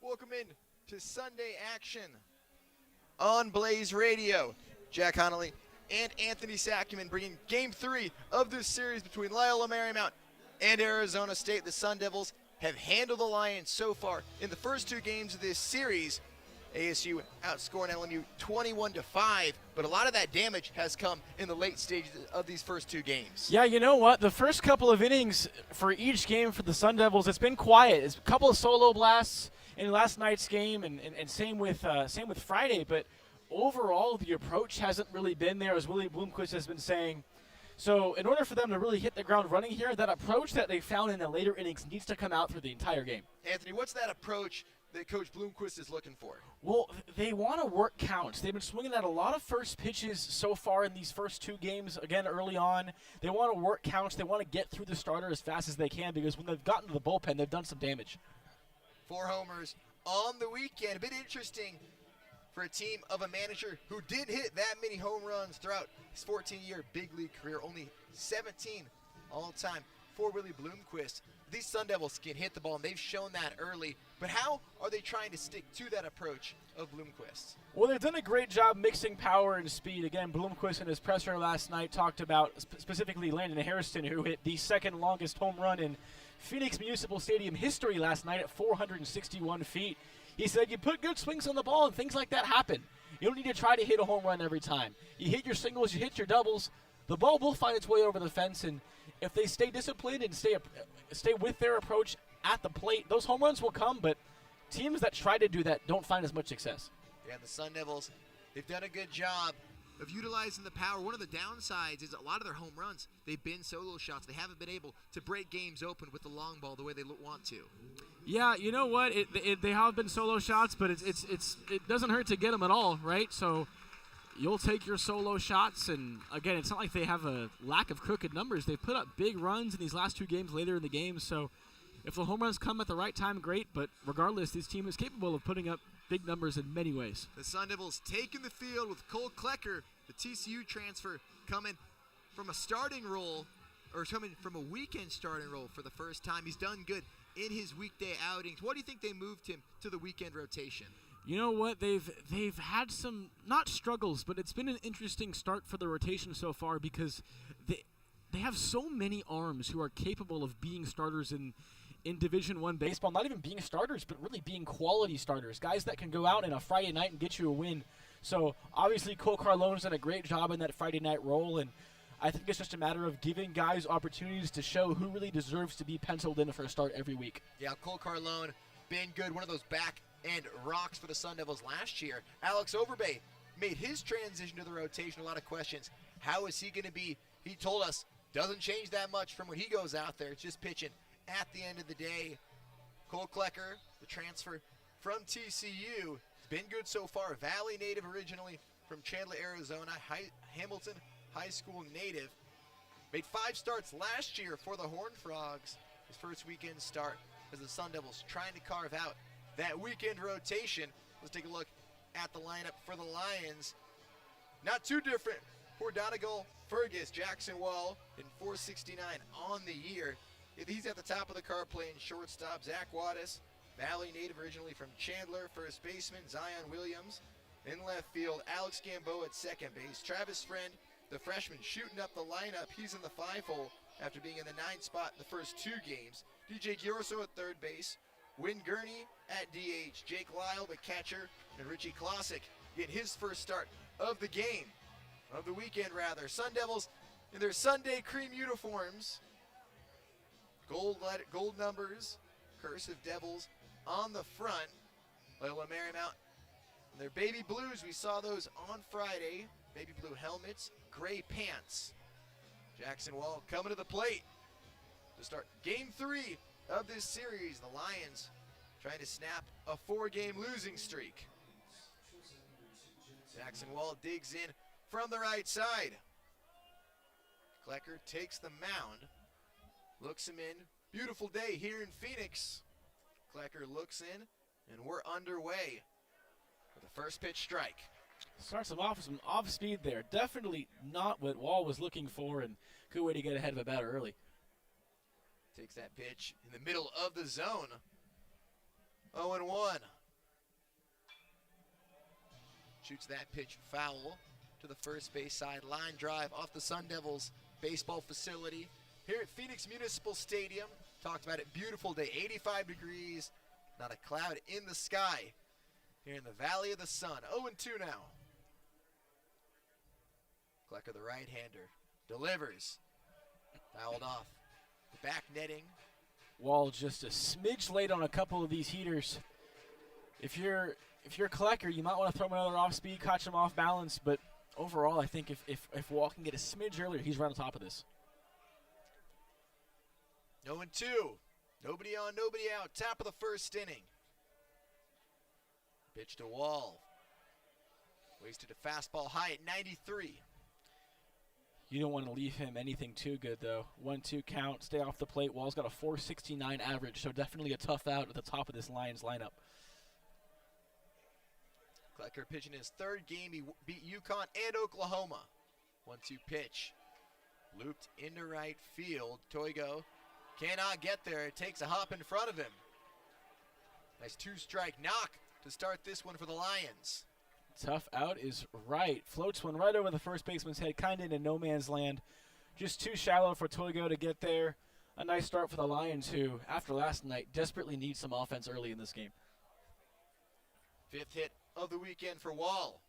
Welcome in to Sunday action on Blaze Radio. Jack Connolly and Anthony Saccuman bringing Game 3 of this series between Loyola Marymount and Arizona State. The Sun Devils have handled the Lions so far in the first two games of this series. ASU outscoring LMU 21-5, but a lot of that damage has come in the late stages of these first two games. Yeah, you know what? The first couple of innings for each game for the Sun Devils, it's been quiet. It's a couple of solo blasts in last night's game, and same with Friday. But overall, the approach hasn't really been there, as Willie Bloomquist has been saying. So in order for them to really hit the ground running here, that approach that they found in the later innings needs to come out through the entire game. Anthony, what's that approach that Coach Bloomquist is looking for? Well, they want to work counts. They've been swinging at a lot of first pitches so far in these first two games, again, early on. They want to work counts. They want to get through the starter as fast as they can, because when they've gotten to the bullpen, they've done some damage. 4 homers on the weekend. A bit interesting for a team of a manager who didn't hit that many home runs throughout his 14-year big league career. Only 17 all-time for Willie Bloomquist. These Sun Devils can hit the ball, and they've shown that early. But how are they trying to stick to that approach of Bloomquist? Well, they've done a great job mixing power and speed. Again, Bloomquist in his presser last night talked about specifically Landon Harrison, who hit the second longest home run in Phoenix Municipal Stadium history last night at 461 feet. He said, you put good swings on the ball and things like that happen. You don't need to try to hit a home run every time. You hit your singles, you hit your doubles, the ball will find its way over the fence, and if they stay disciplined and stay with their approach at the plate, those home runs will come, but teams that try to do that don't find as much success. Yeah, the Sun Devils, they've done a good job of utilizing the power. One of the downsides is a lot of their home runs, they've been solo shots. They haven't been able to break games open with the long ball the way they want to. Yeah, you know what? They have been solo shots, but it doesn't hurt to get them at all, right? So you'll take your solo shots, and again, it's not like they have a lack of crooked numbers. They've put up big runs in these last two games later in the game, so if the home runs come at the right time, great, but regardless, this team is capable of putting up big numbers in many ways. The Sun Devils taking the field with Cole Klecker, the TCU transfer, coming from a starting role, or coming from a weekend starting role for the first time. He's done good in his weekday outings. What do you think they moved him to the weekend rotation? You know what? They've had some, not struggles, but it's been an interesting start for the rotation so far, because they have so many arms who are capable of being starters in Division I baseball, not even being starters, but really being quality starters, guys that can go out in a Friday night and get you a win. So obviously Cole Carlone's done a great job in that Friday night role, and I think it's just a matter of giving guys opportunities to show who really deserves to be penciled in for a start every week. Yeah, Cole Carlone, been good, one of those back and rocks for the Sun Devils last year. Alex Overbay made his transition to the rotation. A lot of questions. How is he going to be? He told us doesn't change that much from when he goes out there. It's just pitching at the end of the day. Cole Klecker, the transfer from TCU, has been good so far. Valley native originally from Chandler, Arizona. Hamilton High School native. Made 5 starts last year for the Horned Frogs. His first weekend start as the Sun Devils trying to carve out that weekend rotation. Let's take a look at the lineup for the Lions. Not too different for Donegal, Fergus, Jackson Wall, and 469 on the year. He's at the top of the card playing shortstop. Zach Wattis, Valley native originally from Chandler. First baseman, Zion Williams. In left field, Alex Gamboa at second base. Travis Friend, the freshman, shooting up the lineup. He's in the 5-hole after being in the 9th spot in the first 2 games. DJ Giorso at third base. Wynn Gurney at DH. Jake Lyle, the catcher. And Richie Klosik getting his first start of the game. Of the weekend, rather. Sun Devils in their Sunday cream uniforms. Gold numbers, cursive Devils on the front. Loyola Marymount in their baby blues. We saw those on Friday. Baby blue helmets, gray pants. Jackson Wall coming to the plate to start Game 3 of this series. The Lions trying to snap a 4-game losing streak. Jackson Wall digs in from the right side. Klecker takes the mound. Looks him in. Beautiful day here in Phoenix. Klecker looks in, and we're underway with the first pitch strike. Starts him off with some off speed there. Definitely not what Wall was looking for, and good way to get ahead of a batter early. Takes that pitch in the middle of the zone. 0-1. Shoots that pitch foul to the first base side. Line drive off the Sun Devils baseball facility here at Phoenix Municipal Stadium. Talked about it, beautiful day, 85 degrees, not a cloud in the sky here in the Valley of the Sun. 0-2 now. Klecker, the right-hander, delivers. Fouled off. The back netting. Wall just a smidge late on a couple of these heaters. If you're Klecker, you might want to throw him another off speed, catch him off balance, but overall I think if Wall can get a smidge earlier, he's right on top of this. 0-2. Nobody on, nobody out. Top of the first inning. Pitch to Wall. Wasted a fastball high at 93. You don't want to leave him anything too good, though. 1-2 count, stay off the plate. Wall's got a .469 average, so definitely a tough out at the top of this Lions lineup. Klecker pitching his third game. He beat UConn and Oklahoma. 1-2 pitch. Looped into right field. Toigo cannot get there. It takes a hop in front of him. Nice two-strike knock to start this one for the Lions. Tough out is right. Floats one right over the first baseman's head, kind of into no man's land. Just too shallow for Toigo to get there. A nice start for the Lions, who, after last night, desperately need some offense early in this game. Fifth hit of the weekend for Wall.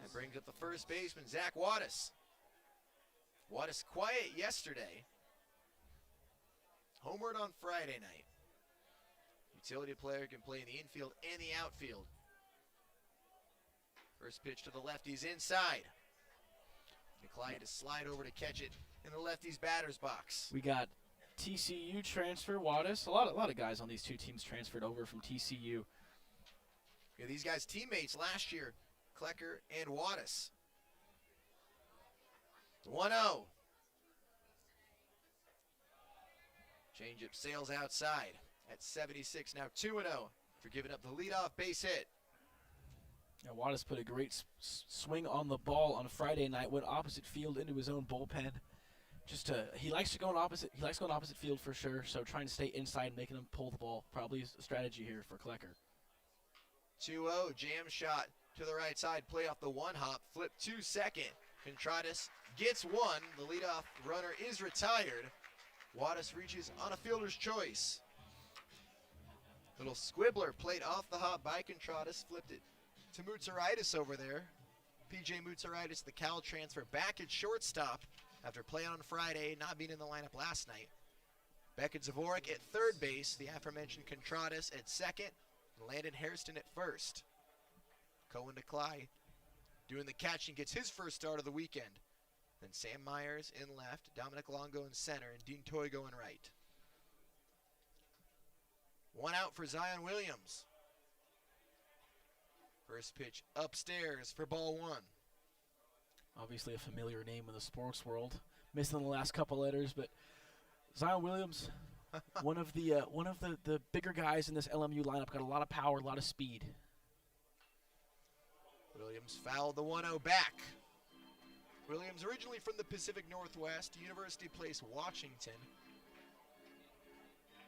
That brings up the first baseman, Zach Wattis. Wattis quiet yesterday. Homered on Friday night. Utility player can play in the infield and the outfield. First pitch to the lefties inside. McClyde to slide over to catch it in the lefties batter's box. We got TCU transfer, Wattis. A lot of guys on these two teams transferred over from TCU. Yeah, these guys teammates last year, Klecker and Wattis. 1-0. Changeup sails outside at 76. Now 2-0 for giving up the leadoff base hit. Now Wattis put a great swing on the ball on Friday night. Went opposite field into his own bullpen. He likes to go in opposite. He likes going opposite field for sure. So trying to stay inside, and making him pull the ball, probably is a strategy here for Klecker. 2-0 jam shot to the right side. Play off the one hop. Flip to second. Contreras gets one. The leadoff runner is retired. Wattis reaches on a fielder's choice. Little squibbler played off the hop by Contreras. Flipped it to Mutsaritis over there. PJ Mutsaritis, the Cal transfer, back at shortstop after playing on Friday, not being in the lineup last night. Beckett Zavorik at third base, the aforementioned Contreras at second, and Landon Hairston at first. Cohen to Cly doing the catching, gets his first start of the weekend. Then Sam Myers in left, Dominic Longo in center, and Dean Toigo in right. One out for Zion Williams. First pitch upstairs for ball one. Obviously a familiar name in the sports world. Missing the last couple letters, but Zion Williams, one of the bigger guys in this LMU lineup, got a lot of power, a lot of speed. Williams fouled the 1-0 back. Williams, originally from the Pacific Northwest, University Place, Washington.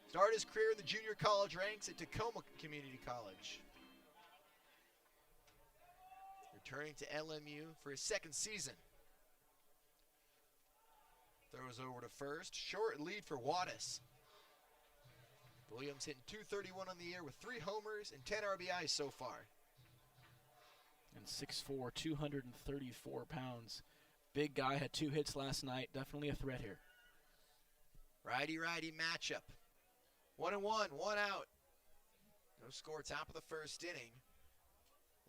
Started his career in the junior college ranks at Tacoma Community College. Returning to LMU for his second season. Throws over to first. Short lead for Wattis. Williams hitting .231 on the year with 3 homers and 10 RBIs so far. And 6'4", 234 pounds. Big guy, had 2 hits last night. Definitely a threat here. Righty-righty matchup. 1-1, 1 out. No score, top of the first inning.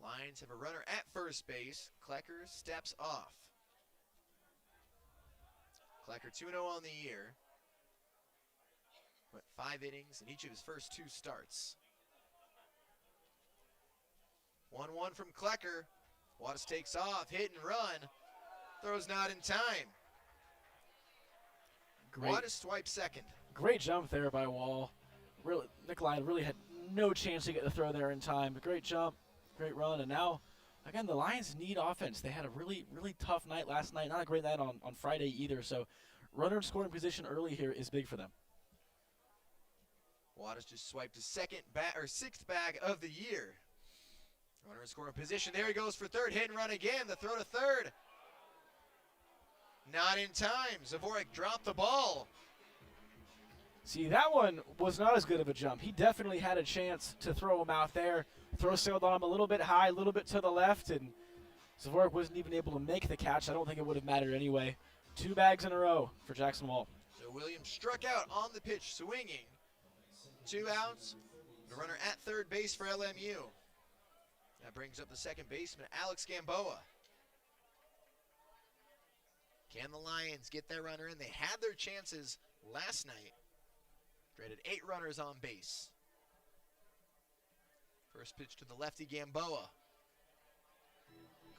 Lions have a runner at first base. Klecker steps off. Klecker 2-0 on the year. Went 5 innings in each of his first 2 starts. 1-1 from Klecker. Wattis takes off, hit and run. Throws not in time. Wattis swipes second. Great jump there by Wall. Really, Nikolai really had no chance to get the throw there in time. But great jump, great run, and now, again, the Lions need offense. They had a really, really tough night last night. Not a great night on Friday either. So, runner in scoring position early here is big for them. Wattis just swiped his 6th bag of the year. Runner in scoring position. There he goes for third. Hit and run again. The throw to third. Not in time. Zavorik dropped the ball. See, that one was not as good of a jump. He definitely had a chance to throw him out there. Throw sailed on him a little bit high, a little bit to the left, and Zavorik wasn't even able to make the catch. I don't think it would have mattered anyway. 2 bags in a row for Jackson Wall. So Williams struck out on the pitch, swinging. 2 outs. The runner at third base for LMU. That brings up the second baseman, Alex Gamboa. Can the Lions get their runner in? They had their chances last night. Traded 8 runners on base. First pitch to the lefty, Gamboa.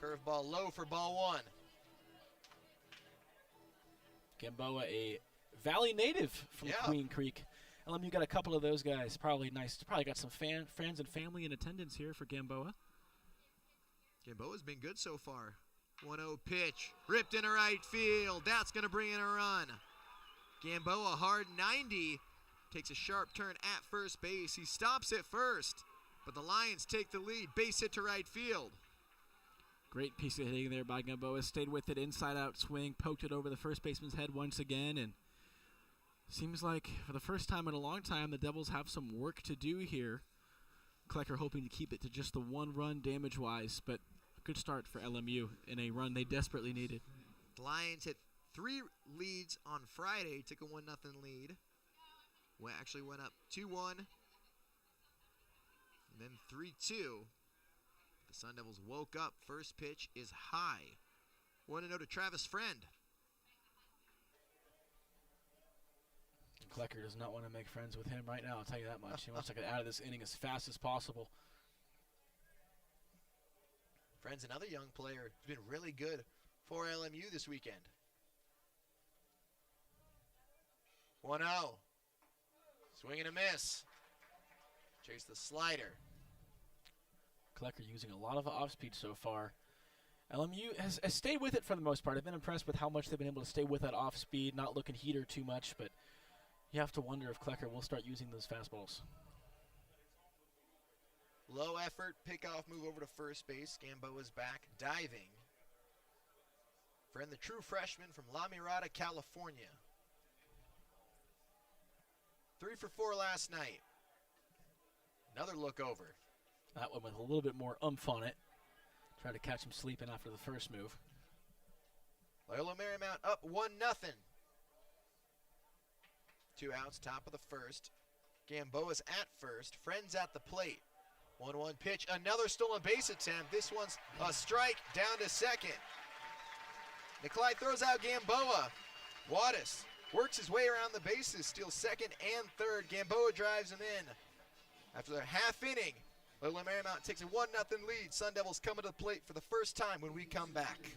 Curveball low for ball 1. Gamboa, a Valley native from Queen Creek. LMU got a couple of those guys. Probably nice. Probably got some friends and family in attendance here for Gamboa. Gamboa's been good so far. 1-0 pitch. Ripped into right field. That's going to bring in a run. Gamboa, hard 90. Takes a sharp turn at first base. He stops at first, but the Lions take the lead. Base hit to right field. Great piece of hitting there by Gamboa. Stayed with it, inside-out swing, poked it over the first baseman's head once again, and seems like for the first time in a long time, the Devils have some work to do here. Klecker hoping to keep it to just the 1 run damage-wise, but good start for LMU in a run they desperately needed. The Lions hit 3 leads on Friday, took a 1-0 lead. Actually went up 2-1, and then 3-2. The Sun Devils woke up. First pitch is high. 1-0 to Travis Friend. Klecker does not want to make friends with him right now, I'll tell you that much. He wants to get out of this inning as fast as possible. Friend's another young player who's been really good for LMU this weekend. 1-0. Swing and a miss. Chase the slider. Klecker using a lot of off-speed so far. LMU has stayed with it for the most part. I've been impressed with how much they've been able to stay with that off-speed, not looking heater too much, but you have to wonder if Klecker will start using those fastballs. Low effort, pickoff move over to first base. Gamboa's back, diving. Friend, the true freshman from La Mirada, California. 3 for 4 last night. Another look over. That one with a little bit more oomph on it. Tried to catch him sleeping after the first move. Loyola Marymount up 1-0. 2 outs, top of the first. Gamboa's at first. Friends at the plate. 1-1 pitch. Another stolen base attempt. This one's a strike down to second. Nikolai throws out Gamboa. Wattis works his way around the bases, steals second and third. Gamboa drives him in. After their half inning, Loyola Marymount takes a 1-0 lead. Sun Devils coming to the plate for the first time when we come back.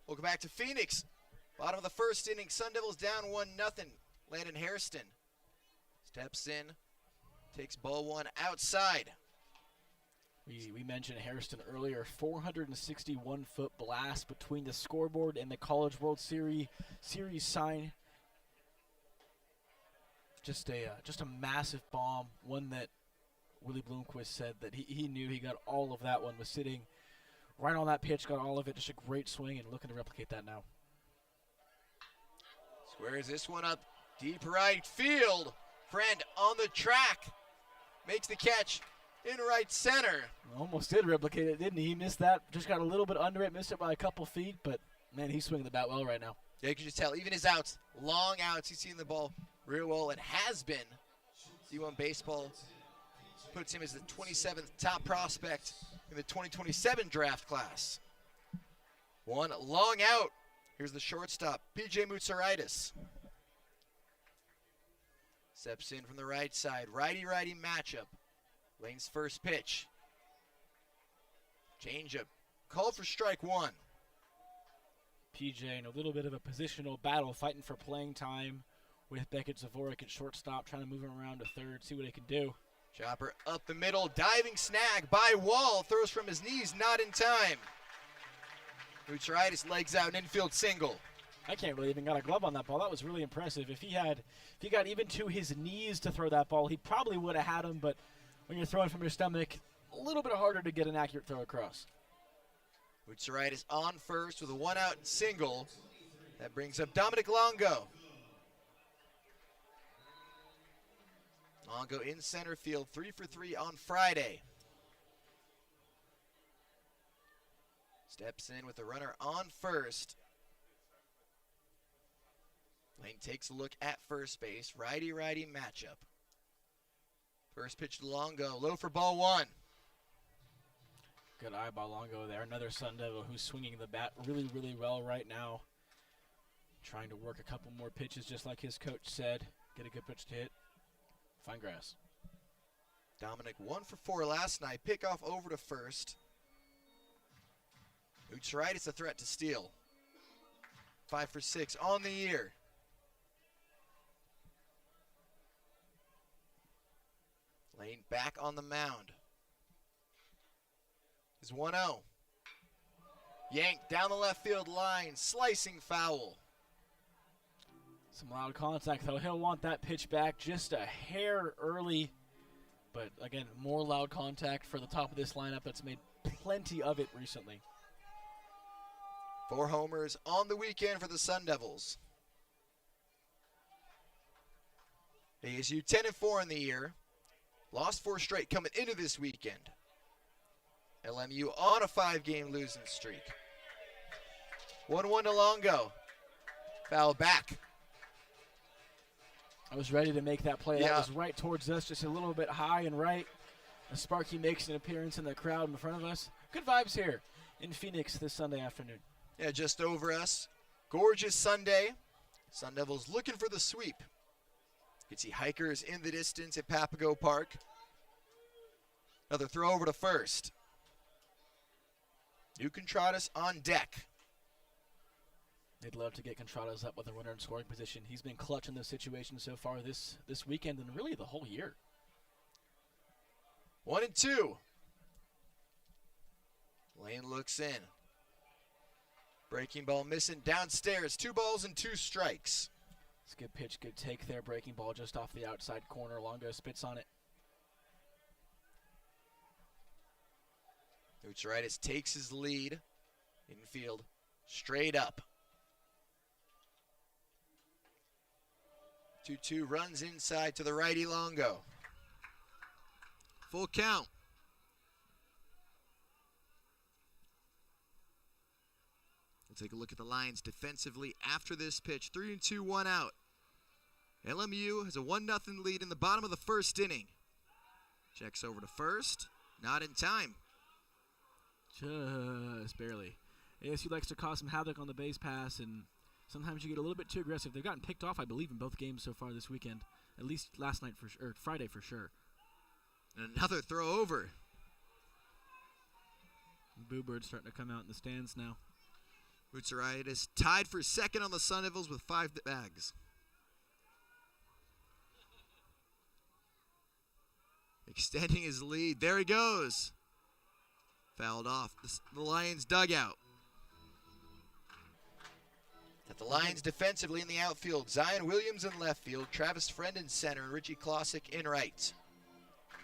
We'll go back to Phoenix. Bottom of the first inning, Sun Devils down 1-0. Landon Hairston steps in, takes ball one outside. We mentioned Hairston earlier, 461-foot blast between the scoreboard and the College World Series sign. Just a massive bomb, one that Willie Bloomquist said that he knew he got all of that one, was sitting right on that pitch, got all of it, just a great swing, and looking to replicate that now. Squares this one up deep right field. Friend on the track, makes the catch in right center. Almost did replicate it, didn't he? He missed that, just got a little bit under it, missed it by a couple feet, but man, he's swinging the bat well right now. Yeah, you can just tell, even his outs, long outs, he's seeing the ball real well and has been. D1 Baseball puts him as the 27th top prospect in the 2027 draft class. One long out. Here's the shortstop, PJ Moutsaritis. Steps in from the right side, righty-righty matchup. Lane's first pitch. Changeup, called for strike one. PJ in a little bit of a positional battle, fighting for playing time with Beckett Zavorik at shortstop, trying to move him around to third, see what he can do. Chopper up the middle, diving snag by Wall, throws from his knees, not in time. Moutsaritis legs out an infield single. I can't believe he even got a glove on that ball. That was really impressive. If he got even to his knees to throw that ball, he probably would have had him, but when you're throwing from your stomach, a little bit harder to get an accurate throw across. Moutsaritis on first with a one-out single. That brings up Dominic Longo. Longo in center field, 3 for 3 on Friday. Steps in with the runner on first. Lane takes a look at first base. Righty-righty matchup. First pitch to Longo, low for ball one. Good eye by Longo there. Another Sun Devil who's swinging the bat really, really well right now. Trying to work a couple more pitches just like his coach said. Get a good pitch to hit. Fine grass. Dominic 1 for 4 last night. Pick off over to first. Moutsaritis a threat to steal. 5 for 6 on the year. Lane back on the mound. Is 1-0. Yanked down the left field line, slicing foul. Some loud contact, though. He'll want that pitch back just a hair early. But, again, more loud contact for the top of this lineup that's made plenty of it recently. 4 homers on the weekend for the Sun Devils. ASU 10-4 in the year. Lost 4 straight coming into this weekend. LMU on a 5-game losing streak. 1-1 to Longo. Foul back. I was ready to make that play. Yeah. That was right towards us, just a little bit high and right. Sparky makes an appearance in the crowd in front of us. Good vibes here in Phoenix this Sunday afternoon. Yeah, just over us. Gorgeous Sunday. Sun Devils looking for the sweep. You can see hikers in the distance at Papago Park. Another throw over to first. New Contradas on deck. They'd love to get Contradas up with a runner in scoring position. He's been clutch in those situations so far this weekend and really the whole year. 1-2. Lane looks in. Breaking ball missing downstairs. 2 balls and 2 strikes. It's a good pitch, good take there. Breaking ball just off the outside corner. Longo spits on it. Moutsaritis takes his lead. Infield straight up. 2-2 runs inside to the righty Longo. Full count. We'll take a look at the Lions defensively after this pitch. 3-2, 1 out. LMU has a 1-0 lead in the bottom of the first inning. Checks over to first. Not in time. Just barely. ASU likes to cause some havoc on the base pass, and sometimes you get a little bit too aggressive. They've gotten picked off, I believe, in both games so far this weekend. At least last night or Friday for sure. And another throw over. Boo Bird's starting to come out in the stands now. Mutsaritis tied for second on the Sun Devils with 5 bags. Extending his lead. There he goes. Fouled off the Lions dugout. At the Lions defensively in the outfield, Zion Williams in left field, Travis Friend in center, and Richie Klossick in right.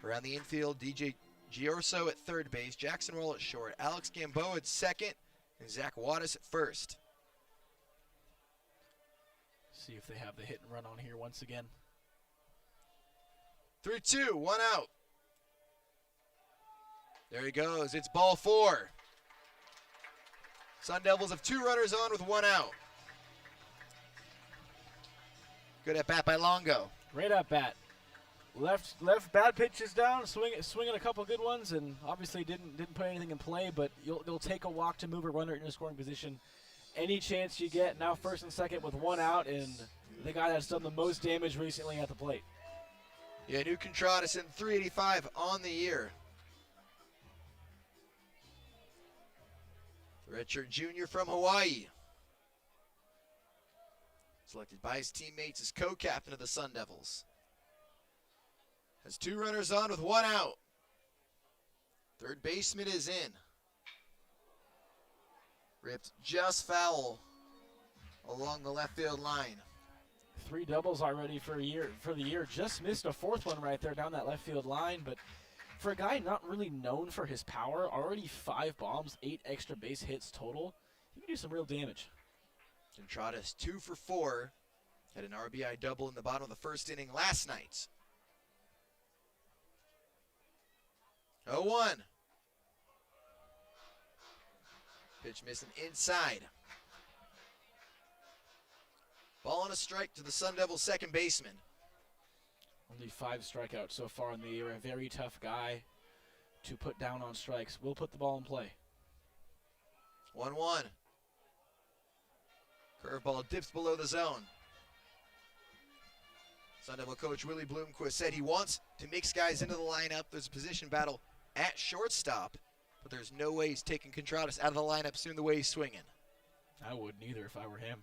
Around the infield, DJ Giorso at third base, Jackson Roll at short, Alex Gamboa at second, and Zach Wattis at first. See if they have the hit and run on here once again. 3-2, 1 out. There he goes. It's ball 4. Sun Devils have 2 runners on with 1 out. Good at bat by Longo. Great at bat. Left bad pitches down, swinging a couple good ones, and obviously didn't put anything in play. But you'll take a walk to move a runner into scoring position any chance you get. Now first and second with 1 out, and the guy that's done the most damage recently at the plate. Yeah, New Contradas in 385 on the year. Redshirt junior from Hawaii. Selected by his teammates as co-captain of the Sun Devils. Has 2 runners on with 1 out. Third baseman is in. Ripped just foul along the left field line. 3 doubles already for the year. Just missed a 4th one right there down that left field line, but for a guy not really known for his power, already 5 bombs, 8 extra base hits total, he can do some real damage. Contradas 2 for 4. Had an RBI double in the bottom of the first inning last night. 0-1. Pitch missing inside. Ball on a strike to the Sun Devils second baseman. Only 5 strikeouts so far in the year. A very tough guy to put down on strikes. Will put the ball in play. 1-1. Curveball dips below the zone. Sun Devil coach Willie Bloomquist said he wants to mix guys into the lineup. There's a position battle at shortstop, but there's no way he's taking Contradas out of the lineup soon the way he's swinging. I wouldn't either if I were him.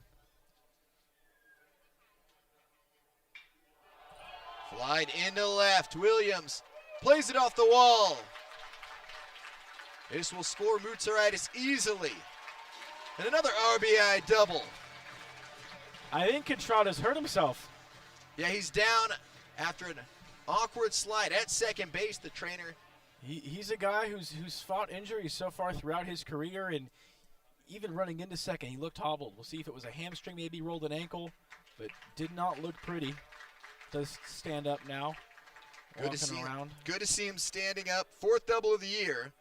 Flied into left. Williams plays it off the wall. This will score Mutsaritis easily. And another RBI double. I think Contradas hurt himself. Yeah, he's down after an awkward slide at second base. The trainer. He's a guy who's fought injuries so far throughout his career, and even running into second, he looked hobbled. We'll see if it was a hamstring, maybe rolled an ankle, but did not look pretty. Does stand up now. Good to see him standing up. 4th double of the year.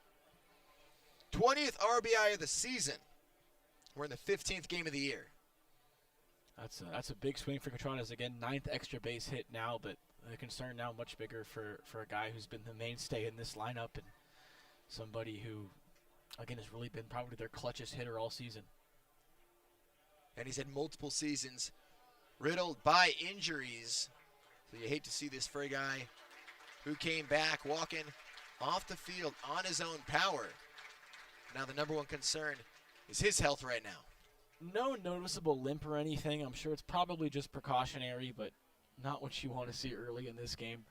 20th RBI of the season. We're in the 15th game of the year. That's a big swing for Contradas. Again, 9th extra base hit now, but the concern now much bigger for a guy who's been the mainstay in this lineup and somebody who, again, has really been probably their clutchest hitter all season. And he's had multiple seasons riddled by injuries. So you hate to see this for a guy who came back walking off the field on his own power. Now the number one concern is his health right now. No noticeable limp or anything. I'm sure it's probably just precautionary, but not what you want to see early in this game.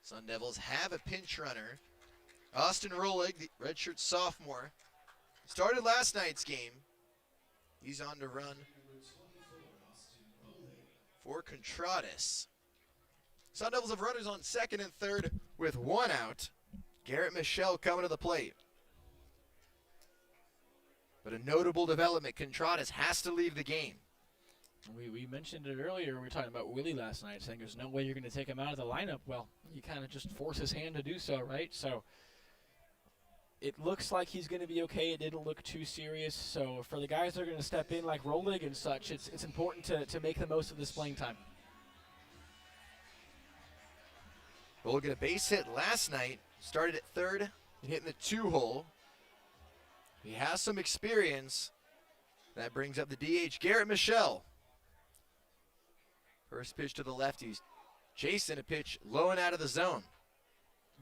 Sun Devils have a pinch runner. Austin Rolig, the redshirt sophomore, started last night's game. He's on to run for Contradas. Sun Devils have runners on second and third with 1 out. Garrett Michelle coming to the plate. But a notable development, Contradas has to leave the game. We mentioned it earlier. We were talking about Willie last night, saying there's no way you're going to take him out of the lineup. Well, you kind of just force his hand to do so, right? So it looks like he's going to be okay. It didn't look too serious. So for the guys that are going to step in like Rolig and such, it's important to make the most of this playing time. We'll get a base hit last night. Started at third and hitting the 2-hole. He has some experience. That brings up the DH, Garrett Michelle. First pitch to the lefties. Chasing a pitch low and out of the zone.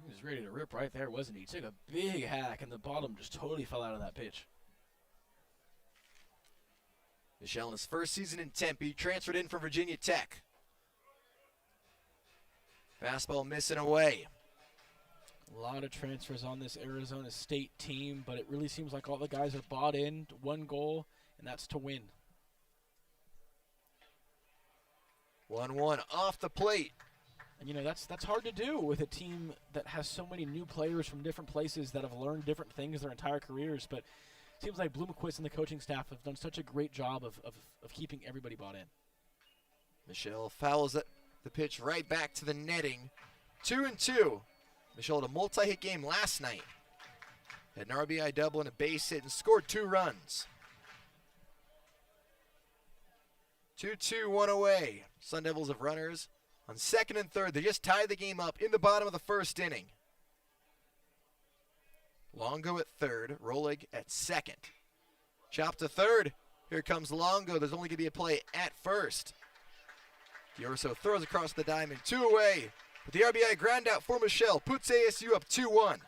He was ready to rip right there, wasn't he? He took a big hack, and the bottom just totally fell out of that pitch. Michelle, in his first season in Tempe, transferred in from Virginia Tech. Fastball missing away. A lot of transfers on this Arizona State team, but it really seems like all the guys are bought in to one goal, and that's to win. 1-1 off the plate. And, you know, that's hard to do with a team that has so many new players from different places that have learned different things their entire careers. But it seems like Bloomquist and the coaching staff have done such a great job of keeping everybody bought in. Michelle fouls the pitch right back to the netting. 2-2. Michelle had a multi-hit game last night. Had an RBI double and a base hit and scored 2 runs. 2-2, 1 away. Sun Devils have runners on second and third. They just tied the game up in the bottom of the first inning. Longo at third, Rolig at second. Chop to third. Here comes Longo. There's only going to be a play at first. Giorso throws across the diamond, 2 away. But the RBI ground out for Michelle puts ASU up 2-1.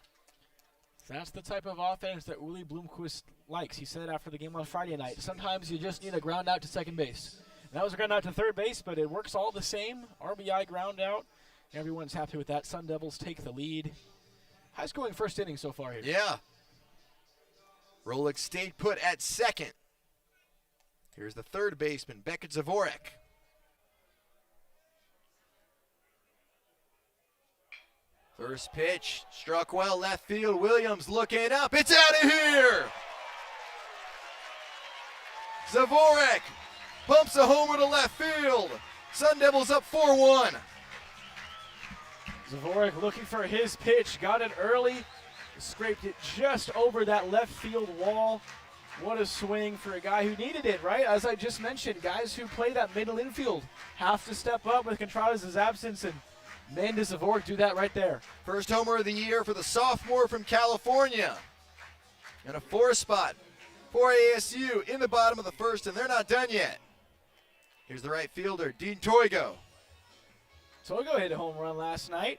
That's the type of offense that Willie Bloomquist likes. He said after the game on Friday night, sometimes you just need a ground out to second base. And that was a ground out to third base, but it works all the same. RBI ground out. Everyone's happy with that. Sun Devils take the lead. High scoring first inning so far here. Yeah. Rolig stayed put at second. Here's the third baseman, Beckett Zavorek. First pitch, struck well, left field. Williams looking up. It's out of here! Zavorek pumps a homer to left field. Sun Devils up 4-1. Zavorek looking for his pitch, got it early, scraped it just over that left field wall. What a swing for a guy who needed it, right? As I just mentioned, guys who play that middle infield have to step up with Contradas' absence, and man, does Zavorek do that right there. First homer of the year for the sophomore from California. And a 4 spot for ASU in the bottom of the first, and they're not done yet. Here's the right fielder, Dean Toigo. Togo hit a home run last night.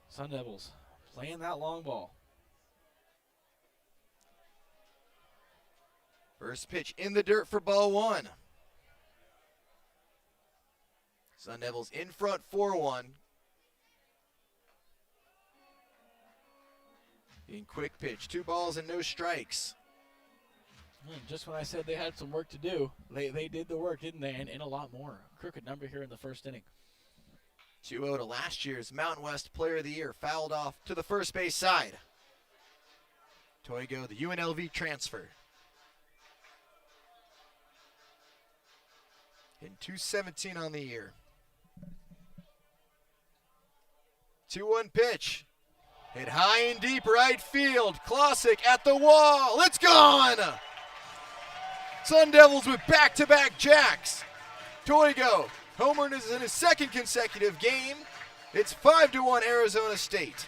Sun Devils playing that long ball. First pitch in the dirt for ball 1. Sun Devils in front 4-1. In quick pitch, 2 balls and no strikes. Just when I said they had some work to do, they did the work, didn't they? And a lot more. Crooked number here in the first inning. 2-0 to last year's Mountain West Player of the Year, fouled off to the first base side. Toigo, the UNLV transfer. In 217 on the year. 2-1 pitch. Hit high and deep right field. Klosik at the wall. It's gone! Sun Devils with back-to-back jacks. Toigo, homer is in his second consecutive game. It's 5-1 Arizona State.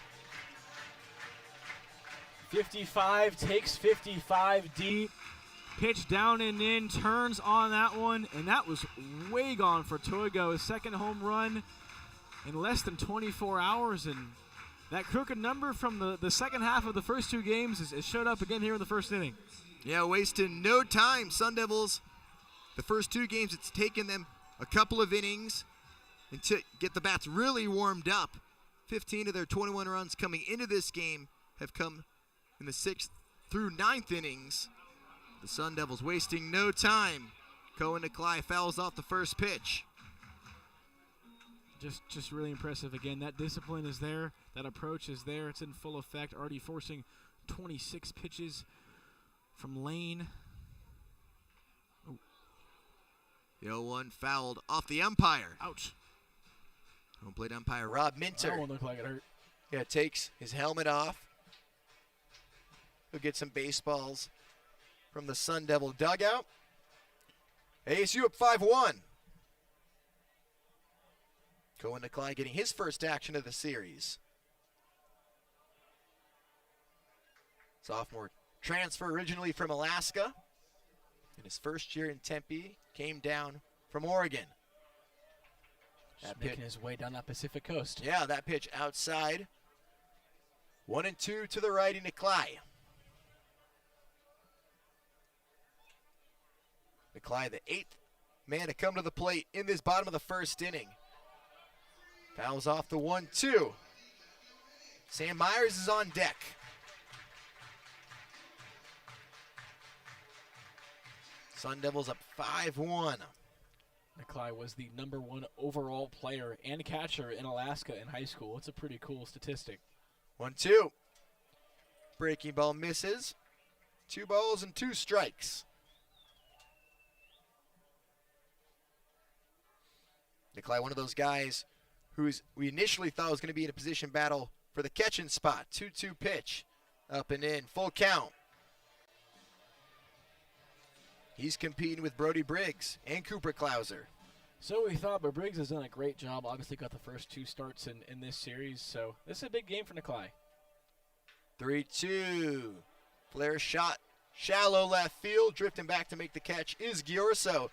55 takes 55 deep. Pitch down and in, turns on that one, and that was way gone for Toigo. His second home run in less than 24 hours, and that crooked number from the second half of the first 2 games is showed up again here in the first inning. Yeah, wasting no time. Sun Devils, the first 2 games, it's taken them a couple of innings and to get the bats really warmed up. 15 of their 21 runs coming into this game have come in the 6th through 9th innings. The Sun Devils wasting no time. Cohen Nicolai fouls off the first pitch. Just really impressive. Again, that discipline is there. That approach is there. It's in full effect. Already forcing 26 pitches from Lane. The 0-1 fouled off the umpire. Ouch. Home plate umpire Rob Minter. That one looked like it hurt. Yeah, takes his helmet off. He'll get some baseballs from the Sun Devil dugout. ASU up 5-1. Cohen Nicolai getting his first action of the series. Sophomore transfer originally from Alaska. In his first year in Tempe, came down from Oregon. Just making his way down that Pacific coast. Yeah, that pitch outside. 1-2 to the righty, Nikolai. Nikolai, the 8th man to come to the plate in this bottom of the first inning. Fouls off the 1-2. Sam Myers is on deck. Sun Devils up 5-1. Nikolai was the #1 overall player and catcher in Alaska in high school. It's a pretty cool statistic. 1-2. Breaking ball misses. 2 balls and 2 strikes. Nikolai, one of those guys we initially thought was going to be in a position battle for the catching spot. 2-2 pitch. Up and in. Full count. He's competing with Brody Briggs and Cooper Klauser. So we thought, but Briggs has done a great job. Obviously got the first 2 starts in this series, so this is a big game for Nikolai. 3-2. Flare shot. Shallow left field. Drifting back to make the catch is Giorso.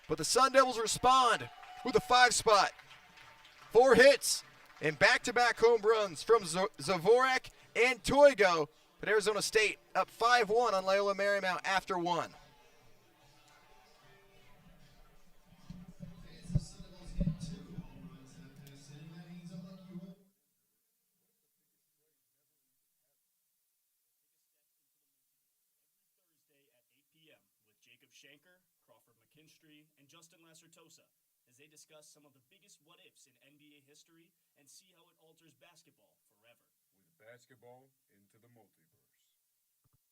But the Sun Devils respond with a 5 spot. 4 hits and back-to-back home runs from Zavorak and Toigo. But Arizona State up 5-1 on Loyola Marymount after 1. Shanker, Crawford McKinstry, and Justin Lacertosa as they discuss some of the biggest what-ifs in NBA history and see how it alters basketball forever. With basketball into the multiverse.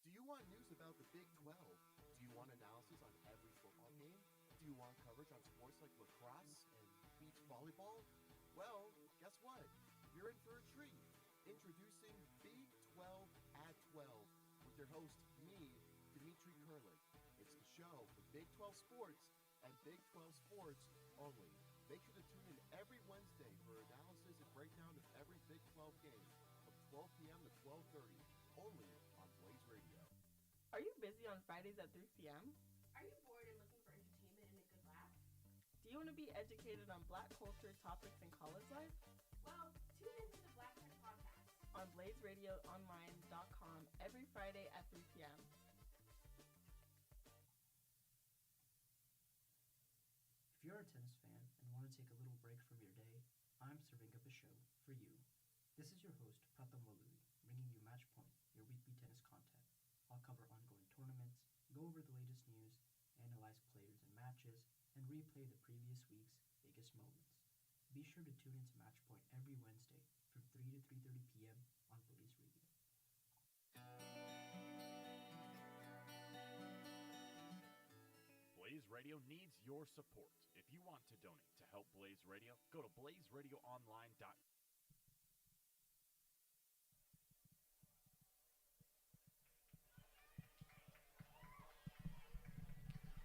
Do you want news about the Big 12? Do you want analysis on every football game? Do you want coverage on sports like lacrosse and beach volleyball? Well, guess what? You're in for a treat. Introducing Big 12 at 12 with your host, me, Dimitri Kurlik. It's the show for Big 12 sports and Big 12 sports only. Make sure to tune in every Wednesday for analysis and breakdown of every Big 12 game from 12 p.m. to 12:30, only on Blaze Radio. Are you busy on Fridays at 3 p.m.? Are you bored and looking for entertainment and a good laugh? Do you want to be educated on Black culture, topics, and college life? Well, tune into the Black Tech Podcast on BlazeRadioOnline.com every Friday at 3 p.m. If you're a tennis fan and want to take a little break from your day, I'm serving up a show for you. This is your host, Pratham Waluri, bringing you Match Point, your weekly tennis content. I'll cover ongoing tournaments, go over the latest news, analyze players and matches, and replay the previous week's biggest moments. Be sure to tune into Match Point every Wednesday from 3 to 3:30 p.m. on Blaze Radio. Blaze Radio needs your support. If you want to donate to help Blaze Radio, go to blazeradioonline.com.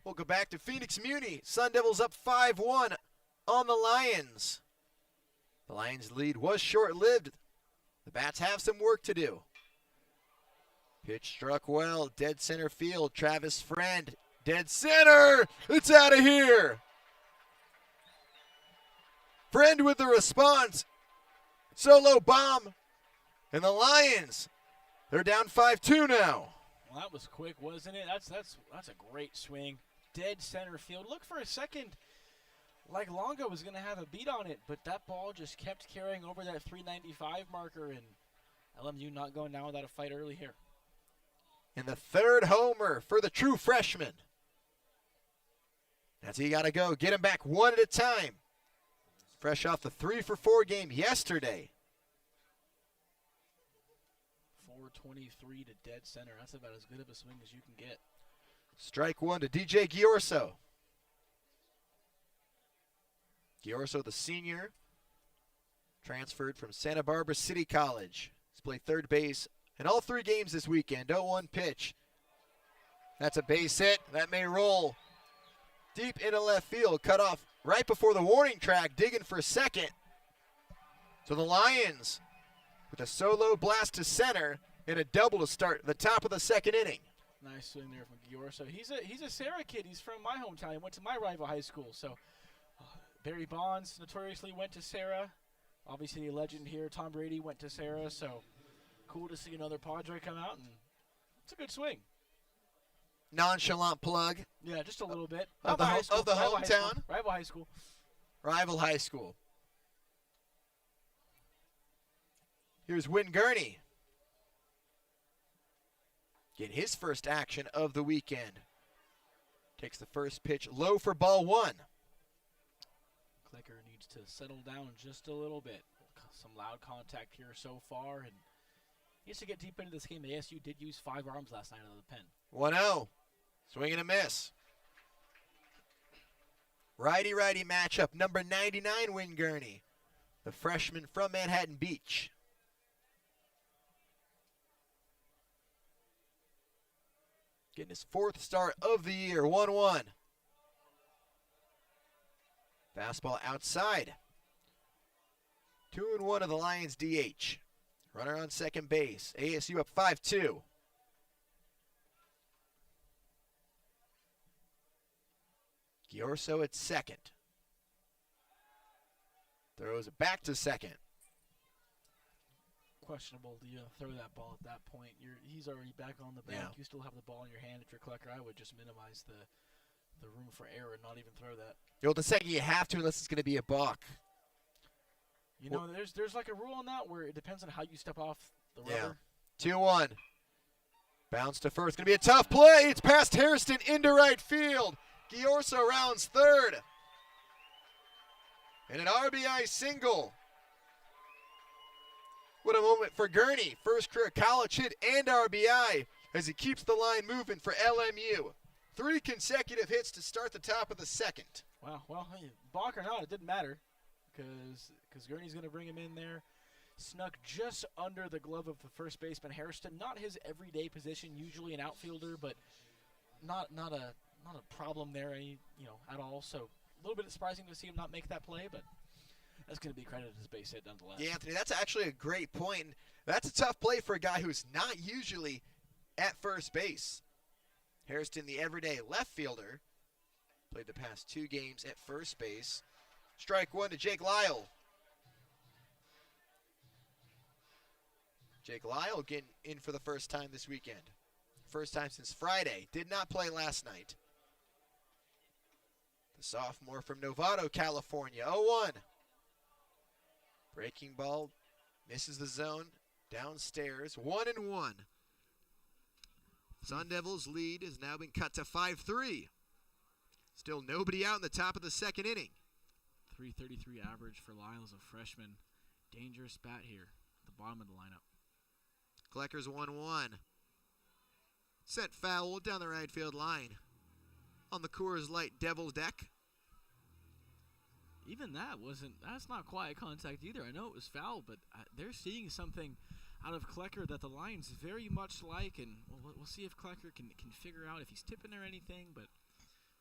We'll go back to Phoenix Muni. Sun Devils up 5-1 on the Lions. The Lions' lead was short-lived. The Bats have some work to do. Pitch struck well, dead center field. Travis Friend, dead center. It's out of here. Friend with the response. Solo bomb. And the Lions, they're down 5-2 now. Well, that was quick, wasn't it? That's a great swing. Dead center field. Look for a second like Longo was going to have a beat on it, but that ball just kept carrying over that 395 marker, and LMU not going down without a fight early here. And the third homer for the true freshman. That's how you got to go. Get him back one at a time. Fresh off the 3-for-4 game yesterday. 423 to dead center. That's about as good of a swing as you can get. Strike one to DJ Giorso. Giorso, the senior, transferred from Santa Barbara City College. He's played third base in all 3 games this weekend. 0-1 pitch. That's a base hit. That may roll deep into left field. Cut off right before the warning track, digging for second. So the Lions with a solo blast to center and a double to start the top of the second inning. Nice swing there from Giorso. He's a Sarah kid. He's from my hometown. He went to my rival high school. So Barry Bonds notoriously went to Sarah. Obviously, a legend here. Tom Brady went to Sarah, so cool to see another Padre come out, and it's a good swing. Nonchalant plug Yeah, just a little bit. of the, of the hometown. Rival high school. Rival high school. Here's Win Gurney. Getting his first action of the weekend. Takes the first pitch low for ball one. Clicker needs to settle down just a little bit. Some loud contact here so far, and he needs to get deep into this game. ASU did use 5 arms last night out of the pen. 1-0. Swing and a miss. Righty-righty matchup. Number 99, Win Gurney. The freshman from Manhattan Beach. Getting his 4th start of the year. 1-1. Fastball outside. 2-1 of the Lions DH. Runner on second base. ASU up 5-2. Giorso at second. Throws it back to second. Questionable to throw that ball at that point. He's already back on the bank. Yeah. You still have the ball in your hand. If you're Clucker, I would just minimize the room for error and not even throw that. The second you have to, unless it's going to be a balk. You know, there's like a rule on that where it depends on how you step off the rubber. 2-1. Bounce to first. Going to be a tough play. It's past Hairston into right field. Giorso rounds third. And an RBI single. What a moment for Gurney. First career college hit and RBI as he keeps the line moving for LMU. 3 consecutive hits to start the top of the second. Wow. Well, hey, balk or not, it didn't matter because Gurney's going to bring him in there. Snuck just under the glove of the first baseman Hairston. Not his everyday position, usually an outfielder, but not a problem there at all. So a little bit surprising to see him not make that play, but that's going to be credited as base hit nonetheless. Yeah, Anthony, that's actually a great point. That's a tough play for a guy who's not usually at first base. Hairston, the everyday left fielder, played the past 2 games at first base. Strike 1 to Jake Lyle. Jake Lyle getting in for the first time this weekend. First time since Friday. Did not play last night. The sophomore from Novato, California. 0-1. Breaking ball. Misses the zone. Downstairs. 1-1. Sun Devils' lead has now been cut to 5-3. Still nobody out in the top of the second inning. 333 average for Lyle as a freshman. Dangerous bat here at the bottom of the lineup. Kleckers 1-1. Sent foul down the right field line. On the Coors Light Devils deck. Even that's not quiet contact either. I know it was foul, but they're seeing something out of Klecker that the Lions very much like, and we'll see if Klecker can figure out if he's tipping or anything, but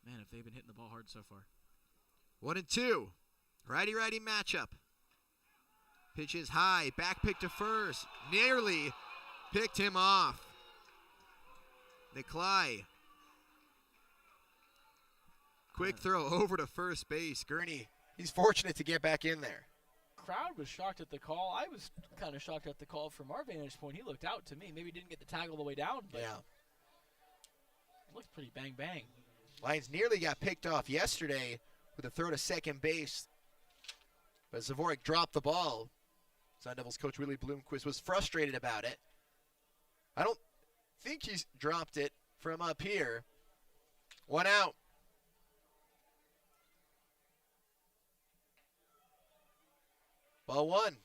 man, if they've been hitting the ball hard so far. 1-2. Righty-righty matchup. Pitch is high. Back pick to first. Nearly picked him off. Nikolai. Quick throw over to first base. Gurney, he's fortunate to get back in there. Crowd was shocked at the call. I was kind of shocked at the call from our vantage point. He looked out to me. Maybe didn't get the tag all the way down, but yeah, it looked pretty bang. Lions nearly got picked off yesterday with a throw to second base, but Zavorik dropped the ball. Sun Devils coach Willie Bloomquist was frustrated about it. I don't think he's dropped it from up here. 1 out. Ball 1.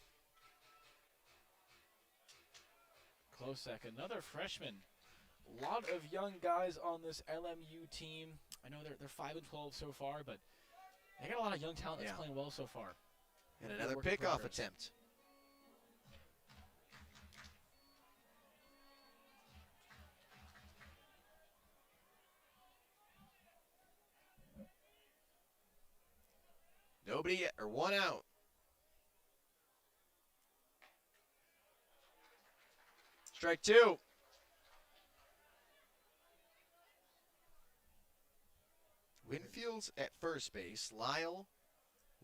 Close second. Another freshman. A lot of young guys on this LMU team. I know they're 5-12 so far, but they got a lot of young talent that's playing well so far. And another pickoff attempt. Nobody yet, or 1 out. Strike 2. Winfield's at first base. Lyle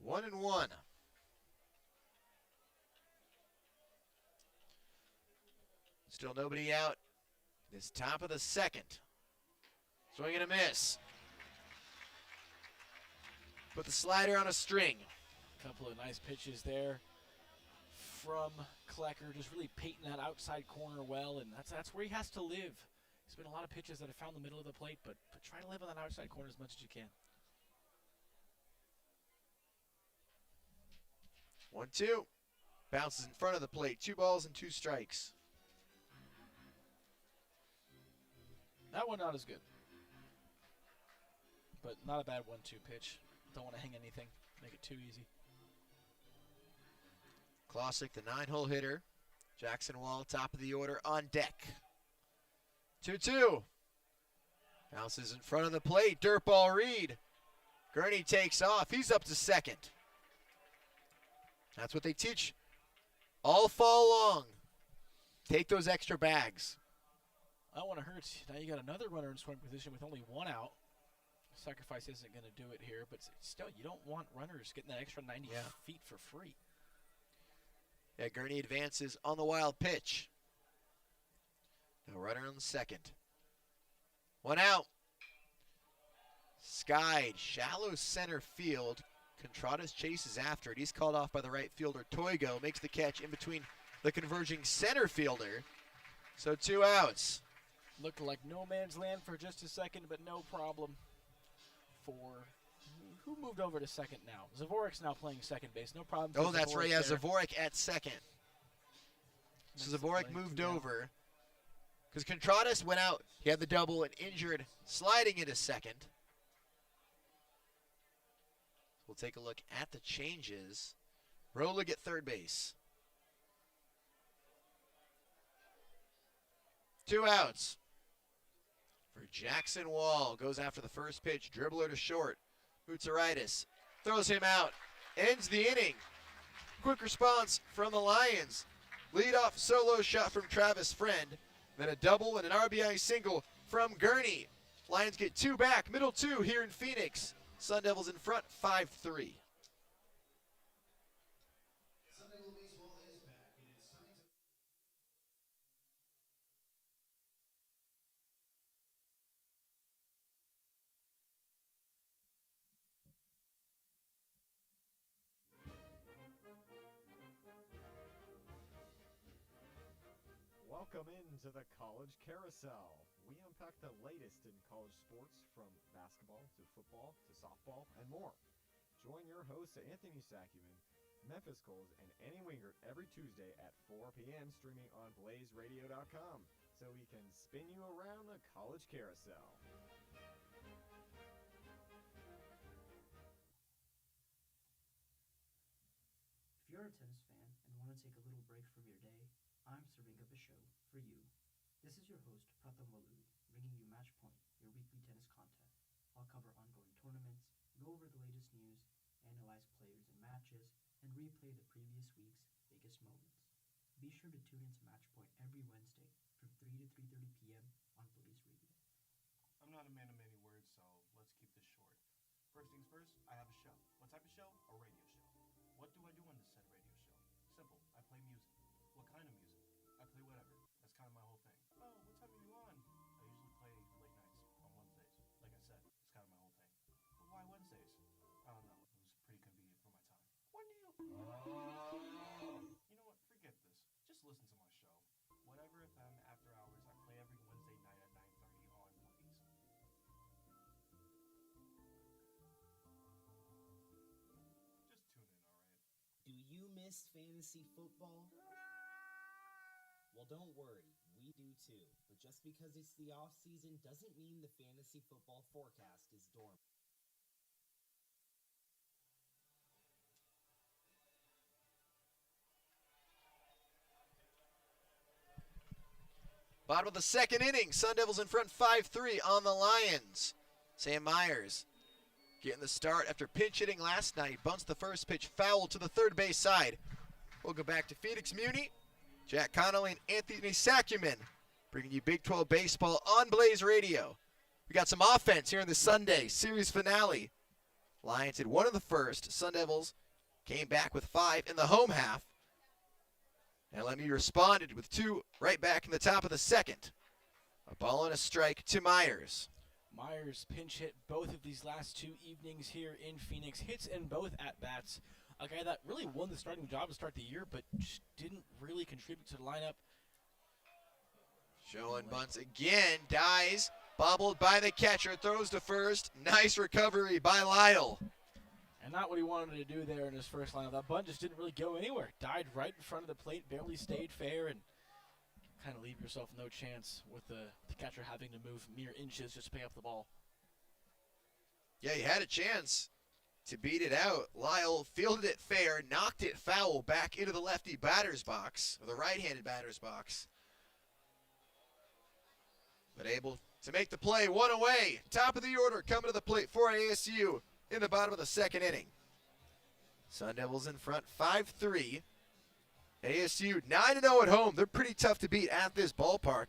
1-1. Still nobody out. This top of the second. Swing and a miss. Put the slider on a string. A couple of nice pitches there from Klecker, just really painting that outside corner well, and that's where he has to live. There's been a lot of pitches that have found the middle of the plate, but try to live on that outside corner as much as you can. 1-2. Bounces in front of the plate. 2 balls and 2 strikes. That one not as good, but not a bad 1-2 pitch. Don't want to hang anything, make it too easy. Klosick, the 9-hole hitter. Jackson Wall, top of the order, on deck. 2-2. Bounces in front of the plate. Dirt ball Reed. Gurney takes off. He's up to second. That's what they teach all fall long. Take those extra bags. That one hurts. Now you got another runner in scoring position with only 1 out. Sacrifice isn't going to do it here, but still, you don't want runners getting that extra 90 feet for free. Yeah, Gurney advances on the wild pitch. No runner on the second. 1 out. Skied, shallow center field. Contradas chases after it. He's called off by the right fielder. Toigo makes the catch in between the converging center fielder. So 2 outs. Looked like no man's land for just a second, but no problem for who moved over to second now. Zavorek's now playing second base. No problem. Oh, that's right. Yeah, Zavorek at second. So Zavorek moved over because Contradas went out. He had the double and injured, sliding into second. We'll take a look at the changes. Rolig at third base. 2 outs for Jackson Wall. Goes after the first pitch. Dribbler to short. Bootsaritis throws him out. Ends the inning. Quick response from the Lions. Leadoff solo shot from Travis Friend. Then a double and an RBI single from Gurney. Lions get 2 back. Middle 2 here in Phoenix. Sun Devils in front 5-3. Welcome into the College Carousel. We unpack the latest in college sports from basketball to football to softball and more. Join your hosts Anthony Saccuman, Memphis Coles, and Annie Wingert every Tuesday at 4 p.m. streaming on blazeradio.com so we can spin you around the College Carousel. If you're a tennis fan and want to take a little break from your day, I'm serving up a show for you. This is your host, Pratham Waluli, bringing you Match Point, your weekly tennis content. I'll cover ongoing tournaments, go over the latest news, analyze players and matches, and replay the previous week's biggest moments. Be sure to tune into Match Point every Wednesday from 3 to 3:30 p.m. on Blaze Radio. I'm not a man of many words, so let's keep this short. First things first, I have a show. What type of show? A radio show. What do I do on this said radio show? Simple. I play music. What kind of music? I play whatever. That's kind of my whole thing. Oh, what time are you on? I usually play late nights on Wednesdays. Like I said, it's kind of my whole thing. But why Wednesdays? I don't know. It was pretty convenient for my time. When do you... You know what? Forget this. Just listen to my show. Whatever FM After Hours, I play every Wednesday night at 9:30 on Blaze. Just tune in, alright? Do you miss fantasy football? Well, don't worry, we do too. But just because it's the off season doesn't mean the fantasy football forecast is dormant. Bottom of the second inning, Sun Devils in front 5-3 on the Lions. Sam Myers getting the start after pinch hitting last night. Bunts the first pitch foul to the third base side. We'll go back to Phoenix Muni. Jack Connolly and Anthony Saccuman bringing you Big 12 baseball on Blaze Radio. We got some offense here in the Sunday series finale. Lions had 1 in the first. Sun Devils came back with 5 in the home half. And LMU responded with 2 right back in the top of the second. A ball and a strike to Myers. Myers pinch hit both of these last 2 evenings here in Phoenix. Hits in both at-bats. A guy that really won the starting job to start the year, but just didn't really contribute to the lineup. Showing bunts again. Dies. Bobbled by the catcher. Throws to first. Nice recovery by Lyle. And not what he wanted to do there in his first lineup. That bunt just didn't really go anywhere. Died right in front of the plate. Barely stayed fair. And kind of leave yourself no chance with the catcher having to move mere inches just to pick up the ball. Yeah, he had a chance to beat it out. Lyle fielded it fair, knocked it foul back into the lefty batter's box, or the right-handed batter's box. But able to make the play, 1 away. Top of the order coming to the plate for ASU in the bottom of the second inning. Sun Devils in front, 5-3. ASU 9-0 at home. They're pretty tough to beat at this ballpark,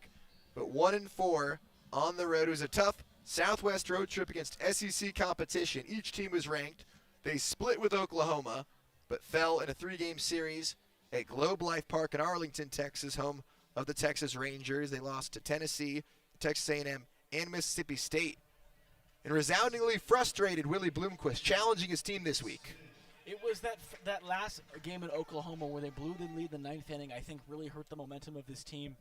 but 1-4 on the road. It was a tough Southwest road trip against SEC competition. Each team was ranked. They split with Oklahoma, but fell in a 3-game series at Globe Life Park in Arlington, Texas, home of the Texas Rangers. They lost to Tennessee, Texas A&M, and Mississippi State. And resoundingly frustrated Willie Bloomquist, challenging his team this week. It was that last game in Oklahoma where they blew the lead in the 9th inning, I think really hurt the momentum of this team,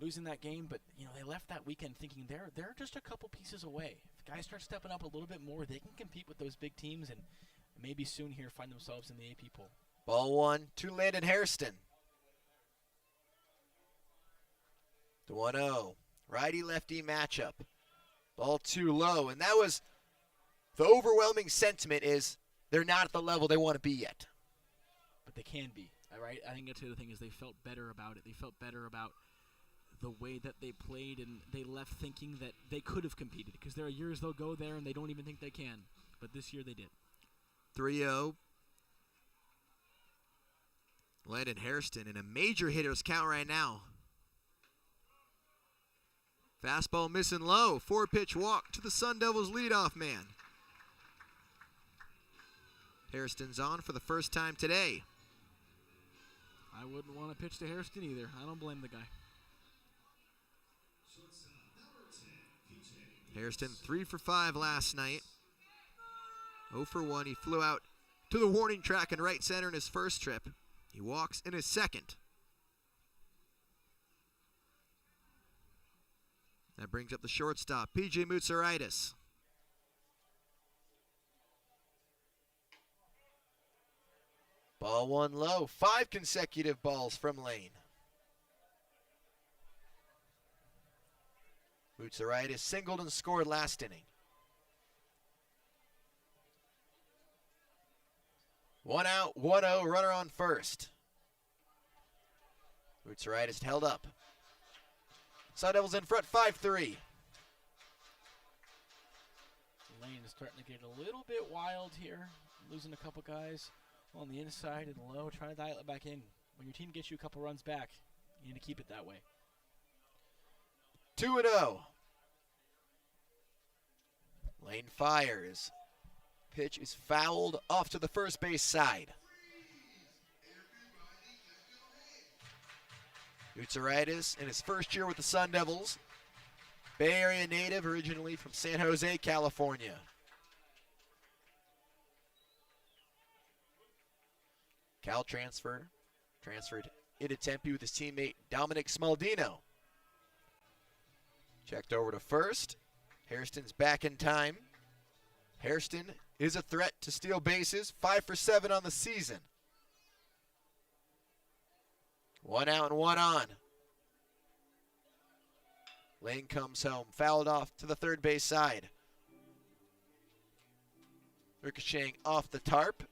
losing that game. But, they left that weekend thinking they're just a couple pieces away. If guys start stepping up a little bit more, they can compete with those big teams and maybe soon here find themselves in the AP poll. Ball 1 to Landon Hairston. The 1-0. Righty-lefty matchup. Ball 2 low, and that was the overwhelming sentiment is they're not at the level they want to be yet. But they can be, all right? I think that's the other thing is they felt better about it. They felt better about the way that they played, and they left thinking that they could have competed because there are years they'll go there and they don't even think they can. But this year they did. 3-0. Landon Hairston in a major hitter's count right now. Fastball missing low. 4-pitch walk to the Sun Devils leadoff man. Hairston's on for the first time today. I wouldn't want to pitch to Hairston either. I don't blame the guy. Hairston 3 for 5 last night. 0 for 1. He flew out to the warning track in right center in his first trip. He walks in his second. That brings up the shortstop, P.J. Moutsaritis. Ball 1 low. 5 consecutive balls from Lane. Moutsaritis singled and scored last inning. 1 out, 1-0, runner on first. Moutsaritis held up. Sun Devils in front, 5-3. Lane is starting to get a little bit wild here, losing a couple guys on the inside and low, trying to dial it back in. When your team gets you a couple runs back, you need to keep it that way. 2-0. Lane fires. Pitch is fouled off to the first base side. Moutsaritis in his first year with the Sun Devils. Bay Area native, originally from San Jose, California. Cal transferred into Tempe with his teammate Dominic Smaldino. Checked over to first. Hairston's back in time. Hairston is a threat to steal bases, 5 for 7 on the season. 1 out and 1 on. Lane comes home, fouled off to the third base side. Ricocheting off the tarp.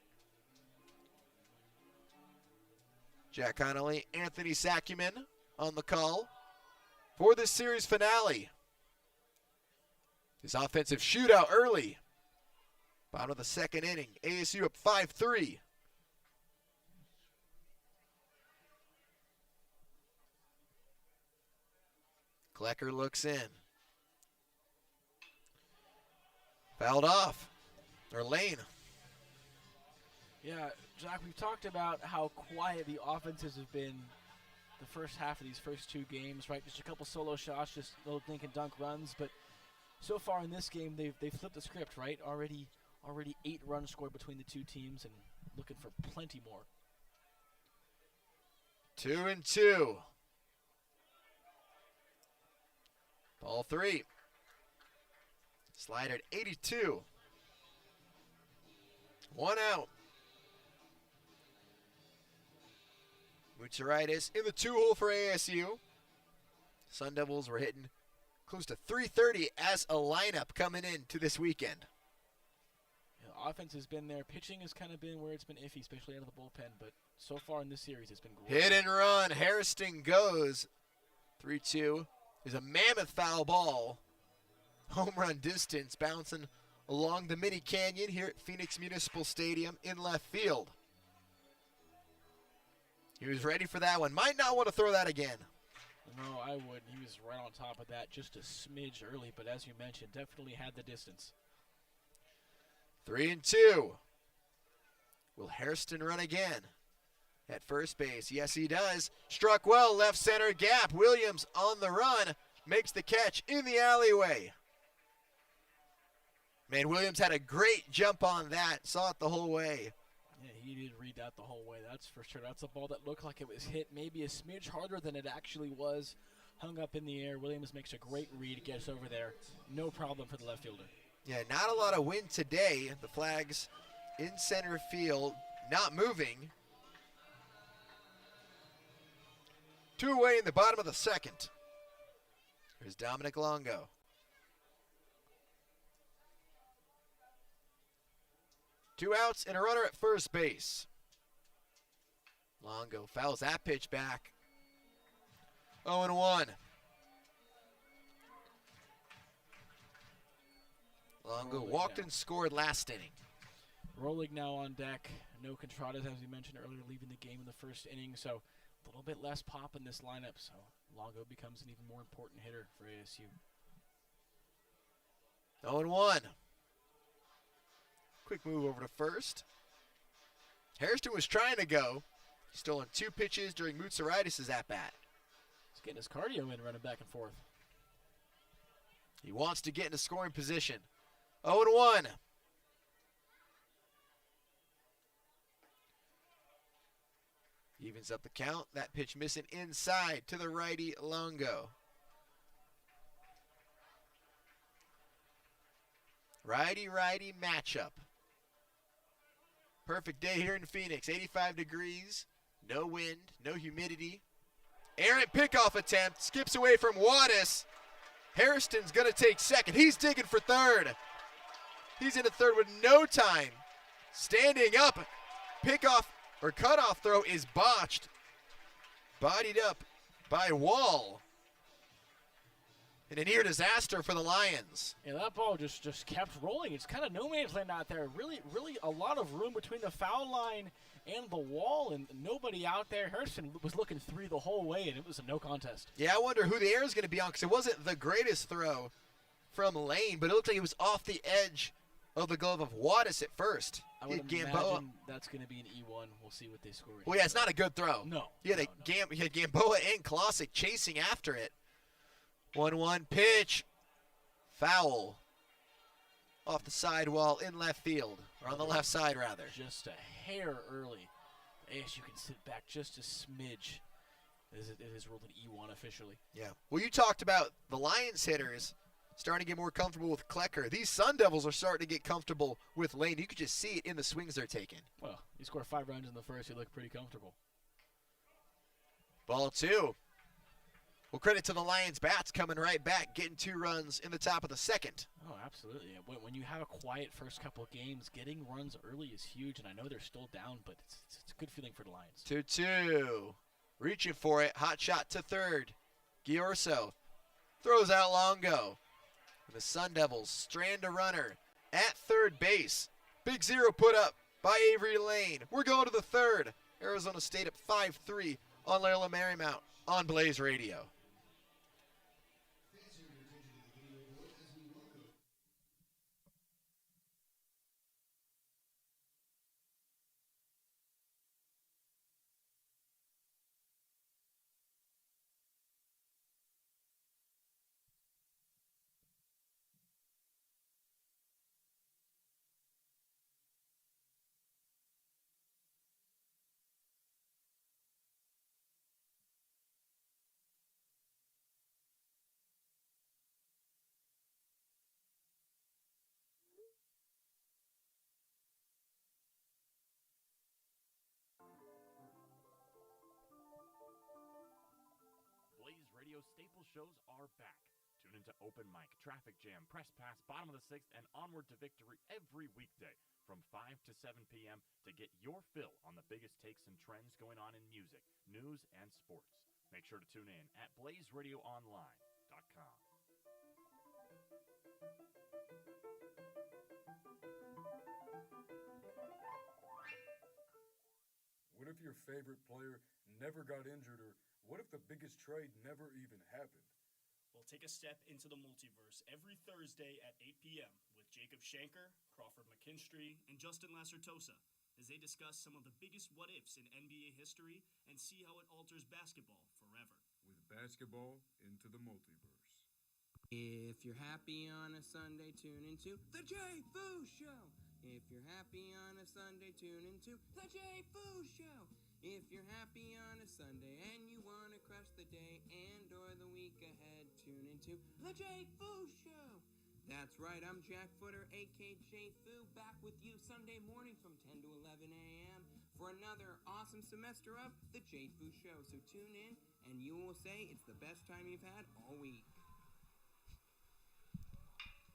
Jack Connolly, Anthony Saccuman on the call for this series finale. His offensive shootout early. Bottom of the second inning. ASU up 5-3. Klecker looks in. Fouled off. Or Lane. Yeah, Jack, we've talked about how quiet the offenses have been the first half of these first two games, right? Just a couple solo shots, just little dink and dunk runs. But so far in this game, they've flipped the script, right? Already 8 runs scored between the two teams and looking for plenty more. 2-2. Ball 3. Slider at 82. 1 out. Mutsaritis in the 2-hole for ASU. Sun Devils were hitting close to 330 as a lineup coming into this weekend. Yeah, offense has been there. Pitching has kind of been where it's been iffy, especially out of the bullpen. But so far in this series, it's been great. Hit and run. Hairston goes. 3-2 is a mammoth foul ball. Home run distance bouncing along the mini canyon here at Phoenix Municipal Stadium in left field. He was ready for that one. Might not want to throw that again. No, I wouldn't. He was right on top of that just a smidge early, but as you mentioned, definitely had the distance. 3-2. Will Hairston run again at first base? Yes, he does. Struck well, left center gap. Williams on the run, makes the catch in the alleyway. Man, Williams had a great jump on that. Saw it the whole way. Yeah, he did read that the whole way, that's for sure. That's a ball that looked like it was hit maybe a smidge harder than it actually was. Hung up in the air. Williams makes a great read, gets over there. No problem for the left fielder. Yeah, not a lot of wind today. The flags in center field, not moving. 2 away in the bottom of the second. Here's Dominic Longo. Two outs and a runner at first base. Longo fouls that pitch back. 0-1. Longo walked and scored last inning. Rolling now on deck. No Contradas, as we mentioned earlier, leaving the game in the first inning, so a little bit less pop in this lineup, so Longo becomes an even more important hitter for ASU. 0-1. Quick move over to first. Hairston was trying to go. He's stolen 2 pitches during Mutsaritis' at-bat. He's getting his cardio in, running back and forth. He wants to get into scoring position. 0-1. Evens up the count. That pitch missing inside to the righty Longo. Righty-righty matchup. Perfect day here in Phoenix. 85 degrees, no wind, no humidity. Errant pickoff attempt, skips away from Wattis. Hairston's going to take second. He's digging for third. He's into third with no time. Standing up, pickoff or cutoff throw is botched. Bodied up by Wall. And a near disaster for the Lions. Yeah, that ball just kept rolling. It's kind of no man's land out there. Really a lot of room between the foul line and the wall, and nobody out there. Hairston was looking through the whole way, and it was a no contest. Yeah, I wonder who the air is going to be on, because it wasn't the greatest throw from Lane, but it looked like it was off the edge of the glove of Wattis at first. I would imagine that's going to be an E1. We'll see what they score. Well, yeah, it's not a good throw. No. He had Gamboa and Klosick chasing after it. 1-1 pitch. Foul. Off the sidewall in left field. Or on the left side, rather. Just a hair early. ASU can sit back just a smidge. It is ruled an E1 officially. Yeah. Well, you talked about the Lions hitters starting to get more comfortable with Klecker. These Sun Devils are starting to get comfortable with Lane. You could just see it in the swings they're taking. Well, you score 5 runs in the first, you look pretty comfortable. Ball 2. Well, credit to the Lions bats coming right back, getting 2 runs in the top of the second. Oh, absolutely. When you have a quiet first couple of games, getting runs early is huge, and I know they're still down, but it's a good feeling for the Lions. 2-2. Reaching for it. Hot shot to third. Giorso throws out Longo. And the Sun Devils strand a runner at third base. Big zero put up by Avery Lane. We're going to the third. Arizona State up 5-3 on Loyola Marymount on Blaze Radio. Radio staple shows are back. Tune into Open Mic, Traffic Jam, Press Pass, Bottom of the Sixth, and Onward to Victory every weekday from 5 to 7 p.m. to get your fill on the biggest takes and trends going on in music, news, and sports. Make sure to tune in at blazeradioonline.com. What if your favorite player never got injured, or what if the biggest trade never even happened? Well, take a step into the multiverse every Thursday at 8 p.m. with Jacob Shanker, Crawford McKinstry, and Justin Lacertosa as they discuss some of the biggest what-ifs in NBA history and see how it alters basketball forever. With basketball into the multiverse. If you're happy on a Sunday, tune into The Jay Foo Show. If you're happy on a Sunday, tune into The Jay Foo Show. If you're happy on a Sunday and you want to crush the day and or the week ahead, tune into The Jay Foo Show. That's right, I'm Jack Footer, a.k.a. Jay Foo, back with you Sunday morning from 10 to 11 a.m. for another awesome semester of The Jay Foo Show. So tune in and you will say it's the best time you've had all week.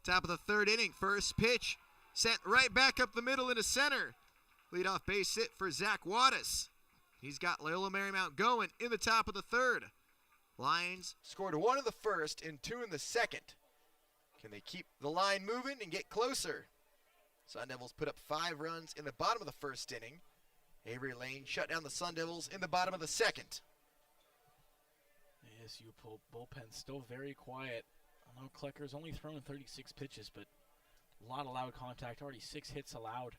Top of the third inning, first pitch sent right back up the middle into center. Leadoff base hit for Zach Wattis. He's got Loyola Marymount going in the top of the third. Lions scored 1 in the first and 2 in the second. Can they keep the line moving and get closer? Sun Devils put up 5 runs in the bottom of the first inning. Avery Lane shut down the Sun Devils in the bottom of the second. ASU bullpen still very quiet. I know Klecker's only thrown 36 pitches, but a lot of loud contact. Already 6 hits allowed.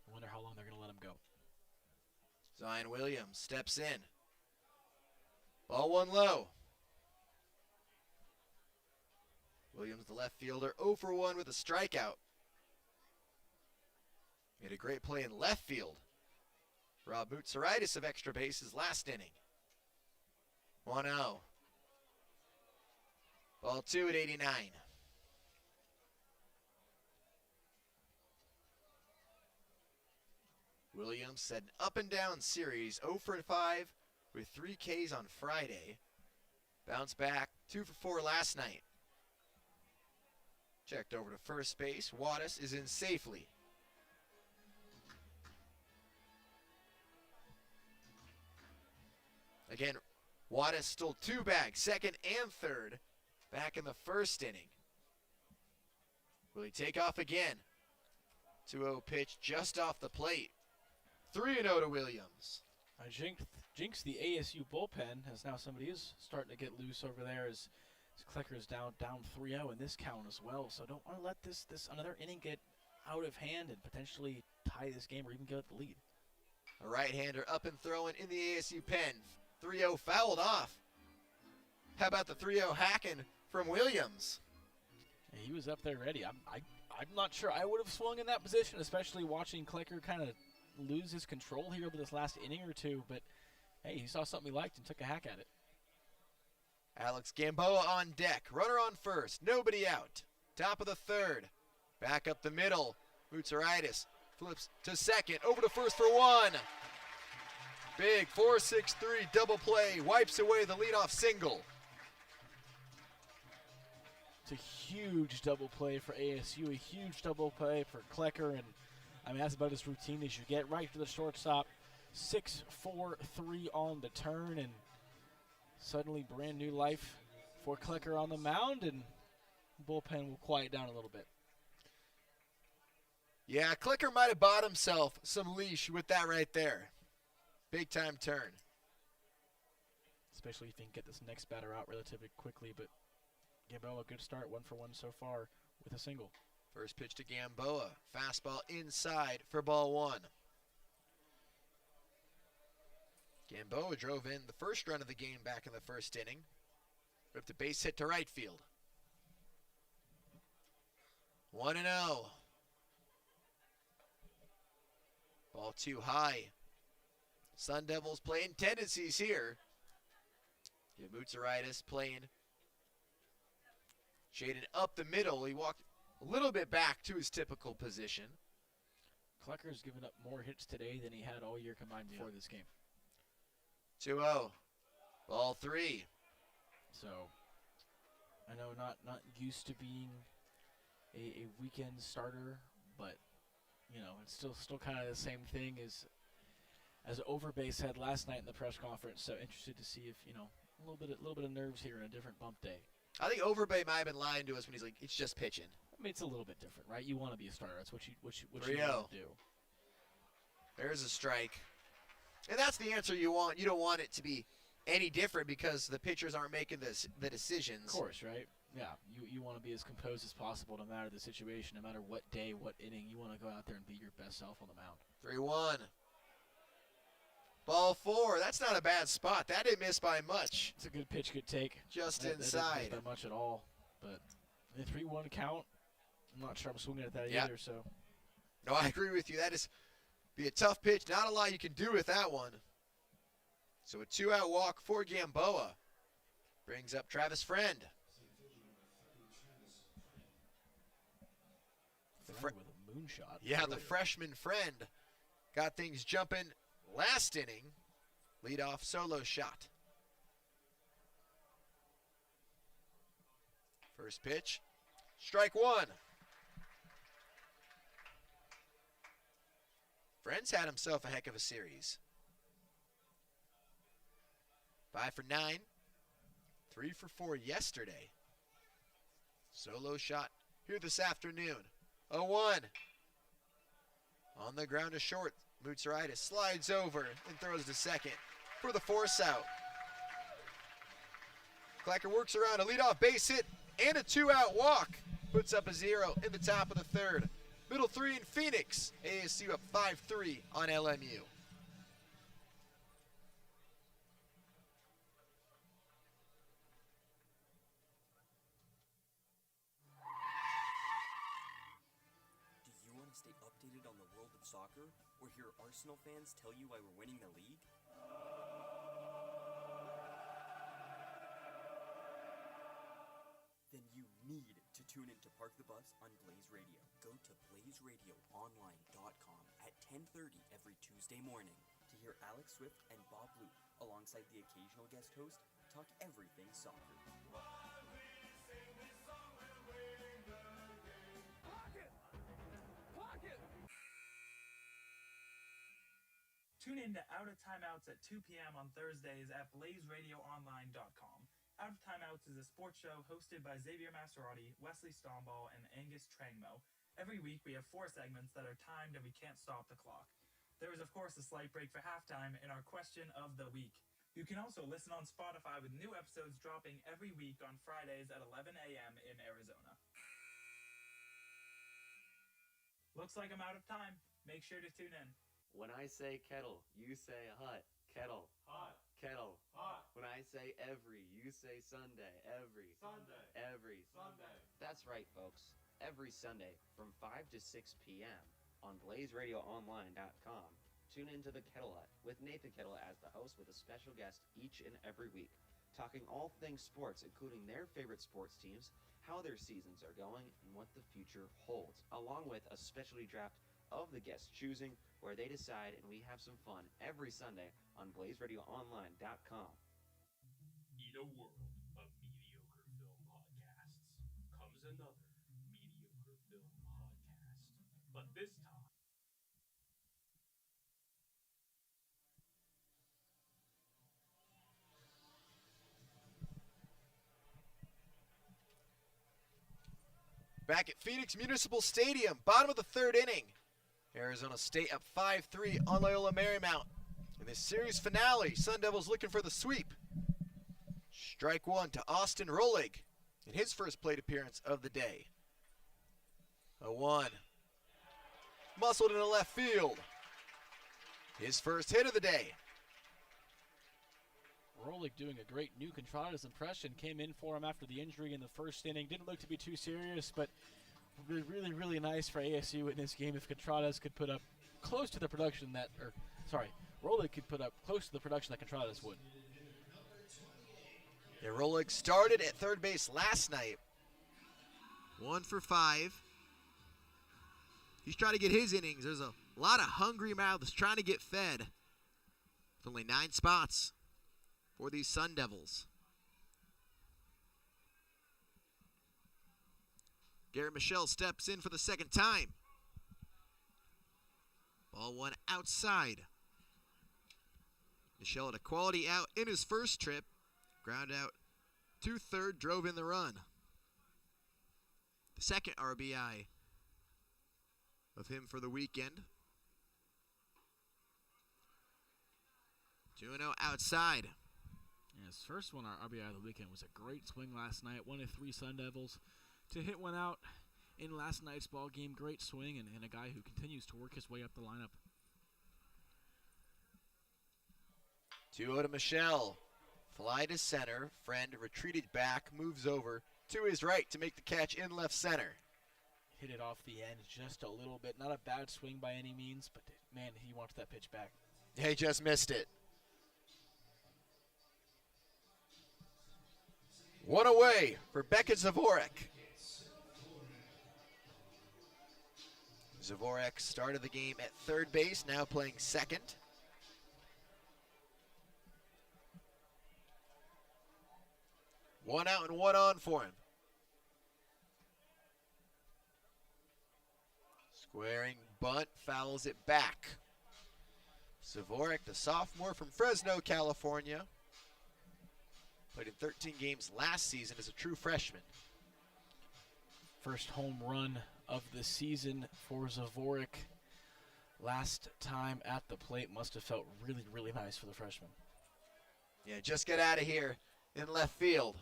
I wonder how long they're going to let him go. Zion Williams steps in. Ball 1 low. Williams, the left fielder, 0 for 1 with a strikeout. Made a great play in left field. Rob Mutsaritis of extra bases last inning. 1-0. Ball 2 at 89. Williams said an up-and-down series, 0 for 5 with 3 Ks on Friday. Bounced back, 2 for 4 last night. Checked over to first base. Wattis is in safely. Again, Wattis stole 2 bags, second and third, back in the first inning. Will he take off again? 2-0 pitch just off the plate. 3-0 to Williams. I jinxed the ASU bullpen, as now somebody is starting to get loose over there as Klecker's down 3-0 in this count as well. So don't want to let this another inning get out of hand and potentially tie this game or even get the lead. A right-hander up and throwing in the ASU pen. 3-0 fouled off. How about the 3-0 hacking from Williams? Yeah, he was up there ready. I'm not sure I would have swung in that position, especially watching Klecker kind of lose his control here over this last inning or two. But hey, he saw something he liked and took a hack at it. Alex Gamboa on deck. Runner on first. Nobody out. Top of the third. Back up the middle. Mutsaritis flips to second. Over to first for 1. Big 4-6-3 double play. Wipes away the leadoff single. It's a huge double play for ASU. A huge double play for Klecker. And I mean, that's about as routine as you get. Right to the shortstop. 6-4-3 on the turn. And suddenly brand new life for Klecker on the mound. And bullpen will quiet down a little bit. Yeah, Klecker might have bought himself some leash with that right there. Big time turn. Especially if he can get this next batter out relatively quickly. But Gamboa, a good start. 1 for 1 so far with a single. First pitch to Gamboa. Fastball inside for ball 1. Gamboa drove in the first run of the game back in the first inning. Ripped a base hit to right field. 1-0. Ball 2 high. Sun Devils playing tendencies here. Mutsaritis playing shaded up the middle. He walked a little bit back to his typical position. Klecker's given up more hits today than he had all year combined before this game. 2-0. Ball 3. So I know not used to being a weekend starter, but it's still kind of the same thing as Overbay said last night in the press conference. So interested to see if a little bit of nerves here in a different bump day. I think Overbay might have been lying to us when he's like, it's just pitching. I mean, it's a little bit different, right? You want to be a starter. That's what you want to do. There's a strike. And that's the answer you want. You don't want it to be any different because the pitchers aren't making the decisions. Of course, right? Yeah, you want to be as composed as possible no matter the situation, no matter what day, what inning. You want to go out there and be your best self on the mound. 3-1. Ball 4. That's not a bad spot. That didn't miss by much. It's a good pitch, good take. Just that inside. That didn't miss by much at all. But the 3-1 count, I'm not sure I'm swinging at that either. So. No, I agree with you. That is be a tough pitch. Not a lot you can do with that one. So a 2-out walk for Gamboa. Brings up Travis Friend. With a moonshot. Yeah, the freshman Friend got things jumping last inning. Leadoff solo shot. First pitch. Strike 1. Friend's had himself a heck of a series. 5 for 9. 3 for 4 yesterday. Solo shot here this afternoon. 0-1. On the ground to short. Mutsaritis slides over and throws to second for the force out. Clacker works around a leadoff base hit and a 2-out walk. Puts up a 0 in the top of the third. Middle 3 in Phoenix. ASU up 5-3 on LMU. Stay updated on the world of soccer, or hear Arsenal fans tell you why we're winning the league? Then you need to tune in to Park the Bus on Blaze Radio. Go to blazeradioonline.com at 10:30 every Tuesday morning to hear Alex Swift and Bob Luke, alongside the occasional guest host, talk everything soccer. Tune in to Out of Timeouts at 2 p.m. on Thursdays at blazeradioonline.com. Out of Timeouts is a sports show hosted by Xavier Masserati, Wesley Stomball, and Angus Trangmo. Every week we have 4 segments that are timed and we can't stop the clock. There is of course a slight break for halftime in our question of the week. You can also listen on Spotify with new episodes dropping every week on Fridays at 11 a.m. in Arizona. Looks like I'm out of time. Make sure to tune in. When I say kettle, you say hot. Kettle. Hot. Kettle. Hot. When I say every, you say Sunday. Every. Sunday. Every. Sunday. That's right, folks. Every Sunday from 5 to 6 p.m. on blazeradioonline.com. Tune into the Kettle Hut with Nathan Kettle as the host with a special guest each and every week, talking all things sports, including their favorite sports teams, how their seasons are going, and what the future holds, along with a specialty draft of the guests choosing, where they decide, and we have some fun every Sunday on blazeradioonline.com. In a world of mediocre film podcasts comes another mediocre film podcast. But this time, back at Phoenix Municipal Stadium, bottom of the third inning. Arizona State up 5-3 on Loyola Marymount. In this series finale, Sun Devils looking for the sweep. Strike 1 to Austin Rolig in his first plate appearance of the day. 0-1. Muscled into left field. His first hit of the day. Rolig doing a great new Contreras impression. Came in for him after the injury in the first inning. Didn't look to be too serious, but really, really nice for ASU in this game if Contreras could put up close to the production that, Rolig could put up close to the production that Contreras would. Yeah, Rolig started at third base last night. 1 for 5. He's trying to get his innings. There's a lot of hungry mouths trying to get fed. It's only 9 spots for these Sun Devils. Garrett Michelle steps in for the second time. Ball one outside. Michelle had a quality out in his first trip. Ground out to third, drove in the run. The second RBI of him for the weekend. 2-0 outside. Yeah, his first one, our RBI of the weekend, was a great swing last night. One of 3 Sun Devils to hit one out in last night's ball game. Great swing, and a guy who continues to work his way up the lineup. 2-0 to Michelle. Fly to center. Friend retreated back, moves over to his right to make the catch in left center. Hit it off the end just a little bit. Not a bad swing by any means, but man, he wants that pitch back. Yeah, he just missed it. One away for Beckett Zavorek. Zavorek started the game at third base, now playing second. One out and one on for him. Squaring bunt, fouls it back. Zavorek, the sophomore from Fresno, California. Played in 13 games last season as a true freshman. First home run of the season for Zavorek. Last time at the plate must have felt really, really nice for the freshman. Yeah, just get out of here in left field.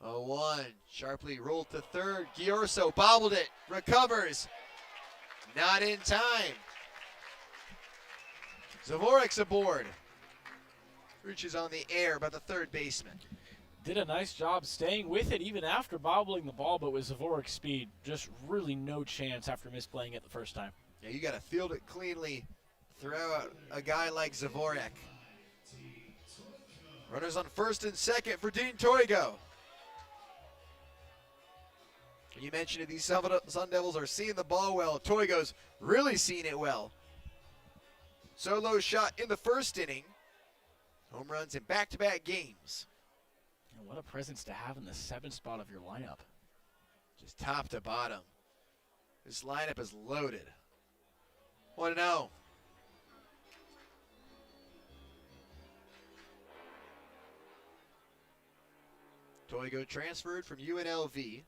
0-1, sharply rolled to third. Giorso bobbled it, recovers. Not in time. Zavorek's aboard. Reaches on the air by the third baseman. Did a nice job staying with it even after bobbling the ball, but with Zavorek's speed, just really no chance after misplaying it the first time. Yeah, you got to field it cleanly. Throw out a guy like Zavorek. Runners on first and second for Dean Toigo. You mentioned it, these Sun Devils are seeing the ball well. Toigo's really seeing it well. Solo shot in the first inning. Home runs in back-to-back games. And what a presence to have in the 7th spot of your lineup. Just top to bottom. This lineup is loaded. 1-0. Toigo transferred from UNLV.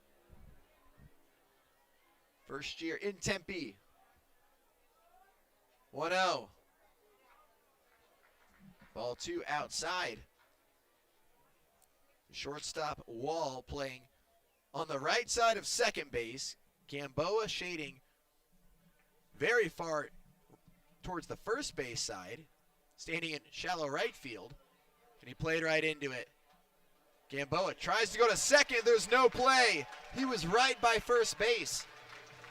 First year in Tempe. 1-0. Ball 2 outside. Shortstop Wall playing on the right side of second base. Gamboa shading very far towards the first base side. Standing in shallow right field. And he played right into it. Gamboa tries to go to second. There's no play. He was right by first base.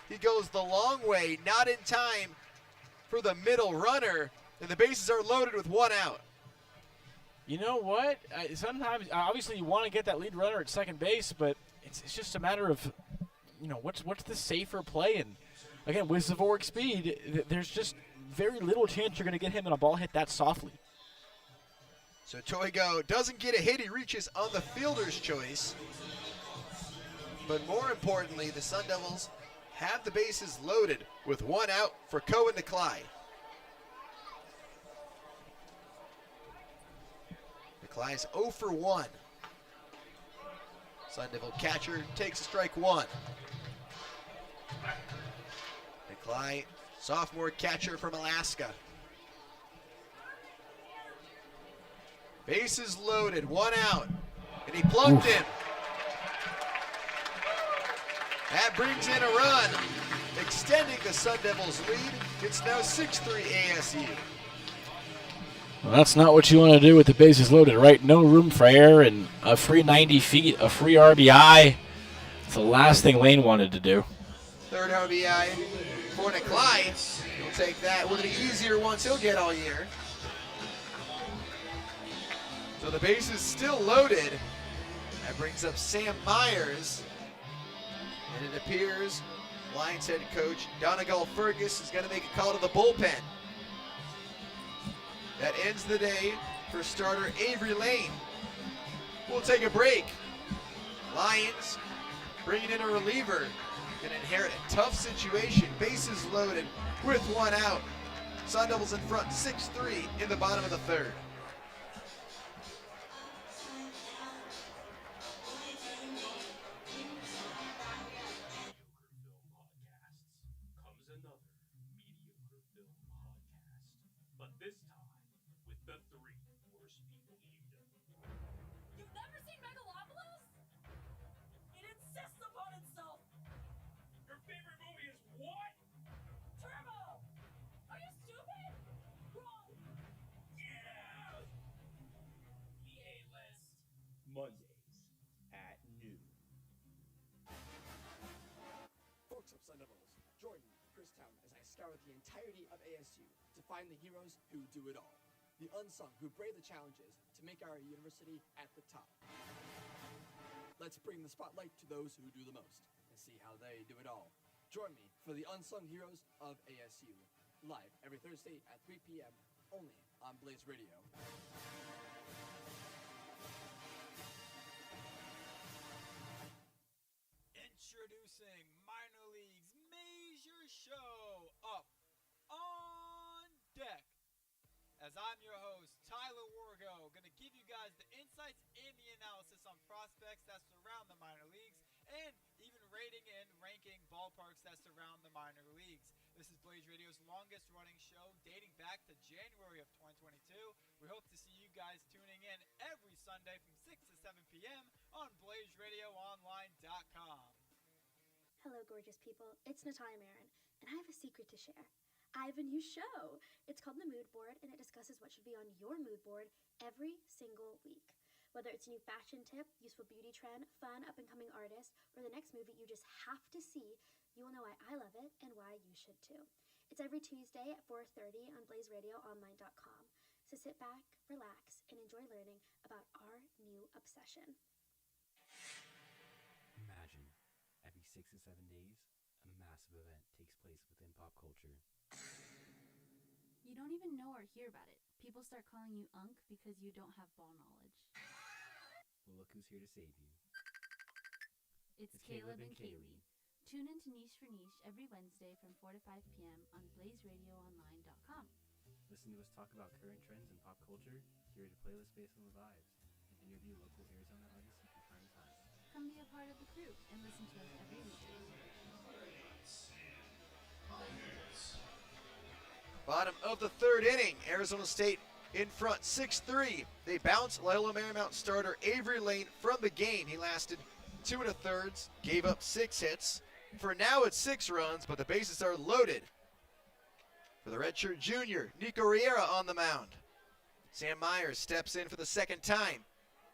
He goes the long way, not in time for the middle runner. And the bases are loaded with 1 out. You know what? Sometimes, obviously, you want to get that lead runner at second base, but it's just a matter of, what's the safer play? And again, with Zavorek's speed, there's just very little chance you're going to get him in a ball hit that softly. So Toigo doesn't get a hit. He reaches on the fielder's choice. But more importantly, the Sun Devils have the bases loaded with 1 out for Cohen to Clyde. Clyde's 0 for 1. Sun Devil catcher takes a strike 1. Clyde, sophomore catcher from Alaska. Bases loaded, 1 out, and he plunked him. That brings in a run, extending the Sun Devils' lead. It's now 6-3 ASU. Well, that's not what you want to do with the bases loaded, right? No room for error and a free 90 feet, a free RBI. It's the last thing Lane wanted to do. Third RBI for Clyde. He'll take that. One of the easier ones he'll get all year. So the base is still loaded. That brings up Sam Myers. And it appears Lions head coach Donegal Fergus is going to make a call to the bullpen. That ends the day for starter Avery Lane. We'll take a break. Lions bringing in a reliever. Going to inherit a tough situation. Bases loaded with one out. Sun Devils in front 6-3 in the bottom of the third. Comes another mediocre film podcast. But this time with the 3 worst people you know. You've never seen Megalopolis? It insists upon itself. Your favorite movie is what? Turbo! Are you stupid? Wrong. Yeah! The A-List. Mondays at noon. Folks of Sun Devils, join me, Chris Town, as I scour the entirety of ASU to find the heroes who do it all. The unsung who brave the challenges to make our university at the top. Let's bring the spotlight to those who do the most and see how they do it all. Join me for the unsung heroes of ASU, live every Thursday at 3 p.m. only on Blaze Radio. Introducing Minor League's major show, Up on Deck. As I'm your host, Tyler Wargo, going to give you guys the insights and the analysis on prospects that surround the minor leagues and even rating and ranking ballparks that surround the minor leagues. This is Blaze Radio's longest running show dating back to January of 2022. We hope to see you guys tuning in every Sunday from 6 to 7 p.m. on BlazeRadioOnline.com. Hello, gorgeous people. It's Natalia Marin, and I have a secret to share. I have a new show. It's called The Mood Board, and it discusses what should be on your mood board every single week. Whether it's a new fashion tip, useful beauty trend, fun up-and-coming artist, or the next movie you just have to see, you will know why I love it and why you should too. It's every Tuesday at 4:30 on BlazeRadioOnline.com. So sit back, relax, and enjoy learning about our new obsession. Imagine, every 6 to 7 days, a massive event takes place within pop culture. You don't even know or hear about it. People start calling you Unk because you don't have ball knowledge. Well, look who's here to save you. It's Caleb and Kaylee. Tune in to Niche for Niche every Wednesday from 4 to 5 p.m. on BlazeRadioOnline.com. Listen to us talk about current trends in pop culture, curate a playlist based on the vibes, and interview local Arizona artists from time to time. Come be a part of the crew and listen to us every weekday. Bottom of the third inning, Arizona State in front 6-3. They bounce Loyola Marymount starter Avery Lane from the game. He lasted 2 1/3, gave up 6 hits. For now it's 6 runs, but the bases are loaded. For the redshirt junior, Nico Riera on the mound. Sam Myers steps in for the second time.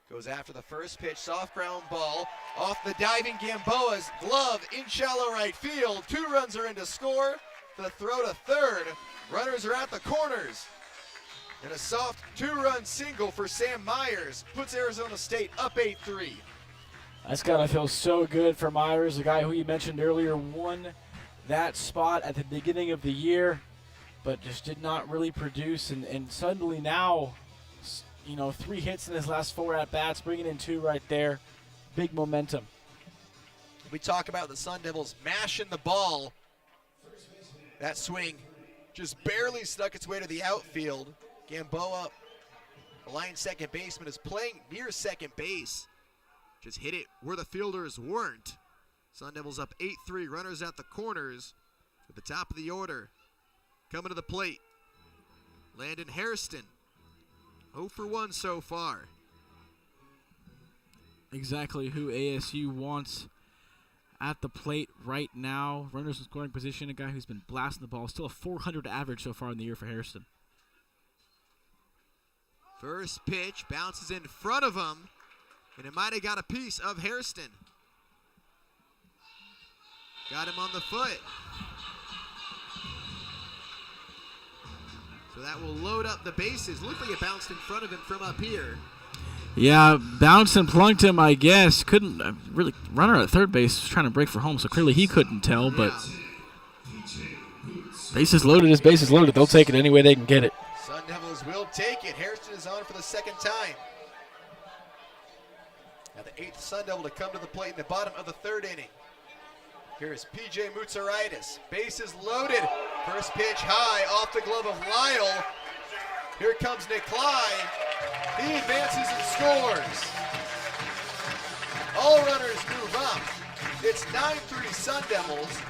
Goes after the first pitch, soft ground ball, off the diving Gamboa's glove in shallow right field. 2 runs are in to score. The throw to third. Runners are at the corners. And a soft 2-run single for Sam Myers puts Arizona State up 8-3. That's gotta feel so good for Myers, the guy who you mentioned earlier won that spot at the beginning of the year, but just did not really produce. And suddenly now, 3 hits in his last 4 at-bats, bringing in 2 right there. Big momentum. We talk about the Sun Devils mashing the ball. That swing just barely snuck its way to the outfield. Gamboa, the line second baseman, is playing near second base. Just hit it where the fielders weren't. Sun Devils up 8-3, runners at the corners. At the top of the order, coming to the plate, Landon Hairston. 0 for 1 so far. Exactly who ASU wants at the plate right now. Runners in scoring position, a guy who's been blasting the ball. Still a 400 average so far in the year for Hairston. First pitch bounces in front of him, and it might have got a piece of Hairston. Got him on the foot. So that will load up the bases. Looked like it bounced in front of him from up here. Yeah, bounced and plunked him, I guess. Couldn't really. Runner at third base was trying to break for home, so clearly he couldn't tell. But bases loaded is bases loaded. They'll take it any way they can get it. Sun Devils will take it. Hairston is on for the second time. At the 8th Sun Devil to come to the plate in the bottom of the 3rd inning. Here's PJ Mutsaritis. Bases loaded. First pitch high off the glove of Lyle. Here comes Nick Cly. He advances and scores. All runners move up. It's 9-3 Sun Devils.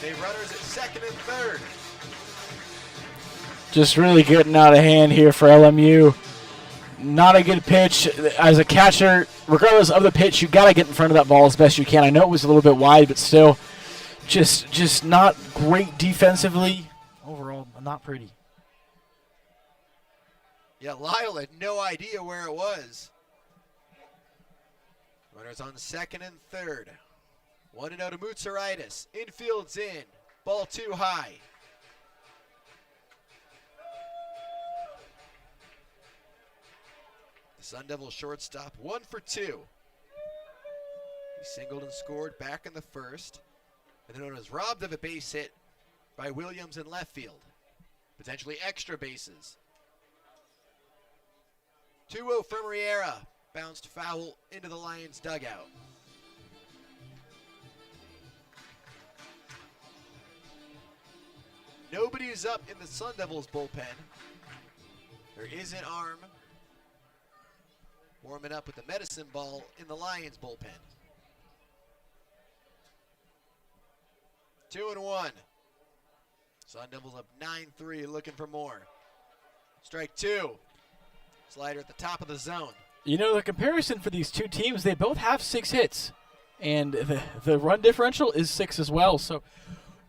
They have runners at 2nd and 3rd. Just really getting out of hand here for LMU. Not a good pitch. As a catcher, regardless of the pitch, you got to get in front of that ball as best you can. I know it was a little bit wide, but still just not great defensively. Overall, not pretty. Yeah, Lyle had no idea where it was. Runners on 2nd and 3rd. 1-0 to Mutsaritis. Infield's in. Ball too high. The Sun Devil shortstop, 1 for 2. He singled and scored back in the 1st. And then was robbed of a base hit by Williams in left field. Potentially extra bases. 2-0 from Riera. Bounced foul into the Lions dugout. Nobody's up in the Sun Devils bullpen. There is an arm warming up with the medicine ball in the Lions bullpen. 2-1. Sun Devils up 9-3, looking for more. Strike 2. Slider at the top of the zone. You know, the comparison for these two teams, they both have 6 hits. And the run differential is 6 as well. So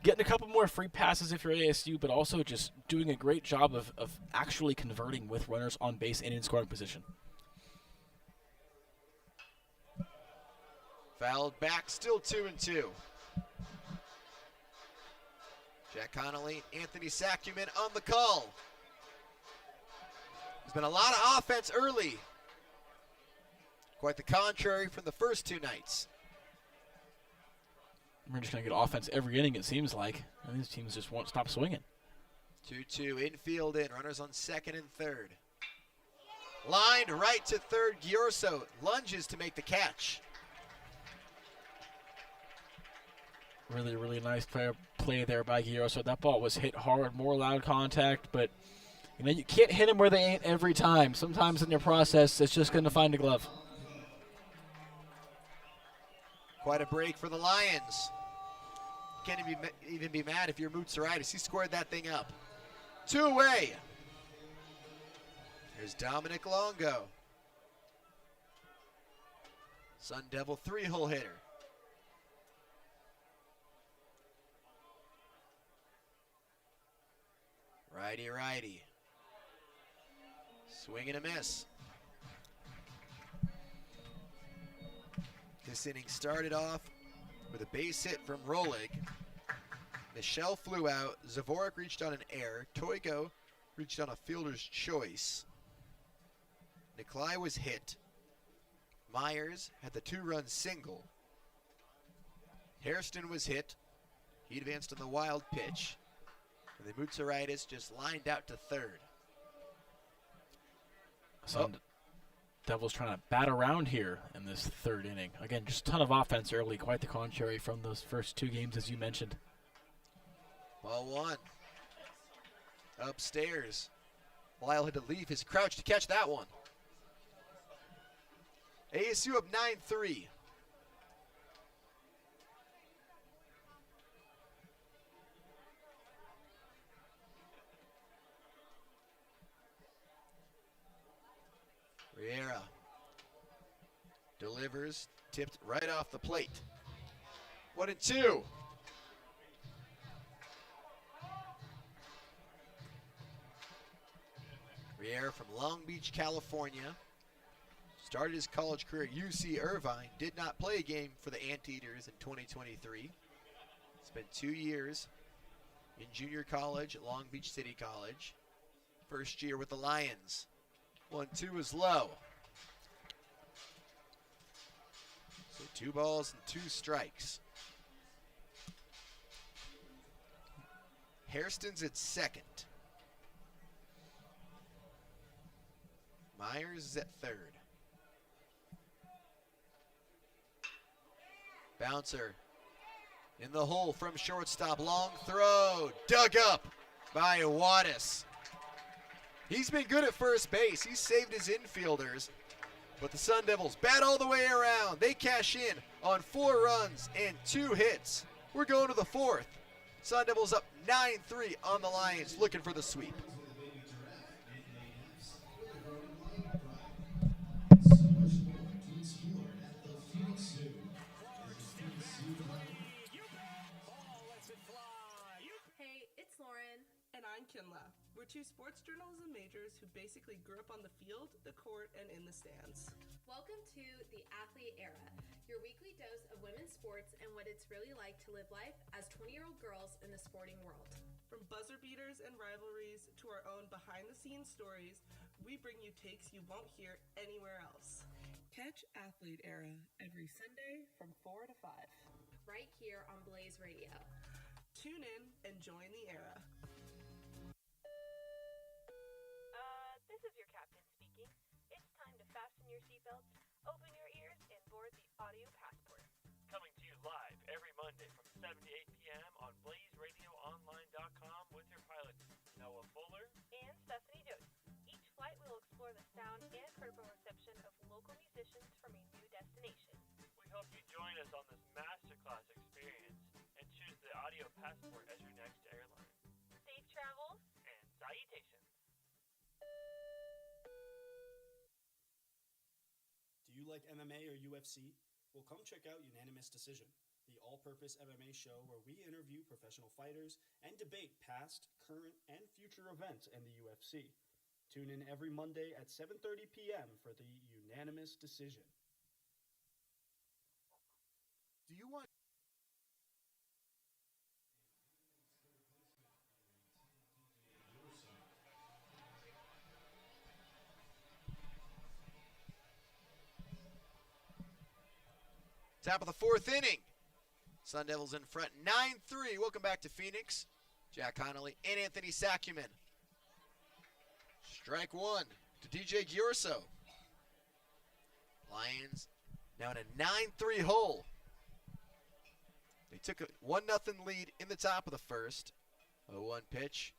getting a couple more free passes if you're ASU, but also just doing a great job of actually converting with runners on base and in scoring position. Fouled back, still 2-2. Jack Connolly, Anthony Saccuman on the call. There's been a lot of offense early. Quite the contrary from the first 2 nights. We're just going to get offense every inning, it seems like. And these teams just won't stop swinging. 2-2, infield in, runners on 2nd and 3rd. Lined right to 3rd, Giorso lunges to make the catch. Really, really nice play there by Giorso. That ball was hit hard, more loud contact, but you know, you can't hit them where they ain't every time. Sometimes in your process, it's just going to find a glove. Quite a break for the Lions. Can't even be mad if you're Mutsaritis. He scored that thing up. 2 away. Here's Dominic Longo. Sun Devil 3-hole hitter. Righty. Swing and a miss. This inning started off with a base hit from Rolig. Michelle flew out. Zavorik reached on an error. Toigo reached on a fielder's choice. Nikolai was hit. Myers had the 2-run single. Hairston was hit. He advanced on the wild pitch. And the Mutsaritis just lined out to 3rd. Sun Devils trying to bat around here in this 3rd inning. Again, just a ton of offense early. Quite the contrary from those first 2 games, as you mentioned. Ball 1. Upstairs. Lyle had to leave his crouch to catch that one. ASU up 9-3. Riera delivers, tipped right off the plate. 1-2. Riera from Long Beach, California. Started his college career at UC Irvine. Did not play a game for the Anteaters in 2023. Spent 2 years in junior college at Long Beach City College. First year with the Lions. 1-2 is low. So 2 balls and 2 strikes. Hairston's at 2nd. Myers is at 3rd. Bouncer in the hole from shortstop. Long throw. Dug up by Wattis. He's been good at first base. He's saved his infielders. But the Sun Devils bat all the way around. They cash in on 4 runs and 2 hits. We're going to the 4th. Sun Devils up 9-3 on the Lions, looking for the sweep. Hey, it's Lauren. And I'm Kinla. We're 2 sports journalism majors who basically grew up on the field, the court, and in the stands. Welcome to the Athlete Era, your weekly dose of women's sports and what it's really like to live life as 20-year-old girls in the sporting world. From buzzer beaters and rivalries to our own behind-the-scenes stories, we bring you takes you won't hear anywhere else. Catch Athlete Era every Sunday from 4 to 5. Right here on Blaze Radio. Tune in and join the era. This is your captain speaking. It's time to fasten your seatbelts, open your ears, and board the audio passport. Coming to you live every Monday from 7 to 8 p.m. on BlazeRadioOnline.com with your pilots, Noah Fuller And Stephanie Jones. Each flight will explore the sound and critical reception of local musicians from a new destination. We hope you join us on this masterclass experience and choose the audio passport as your next airline. Safe travels and salutations. Do you like MMA or UFC? Well, come check out Unanimous Decision, the all-purpose MMA show where we interview professional fighters and debate past, current, and future events in the UFC. Tune in every Monday at 7:30 p.m. for the Unanimous Decision. Do you want... Top of the 4th inning. Sun Devils in front 9-3. Welcome back to Phoenix. Jack Connolly and Anthony Saccuman. Strike 1 to DJ Giorso. Lions now in a 9-3 hole. They took a 1-0 lead in the top of the first. 0-1 pitch.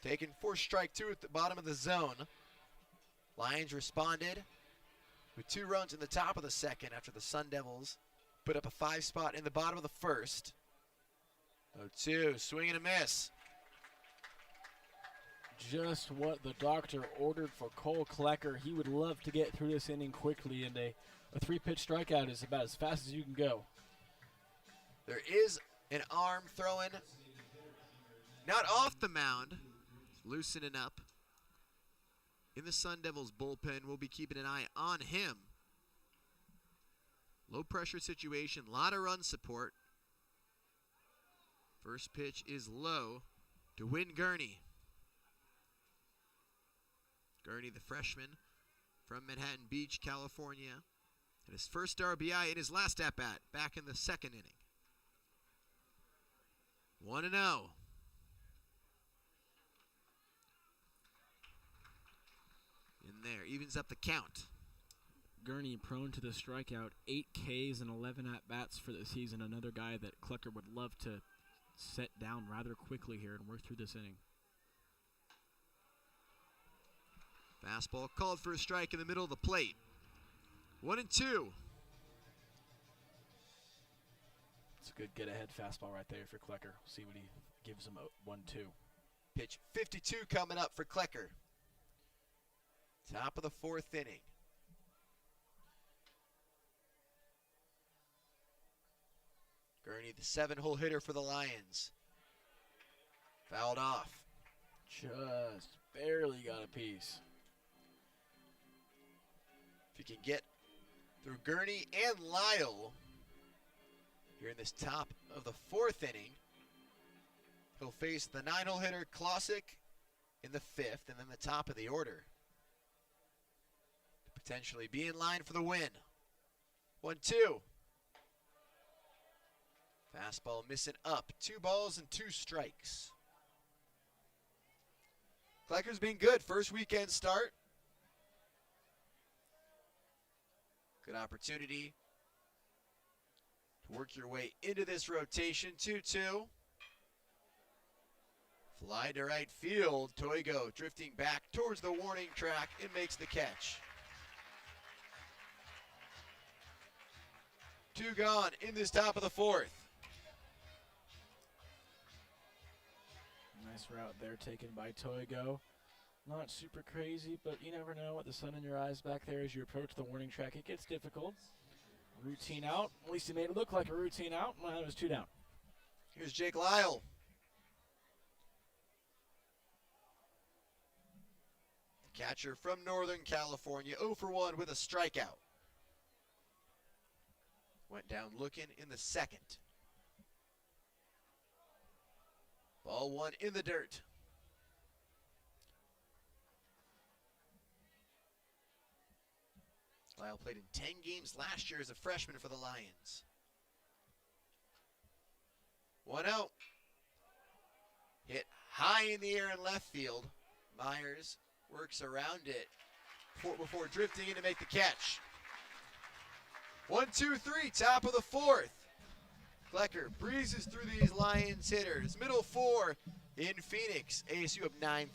Taken for strike 2 at the bottom of the zone. Lions responded with 2 runs in the top of the second after the Sun Devils put up a 5 spot in the bottom of the first. 0-2, swing and a miss. Just what the doctor ordered for Cole Klecker. He would love to get through this inning quickly, and a 3-pitch strikeout is about as fast as you can go. There is an arm throwing, not off the mound, loosening up. In the Sun Devils bullpen, we'll be keeping an eye on him. Low pressure situation, a lot of run support. First pitch is low to Win Gurney. Gurney, the freshman from Manhattan Beach, California, had his first RBI in his last at-bat back in the second inning. 1-0. In there, evens up the count. Gurney prone to the strikeout, 8 Ks and 11 at-bats for the season. Another guy that Klecker would love to set down rather quickly here and work through this inning. Fastball called for a strike in the middle of the plate. 1-2. It's a good get-ahead fastball right there for Klecker. See what he gives him. 1-2. Pitch 52 coming up for Klecker. Top of the 4th inning. Gurney, the 7-hole hitter for the Lions. Fouled off. Just barely got a piece. If you can get through Gurney and Lyle here in this top of the 4th inning, he'll face the 9-hole hitter Klosik in the 5th, and then the top of the order. To potentially be in line for the win. 1-2. Fastball missing up. 2 balls and 2 strikes. Klecker's been good. First weekend start. Good opportunity work your way into this rotation. 2-2. Fly to right field. Toigo drifting back towards the warning track and makes the catch. 2 gone in this top of the 4th. Nice route there taken by Toigo. Not super crazy, but you never know what the sun in your eyes back there as you approach the warning track. It gets difficult. Routine out. At least he made it look like a routine out. Well, it was 2 down. Here's Jake Lyle. The catcher from Northern California, 0 for 1 with a strikeout. Went down looking in the 2nd. Ball 1 in the dirt. Lyle played in 10 games last year as a freshman for the Lions. 1 out. Hit high in the air in left field. Myers works around it before drifting in to make the catch. 1-2-3, top of the 4th. Klecker breezes through these Lions hitters. Middle 4 in Phoenix. ASU up 9-3.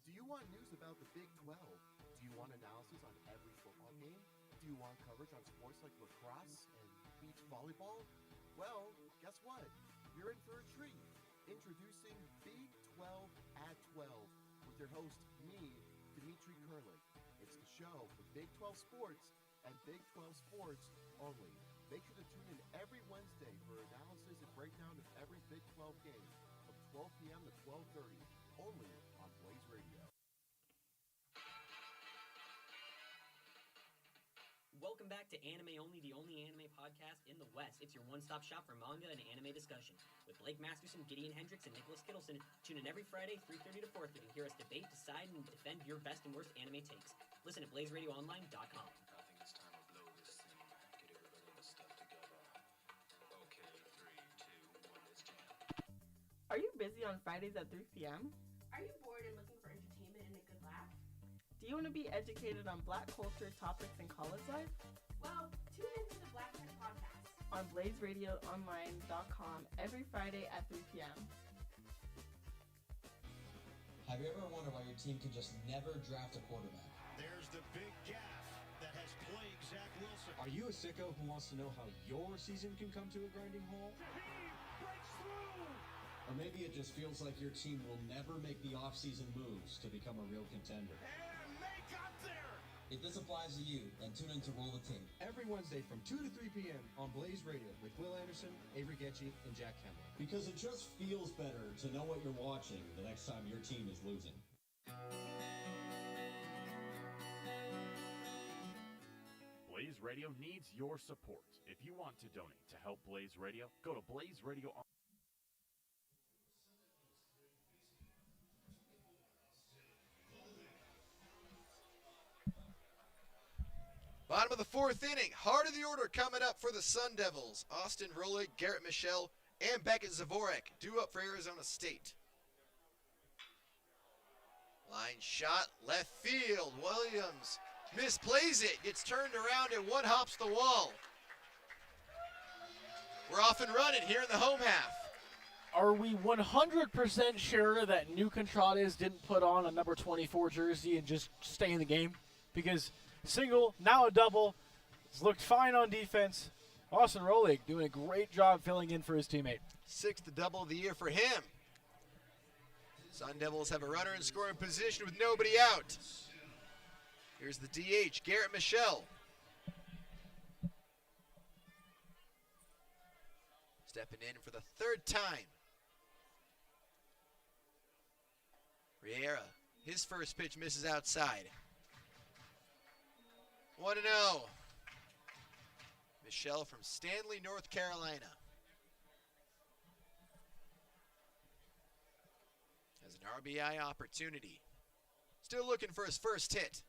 Do you want news about the Big 12? Do you want analysis on every football game? Do you want coverage on sports like lacrosse and beach volleyball? Well, guess what? You're in for a treat. Introducing Big 12 at 12 with your host, me, Dimitri Kurlik. It's the show for Big 12 sports and Big 12 sports only. Make sure to tune in every Wednesday for analysis and breakdown of every Big 12 game from 12 p.m. to 12:30, only on Blaze Radio. Welcome back to Anime Only, the only anime podcast in the West. It's your one-stop shop for manga and anime discussion. With Blake Masterson, Gideon Hendricks, and Nicholas Kittleson, tune in every Friday, 3:30 to 4:30 to hear us debate, decide, and defend your best and worst anime takes. Listen at BlazeRadioOnline.com. I think it's time to blow this thing. Get everybody in the stuff together. Okay, 3, 2, 1, let's jam. Are you busy on Fridays at 3 p.m.? Are you bored and looking for entertainment and a good laugh? Do you want to be educated on Black culture topics in college life? Well, tune into the Black Tech Podcast On BlazeRadioOnline.com every Friday at 3 p.m. Have you ever wondered why your team can just never draft a quarterback? There's the big gaffe that has plagued Zach Wilson. Are you a sicko who wants to know how your season can come to a grinding halt? Breaks through! Or maybe it just feels like your team will never make the offseason moves to become a real contender. And they got there! If this applies to you, then tune in to Roll the Tape. Every Wednesday from 2 to 3 p.m. on Blaze Radio with Will Anderson, Avery Getchie, and Jack Kemler. Because it just feels better to know what you're watching the next time your team is losing. Blaze Radio needs your support. If you want to donate to help Blaze Radio, go to Blaze Radio. Bottom of the 4th inning. Heart of the order coming up for the Sun Devils. Austin Rolig, Garrett Michelle, and Beckett Zavorek due up for Arizona State. Line shot, left field. Williams misplays it. Gets turned around and one hops the wall. We're off and running here in the home half. Are we 100% sure that New Contrades didn't put on a number 24 jersey and just stay in the game? Because single, now a double, has looked fine on defense. Austin Rolig doing a great job filling in for his teammate. 6th double of the year for him. Sun Devils have a runner in scoring position with nobody out. Here's the DH, Garrett Michelle. Stepping in for the 3rd time. Riera, his first pitch misses outside. 1-0. Michelle from Stanley, North Carolina. Has an RBI opportunity. Still looking for his first hit.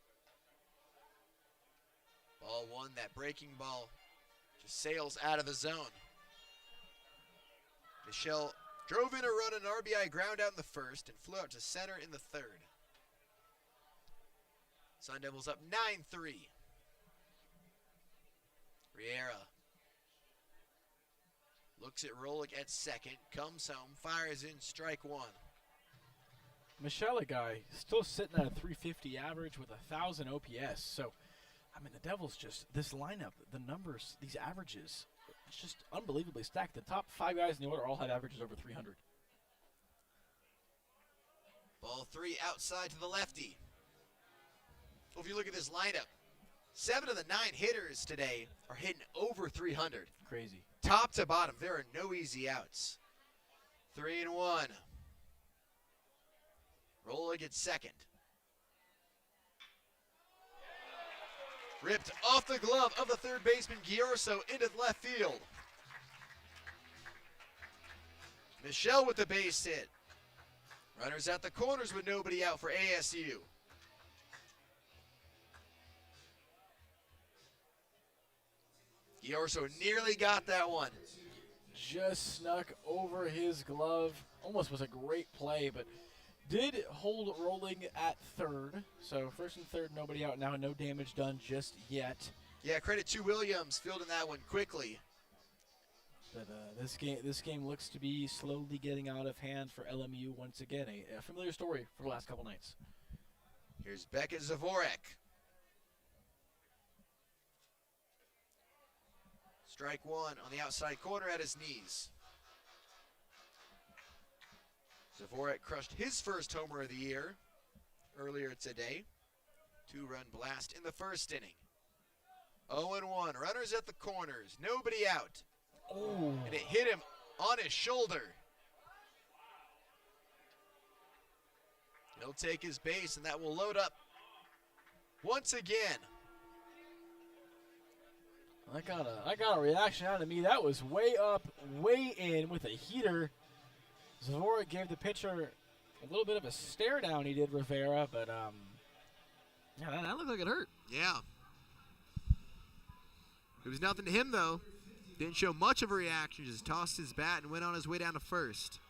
Ball 1, that breaking ball just sails out of the zone. Michelle drove in a run, an RBI ground out in the 1st, and flew out to center in the 3rd. Sun Devils up 9-3. Riera looks at Rolick at second, comes home, fires in, strike one. Michelle, a guy, still sitting at a 350 average with 1,000 OPS. So, I mean, the Devils just, this lineup, the numbers, these averages, it's just unbelievably stacked. The top 5 guys in the order all have averages over 300. Ball 3 outside to the lefty. Well, if you look at this lineup, 7 of the 9 hitters today are hitting over 300. Crazy. Top to bottom, there are no easy outs. 3-1. Rolick at second. Ripped off the glove of the third baseman, Giorso, into left field. Michelle with the base hit. Runners at the corners with nobody out for ASU. Giorso nearly got that one. Just snuck over his glove. Almost was a great play, but did hold rolling at third. So first and third, nobody out now. No damage done just yet. Yeah, credit to Williams fielding that one quickly. But this game looks to be slowly getting out of hand for LMU once again. A familiar story for the last couple nights. Here's Beckett Zavorek. Strike one on the outside corner at his knees. Zavorek crushed his first homer of the year earlier today. 2-run blast in the first inning. 0-1, runners at the corners, nobody out. Oh. And it hit him on his shoulder. He'll take his base, and that will load up once again. I got a reaction out of me. That was way up, way in with a heater. Zavorek gave the pitcher a little bit of a stare down. He did, Rivera, but yeah, that looked like it hurt. Yeah. It was nothing to him though. Didn't show much of a reaction. Just tossed his bat and went on his way down to first.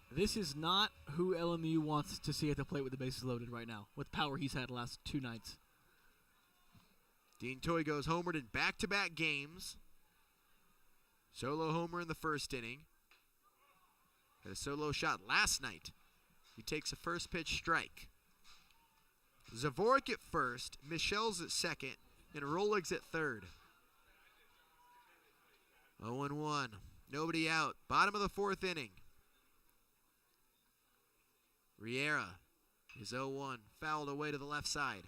This is not who LMU wants to see at the plate with the bases loaded right now, with the power he's had the last 2 nights. Dean Toigo's homered in back-to-back games. Solo homer in the first inning. Had a solo shot last night. He takes a first pitch strike. Zavorek at first, Michelle's at second, and Rolig's at third. 0-1. Nobody out. Bottom of the 4th inning. Riera is 0-1. Fouled away to the left side.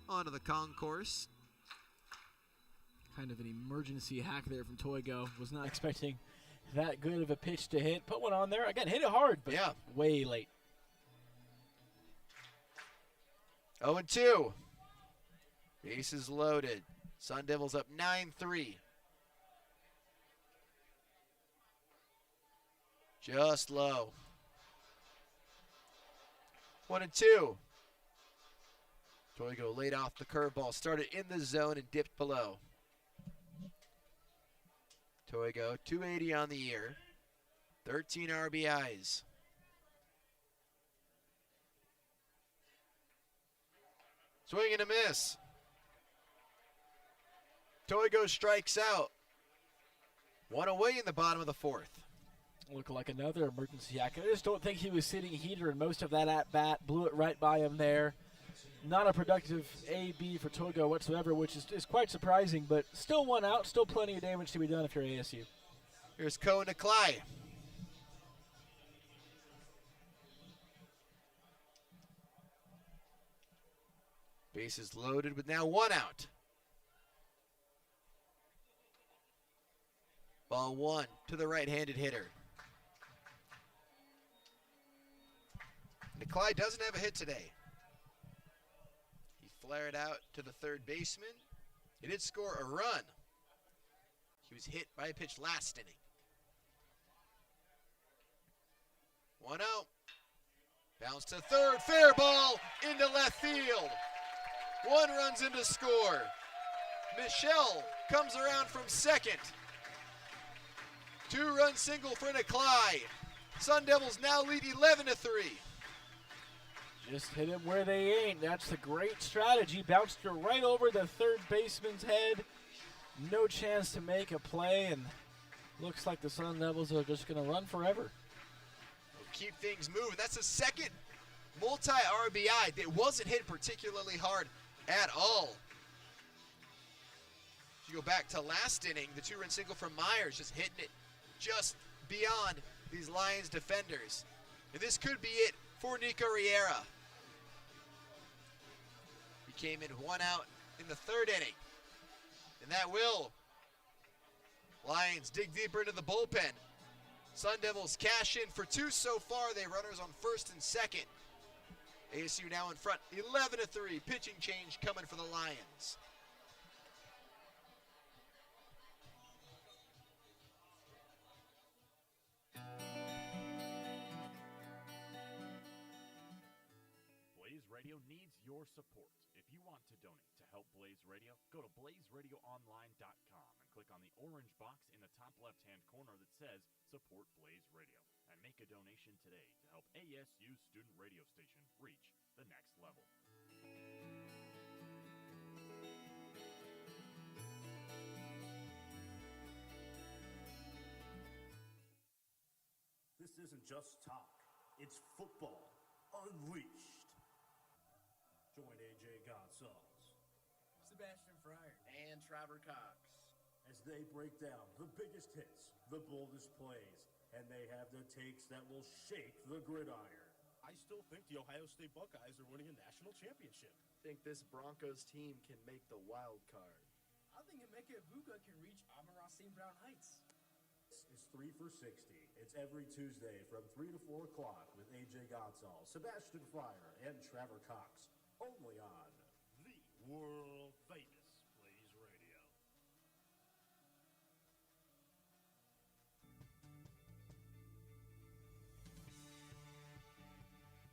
Onto the concourse. Kind of an emergency hack there from Toigo. Was not expecting that good of a pitch to hit. Put one on there. Again, hit it hard, but yeah, way late. 0-2. Bases loaded. Sun Devils up 9-3. Just low. 1-2. Toigo laid off the curveball, started in the zone and dipped below. Toigo, 280 on the year, 13 RBIs. Swing and a miss. Toigo strikes out. One away in the bottom of the 4th. Looked like another emergency hack. I just don't think he was sitting heater in most of that at-bat. Blew it right by him there. Not a productive AB for Toigo whatsoever, which is quite surprising, but still one out, still plenty of damage to be done if you're ASU. Here's Ko Niklai. Bases loaded with now 1 out. Ball 1 to the right-handed hitter. Niklai doesn't have a hit today. He flared out to the third baseman. He did score a run. He was hit by a pitch last inning. 1 out. Bounce to third. Fair ball into left field. 1 runs in to score. Michelle comes around from second. 2-run single for Niklai. Sun Devils now lead 11-3. Just hit him where they ain't. That's the great strategy. Bounced her right over the third baseman's head. No chance to make a play, and looks like the Sun Devils are just going to run forever. We'll keep things moving. That's the second multi-RBI that wasn't hit particularly hard at all. If you go back to last inning, the two-run single from Myers, just hitting it just beyond these Lions defenders. And this could be it for Nico Riera. He came in 1 out in the third inning. And that will. Lions dig deeper into the bullpen. Sun Devils cash in for 2 so far. They runners on first and second. ASU now in front, 11-3. Pitching change coming for the Lions. Blaze Radio needs your support. If you want to donate to help Blaze Radio, go to blazeradioonline.com and click on the orange box in the top left-hand corner that says Support Blaze Radio, and make a donation today to help ASU student radio station reach the next level. This isn't just talk, it's football unleashed. Join AJ Gonzalez, Sebastian Fryer, and Trevor Cox as they break down the biggest hits, the boldest plays, and they have the takes that will shake the gridiron. I still think the Ohio State Buckeyes are winning a national championship. Think this Broncos team can make the wild card. I think Emeka Egbuka can reach Amon-Ra St. Brown Heights. This is 3 for 60. It's every Tuesday from 3 to 4 o'clock with AJ Gonzalez, Sebastian Fryer, and Trevor Cox. Only on the world famous Blaze Radio.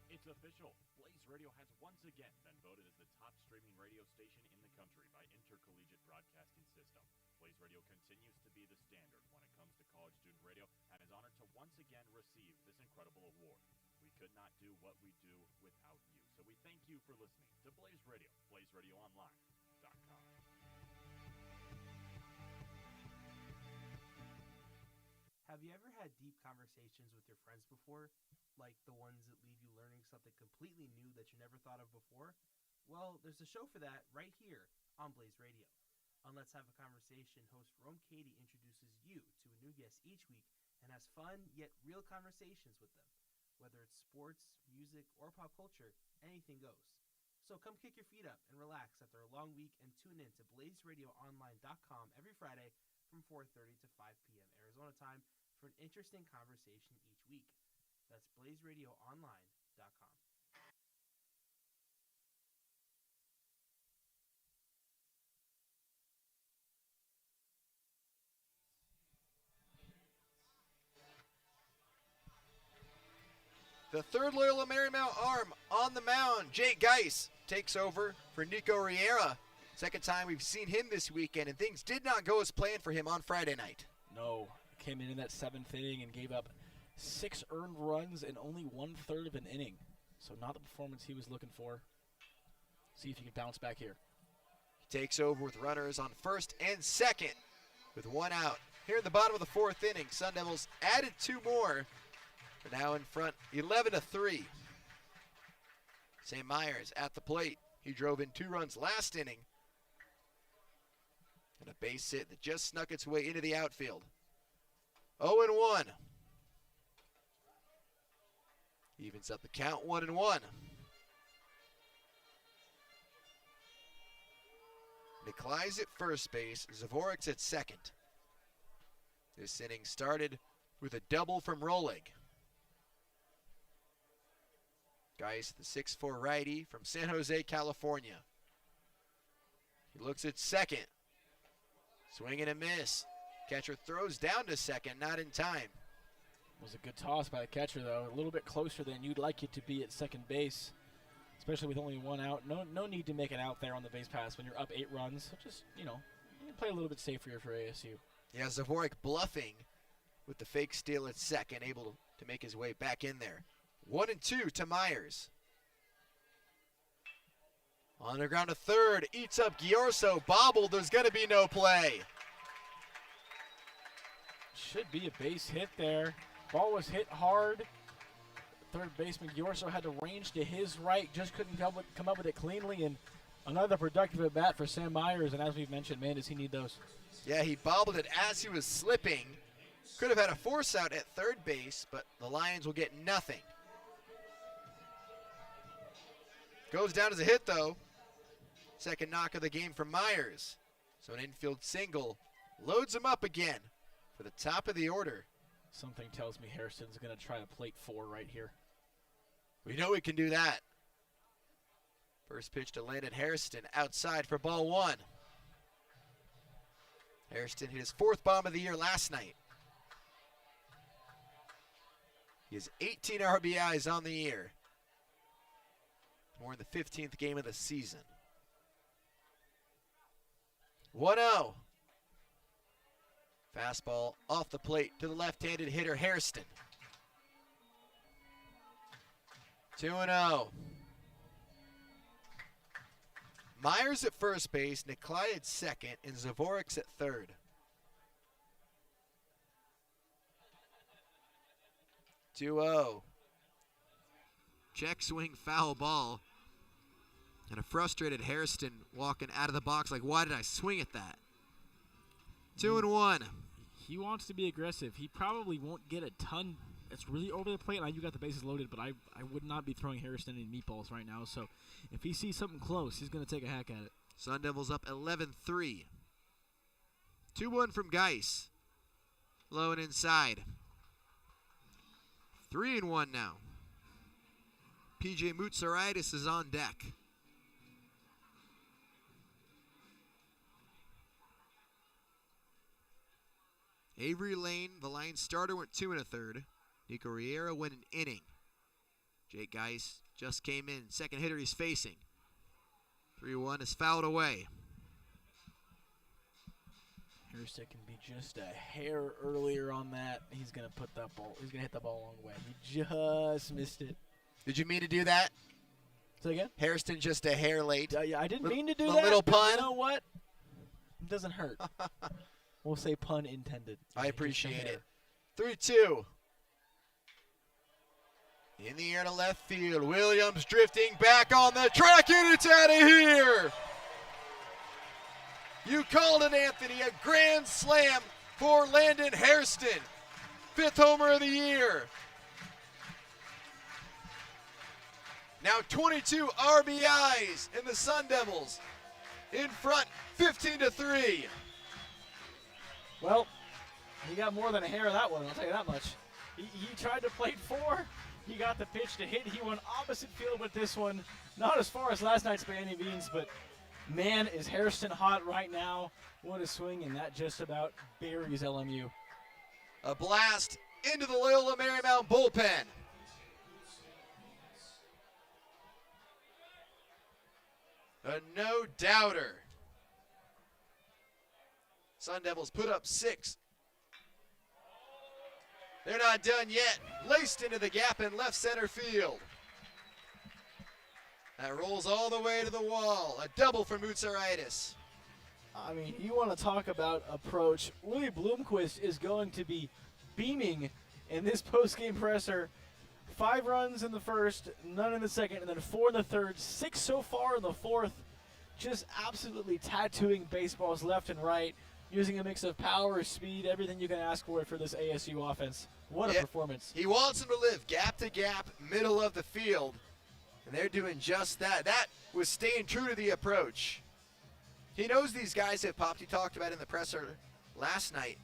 It's official. Blaze Radio has once again been voted as the top streaming radio station in the country by Intercollegiate Broadcasting System. Blaze Radio continues to be the standard when it comes to college student radio and is honored to once again receive this incredible award. We could not do what we do without you. So we thank you for listening to Blaze Radio, blazeradioonline.com. Have you ever had deep conversations with your friends before? Like the ones that leave you learning something completely new that you never thought of before? Well, there's a show for that right here on Blaze Radio. On Let's Have a Conversation, host Rome Katie introduces you to a new guest each week and has fun yet real conversations with them. Whether it's sports, music, or pop culture, anything goes. So come kick your feet up and relax after a long week and tune in to blazeradioonline.com every Friday from 4:30 to 5 p.m. Arizona time for an interesting conversation each week. That's blazeradioonline.com. The third Loyola Marymount arm on the mound. Jake Geis takes over for Nico Riera. Second time we've seen him this weekend, and things did not go as planned for him on Friday night. No, came in that 7th inning and gave up 6 earned runs in only 1/3 of an inning. So not the performance he was looking for. See if he can bounce back here. He takes over with runners on first and second with 1 out. Here in the bottom of the 4th inning, Sun Devils added 2 more. They're now in front 11-3. St. Myers at the plate. He drove in 2 runs last inning. And a base hit that just snuck its way into the outfield. 0-1. Evens up the count, 1-1. Nikolai's at first base. Zavorek's at second. This inning started with a double from Rolig. Geis, the 6'4 righty from San Jose, California. He looks at second. Swing and a miss. Catcher throws down to second, not in time. Was a good toss by the catcher, though. A little bit closer than you'd like it to be at second base, especially with only 1 out. No need to make it out there on the base pass when you're up 8 runs. So just, you can play a little bit safer here for ASU. Yeah, Zavorek bluffing with the fake steal at second, able to make his way back in there. 1-2 to Myers. On the ground to third, eats up Giorso, bobbled, there's going to be no play. Should be a base hit there. Ball was hit hard. Third baseman Giorso had the range to his right, just couldn't come up with it cleanly, and another productive at bat for Sam Myers, and as we've mentioned, man, does he need those. Yeah, he bobbled it as he was slipping. Could have had a force out at third base, but the Lions will get nothing. Goes down as a hit, though. Second knock of the game for Myers. So an infield single loads him up again for the top of the order. Something tells me Hairston's going to try a plate 4 right here. We know we can do that. First pitch to Landon Hairston outside for ball 1. Hairston hit his 4th bomb of the year last night. He has 18 RBIs on the year. More in the 15th game of the season. 1-0. Fastball off the plate to the left-handed hitter Hairston. 2-0. Myers at first base, Nikolai at second, and Zavorik's at third. Check swing, foul ball. And a frustrated Hairston walking out of the box like, why did I swing at that? 2-1. He wants to be aggressive. He probably won't get a ton that's really over the plate. I know you got the bases loaded, but I would not be throwing Hairston any meatballs right now. So if he sees something close, he's going to take a hack at it. Sun Devils up 11-3. 2-1 from Geis. Low and inside. 3-1 now. PJ Moutsaritis is on deck. Avery Lane, the Lions starter, went 2 1/3. Nico Riera went an inning. Jake Geis just came in. Second hitter he's facing. 3-1 is fouled away. Hairston can be just a hair earlier on that. He's gonna put that ball. He's gonna hit the ball a long way. He just missed it. Did you mean to do that? Say again? Hairston just a hair late. Yeah, I didn't mean to do a that. little pun. You know what? It doesn't hurt. We'll say pun intended. I appreciate it. 3-2. In the air to left field. Williams drifting back on the track, and it's out of here. You called it, Anthony. A grand slam for Landon Hairston. 5th homer of the year. Now 22 RBIs in the Sun Devils. In front, 15-3. Well, he got more than a hair of that one, I'll tell you that much. He tried to plate 4. He got the pitch to hit. He went opposite field with this one. Not as far as last night's by any means, but man, is Hairston hot right now. What a swing, and that just about buries LMU. A blast into the Loyola Marymount bullpen. A no-doubter. Sun Devils put up 6. They're not done yet. Laced into the gap in left center field. That rolls all the way to the wall. A double for Moutsaritis. I mean, you want to talk about approach. Willie Bloomquist is going to be beaming in this post-game presser. 5 runs in the first, none in the second, and then 4 in the third, 6 so far in the fourth. Just absolutely tattooing baseballs left and right, using a mix of power, speed, everything you can ask for this ASU offense. What a performance. He wants them to live gap to gap, middle of the field, and they're doing just that. That was staying true to the approach. He knows these guys have popped. He talked about in the presser last night.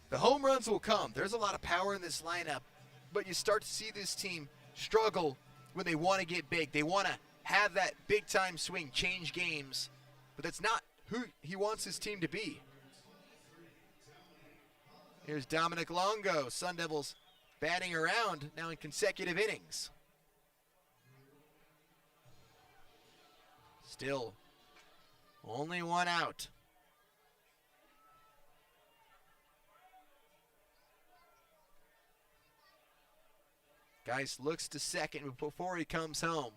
The home runs will come. There's a lot of power in this lineup, but you start to see this team struggle when they want to get big. They want to have that big-time swing, change games, but that's not who he wants his team to be. Here's Dominic Longo, Sun Devils batting around now in consecutive innings. Still, only 1 out. Geis looks to second before he comes home.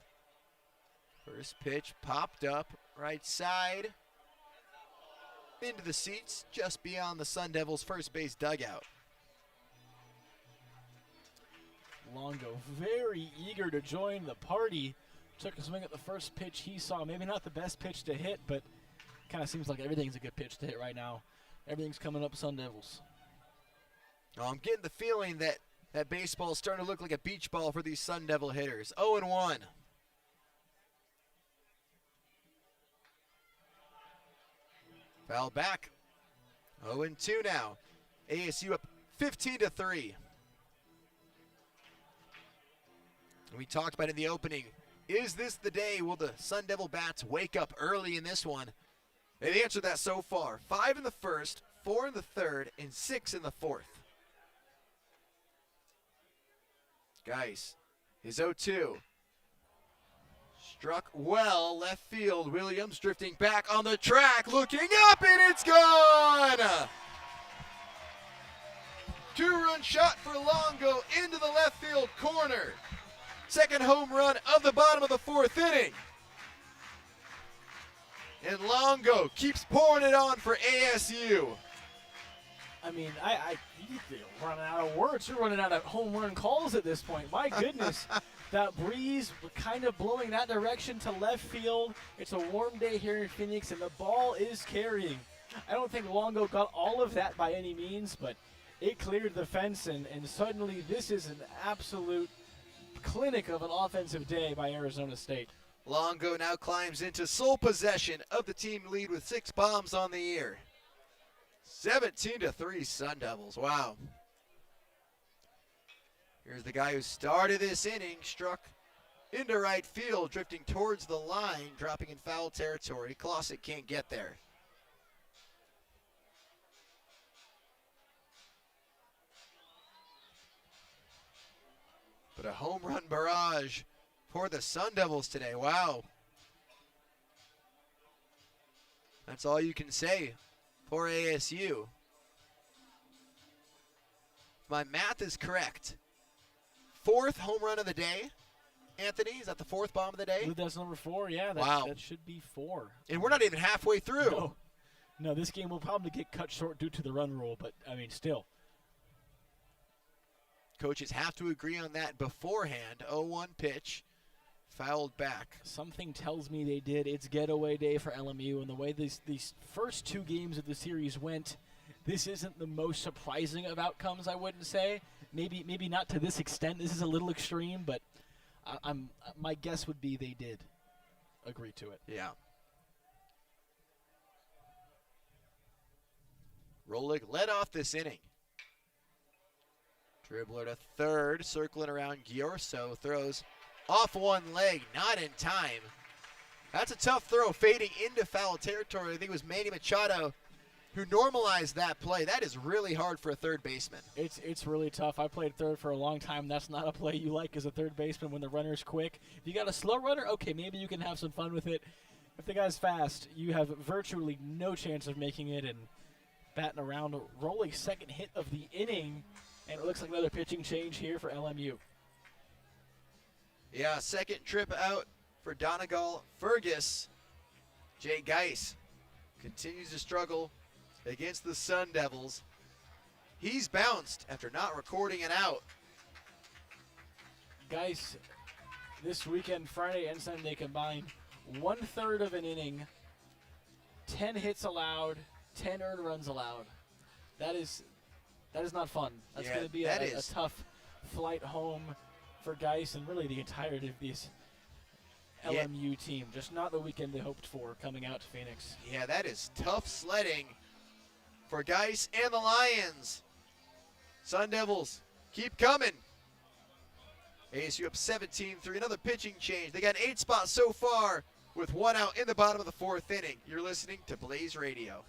First pitch popped up right side. Into the seats just beyond the Sun Devils' first base dugout. Longo very eager to join the party. Took a swing at the first pitch he saw. Maybe not the best pitch to hit, but kind of seems like everything's a good pitch to hit right now. Everything's coming up Sun Devils. Oh, I'm getting the feeling that that baseball is starting to look like a beach ball for these Sun Devil hitters. 0-1. Foul back. 0-2 now. ASU up 15-3. We talked about it in the opening. Is this the day? Will the Sun Devil bats wake up early in this one? They've answered that so far. 5 in the first, 4 in the third, and 6 in the fourth. Guys, his 0-2. Struck well, left field. Williams drifting back on the track, looking up, and it's gone! Two-run shot for Longo into the left field corner. Second home run of the bottom of the fourth inning. And Longo keeps pouring it on for ASU. I mean, you're running out of words. You're running out of home run calls at this point. My goodness, that breeze kind of blowing that direction to left field. It's a warm day here in Phoenix, and the ball is carrying. I don't think Longo got all of that by any means, but it cleared the fence, and suddenly this is an absolute clinic of an offensive day by Arizona State. Longo now climbs into sole possession of the team lead with 6 bombs on the year. 17-3 Sun Devils. Wow. Here's the guy who started this inning, struck into right field, drifting towards the line, dropping in foul territory. Klossick can't get there. But a home run barrage for the Sun Devils today. Wow. That's all you can say for ASU. If my math is correct, 4th home run of the day. Anthony, is that the 4th bomb of the day? I believe that's number 4, yeah. Wow. That should be 4. And we're not even halfway through. No, this game will probably get cut short due to the run rule, but, I mean, still. Coaches have to agree on that beforehand. 0-1 pitch, fouled back. Something tells me they did. It's getaway day for LMU, and the way these first 2 games of the series went, this isn't the most surprising of outcomes, I wouldn't say. Maybe not to this extent. This is a little extreme, but my guess would be they did agree to it. Yeah. Rolig led off this inning. Dribbler to third, circling around Giorso, throws off one leg, not in time. That's a tough throw, fading into foul territory. I think it was Manny Machado who normalized that play. That is really hard for a third baseman. It's really tough. I played third for a long time. That's not a play you like as a third baseman when the runner's quick. If you got a slow runner, okay, maybe you can have some fun with it. If the guy's fast, you have virtually no chance of making it and batting around. Rolling second hit of the inning, and it looks like another pitching change here for LMU. Yeah, second trip out for Donegal Fergus. Jay Geis continues to struggle against the Sun Devils. He's bounced after not recording an out. Guys, this weekend, Friday and Sunday combined, 1/3 of an inning, 10 hits allowed, 10 earned runs allowed. That is not fun. That's going to be a tough flight home for Geis and really the entirety of this LMU team. Just not the weekend they hoped for coming out to Phoenix. Yeah, that is tough sledding for Geis and the Lions. Sun Devils keep coming. ASU up 17-3. Another pitching change. They got 8 spots so far with 1 out in the bottom of the 4th inning. You're listening to Blaze Radio.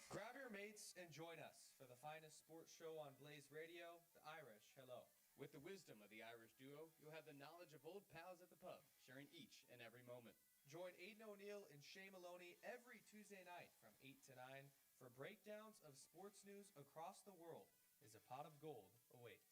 Grab your mates and join us for the finest sports show on Blaze Radio, The Irish Hello. With the wisdom of the Irish duo, you'll have the knowledge of old pals at the pub, sharing each and every moment. Join Aidan O'Neill and Shay Maloney every Tuesday night from 8 to 9 For breakdowns of sports news across the world, is a pot of gold awaits.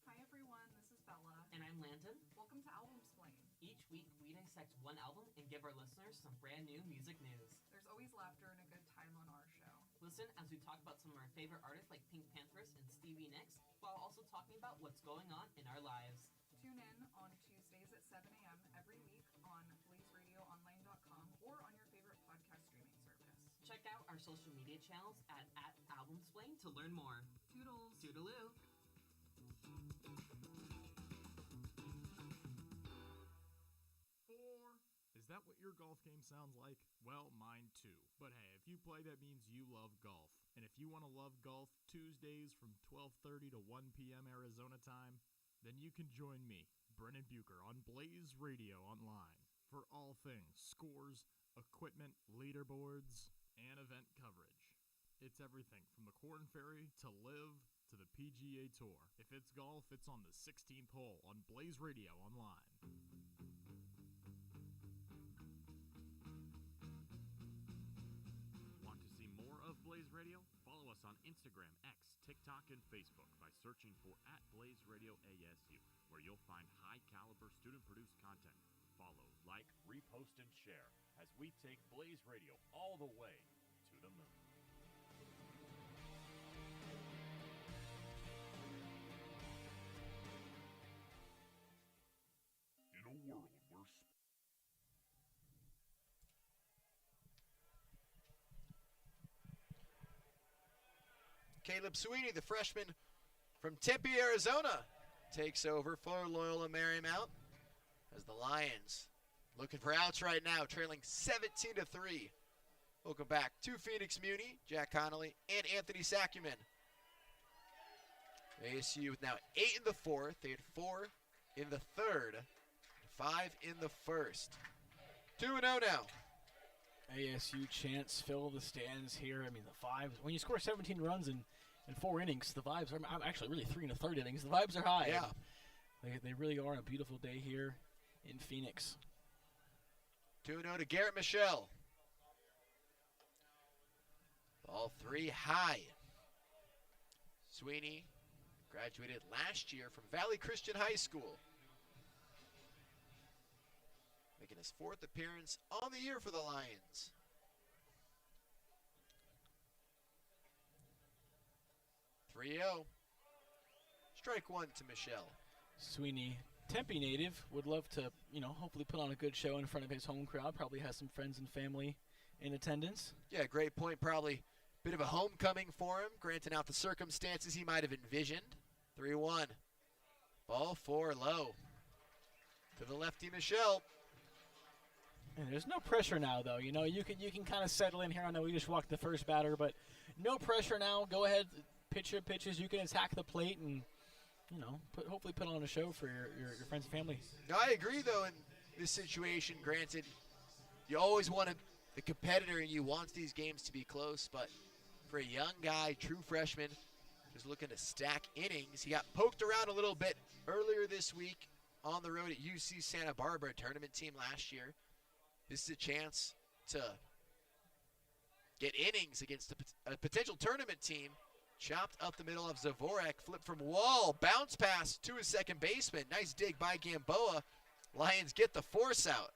Hi everyone, this is Bella. And I'm Landon. Welcome to Album Splain. Each week, we dissect one album and give our listeners some brand new music news. There's always laughter and a good time on our show. Listen as we talk about some of our favorite artists like Pink Panthers and Stevie Nicks, while also talking about what's going on in our lives. Tune in on Tuesdays at 7 a.m. every week on blazeradioonline.com or on your favorite podcast streaming service. Check out our social media channels at Albumsplain to learn more. Toodles. Toodaloo. Is that what your golf game sounds like? Well, mine too. But hey, if you play, that means you love golf. And if you want to love golf Tuesdays from 12:30 to 1 p.m. Arizona time, then you can join me, Brennan Bucher, on Blaze Radio Online for all things scores, equipment, leaderboards, and event coverage. It's everything from the Corn Ferry to Live to the PGA Tour. If it's golf, it's on the 16th hole on Blaze Radio Online. Want to see more of Blaze Radio? Follow us on Instagram, X, TikTok, and Facebook by searching for @BlazeRadioASU, where you'll find high-caliber student-produced content. Follow, like, repost, and share as we take Blaze Radio all the way to the moon. In a world where Caleb Sweeney, the freshman from Tempe, Arizona, takes over for Loyola Marymount as the Lions looking for outs right now, trailing 17-3. Welcome back to Phoenix Muni, Jack Connolly and Anthony Saccuman. ASU with now 8 in the fourth. They had 4 in the third, 5 in the first. 2-0 now. ASU chants fill the stands here. I mean, the vibes. When you score 17 runs in 4 innings, the vibes are actually really 3 1/3 innings. The vibes are high. Yeah. They really are on a beautiful day here in Phoenix. 2-0 to Garrett Michelle. All 3 high. Sweeney graduated last year from Valley Christian High School, making his 4th appearance on the year for the Lions. .3-0. Strike 1 to Michelle. Sweeney, Tempe native, would love to, hopefully put on a good show in front of his home crowd. Probably has some friends and family in attendance. Yeah, great point. Probably a bit of a homecoming for him, granting out the circumstances he might have envisioned. 3-1. Ball 4 low. To the lefty, Michelle. And there's no pressure now, though. You can kind of settle in here. I know we just walked the first batter, but no pressure now. Go ahead, pitch your pitches. You can attack the plate and, hopefully put on a show for your friends and family. No, I agree, though, in this situation. Granted, you always want the competitor, and you want these games to be close, but for a young guy, true freshman, just looking to stack innings, he got poked around a little bit earlier this week on the road at UC Santa Barbara, tournament team last year. This is a chance to get innings against a potential tournament team. Chopped up the middle of Zavorek, flip from Wall, bounce pass to his second baseman. Nice dig by Gamboa. Lions get the force out.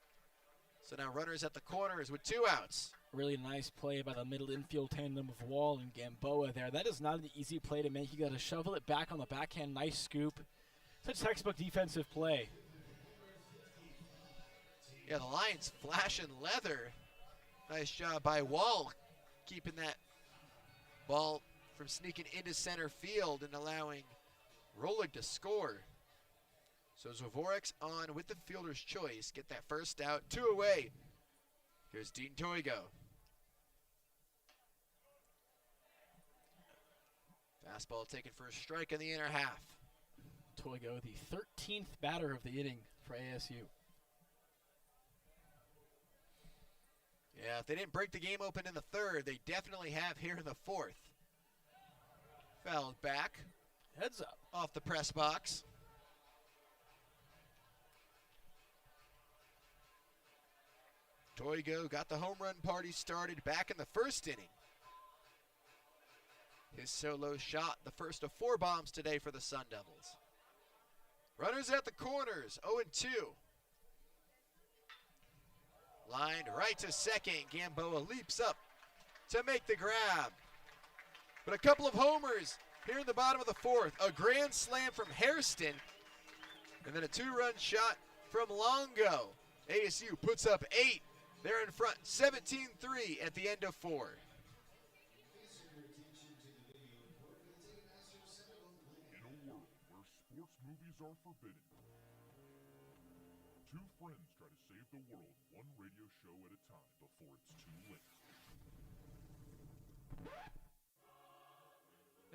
So now runners at the corners with 2 outs. Really nice play by the middle infield tandem of Wall and Gamboa there. That is not an easy play to make. You got to shovel it back on the backhand. Nice scoop. Such textbook defensive play. Yeah, the Lions flashing leather. Nice job by Wall, keeping that ball from sneaking into center field and allowing Rolig to score. So Zavorek's on with the fielder's choice. Get that first out, 2 away. Here's Dean Toigo. Fastball taken for a strike in the inner half. Toigo, the 13th batter of the inning for ASU. Yeah, if they didn't break the game open in the third, they definitely have here in the fourth. Fouled back. Heads up. Off the press box. Toigo got the home run party started back in the first inning. His solo shot, the first of 4 bombs today for the Sun Devils. Runners at the corners, 0-2. Lined right to second. Gamboa leaps up to make the grab. But a couple of homers here in the bottom of the 4th. A grand slam from Hairston. And then a 2-run shot from Longo. ASU puts up 8. They're in front, 17-3 at the end of 4. In a world where sports movies are forbidden, 2 friends try to save the world one radio show at a time before it's too late.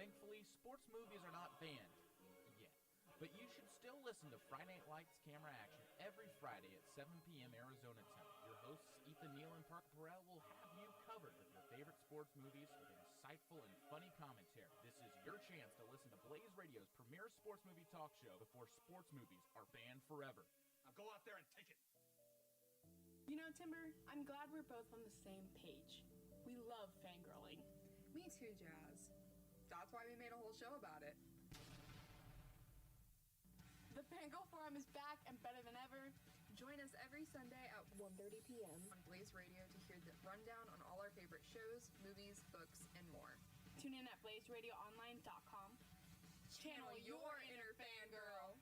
Thankfully, sports movies are not banned yet, but you should still listen to Friday Night Lights Camera Action every Friday at 7 p.m. Arizona time. Your hosts, Ethan Neal and Park Burrell, will have you covered with your favorite sports movies with insightful and funny commentary. This is your chance to listen to Blaze Radio's premier sports movie talk show before sports movies are banned forever. Now go out there and take it. You know, Timber, I'm glad we're both on the same page. We love fangirling. Me too, Jazz. That's why we made a whole show about it. The Fangirl Forum is back and better than ever. Join us every Sunday at 1:30 p.m. on Blaze Radio to hear the rundown on all our favorite shows, movies, books, and more. Tune in at blazeradioonline.com. Channel your inner fangirl.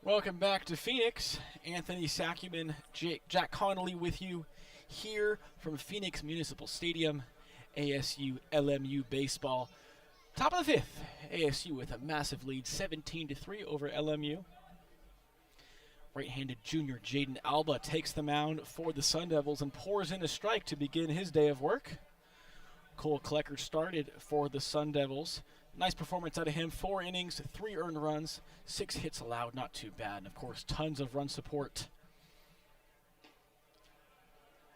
Welcome back to Phoenix. Anthony Saccuman, Jack Connolly with you here from Phoenix Municipal Stadium. ASU LMU baseball. Top of the 5th. ASU with a massive lead, 17-3 over LMU. Right-handed junior Jaden Alba takes the mound for the Sun Devils and pours in a strike to begin his day of work. Cole Klecker started for the Sun Devils. Nice performance out of him. 4 innings, 3 earned runs, 6 hits allowed. Not too bad. And, of course, tons of run support.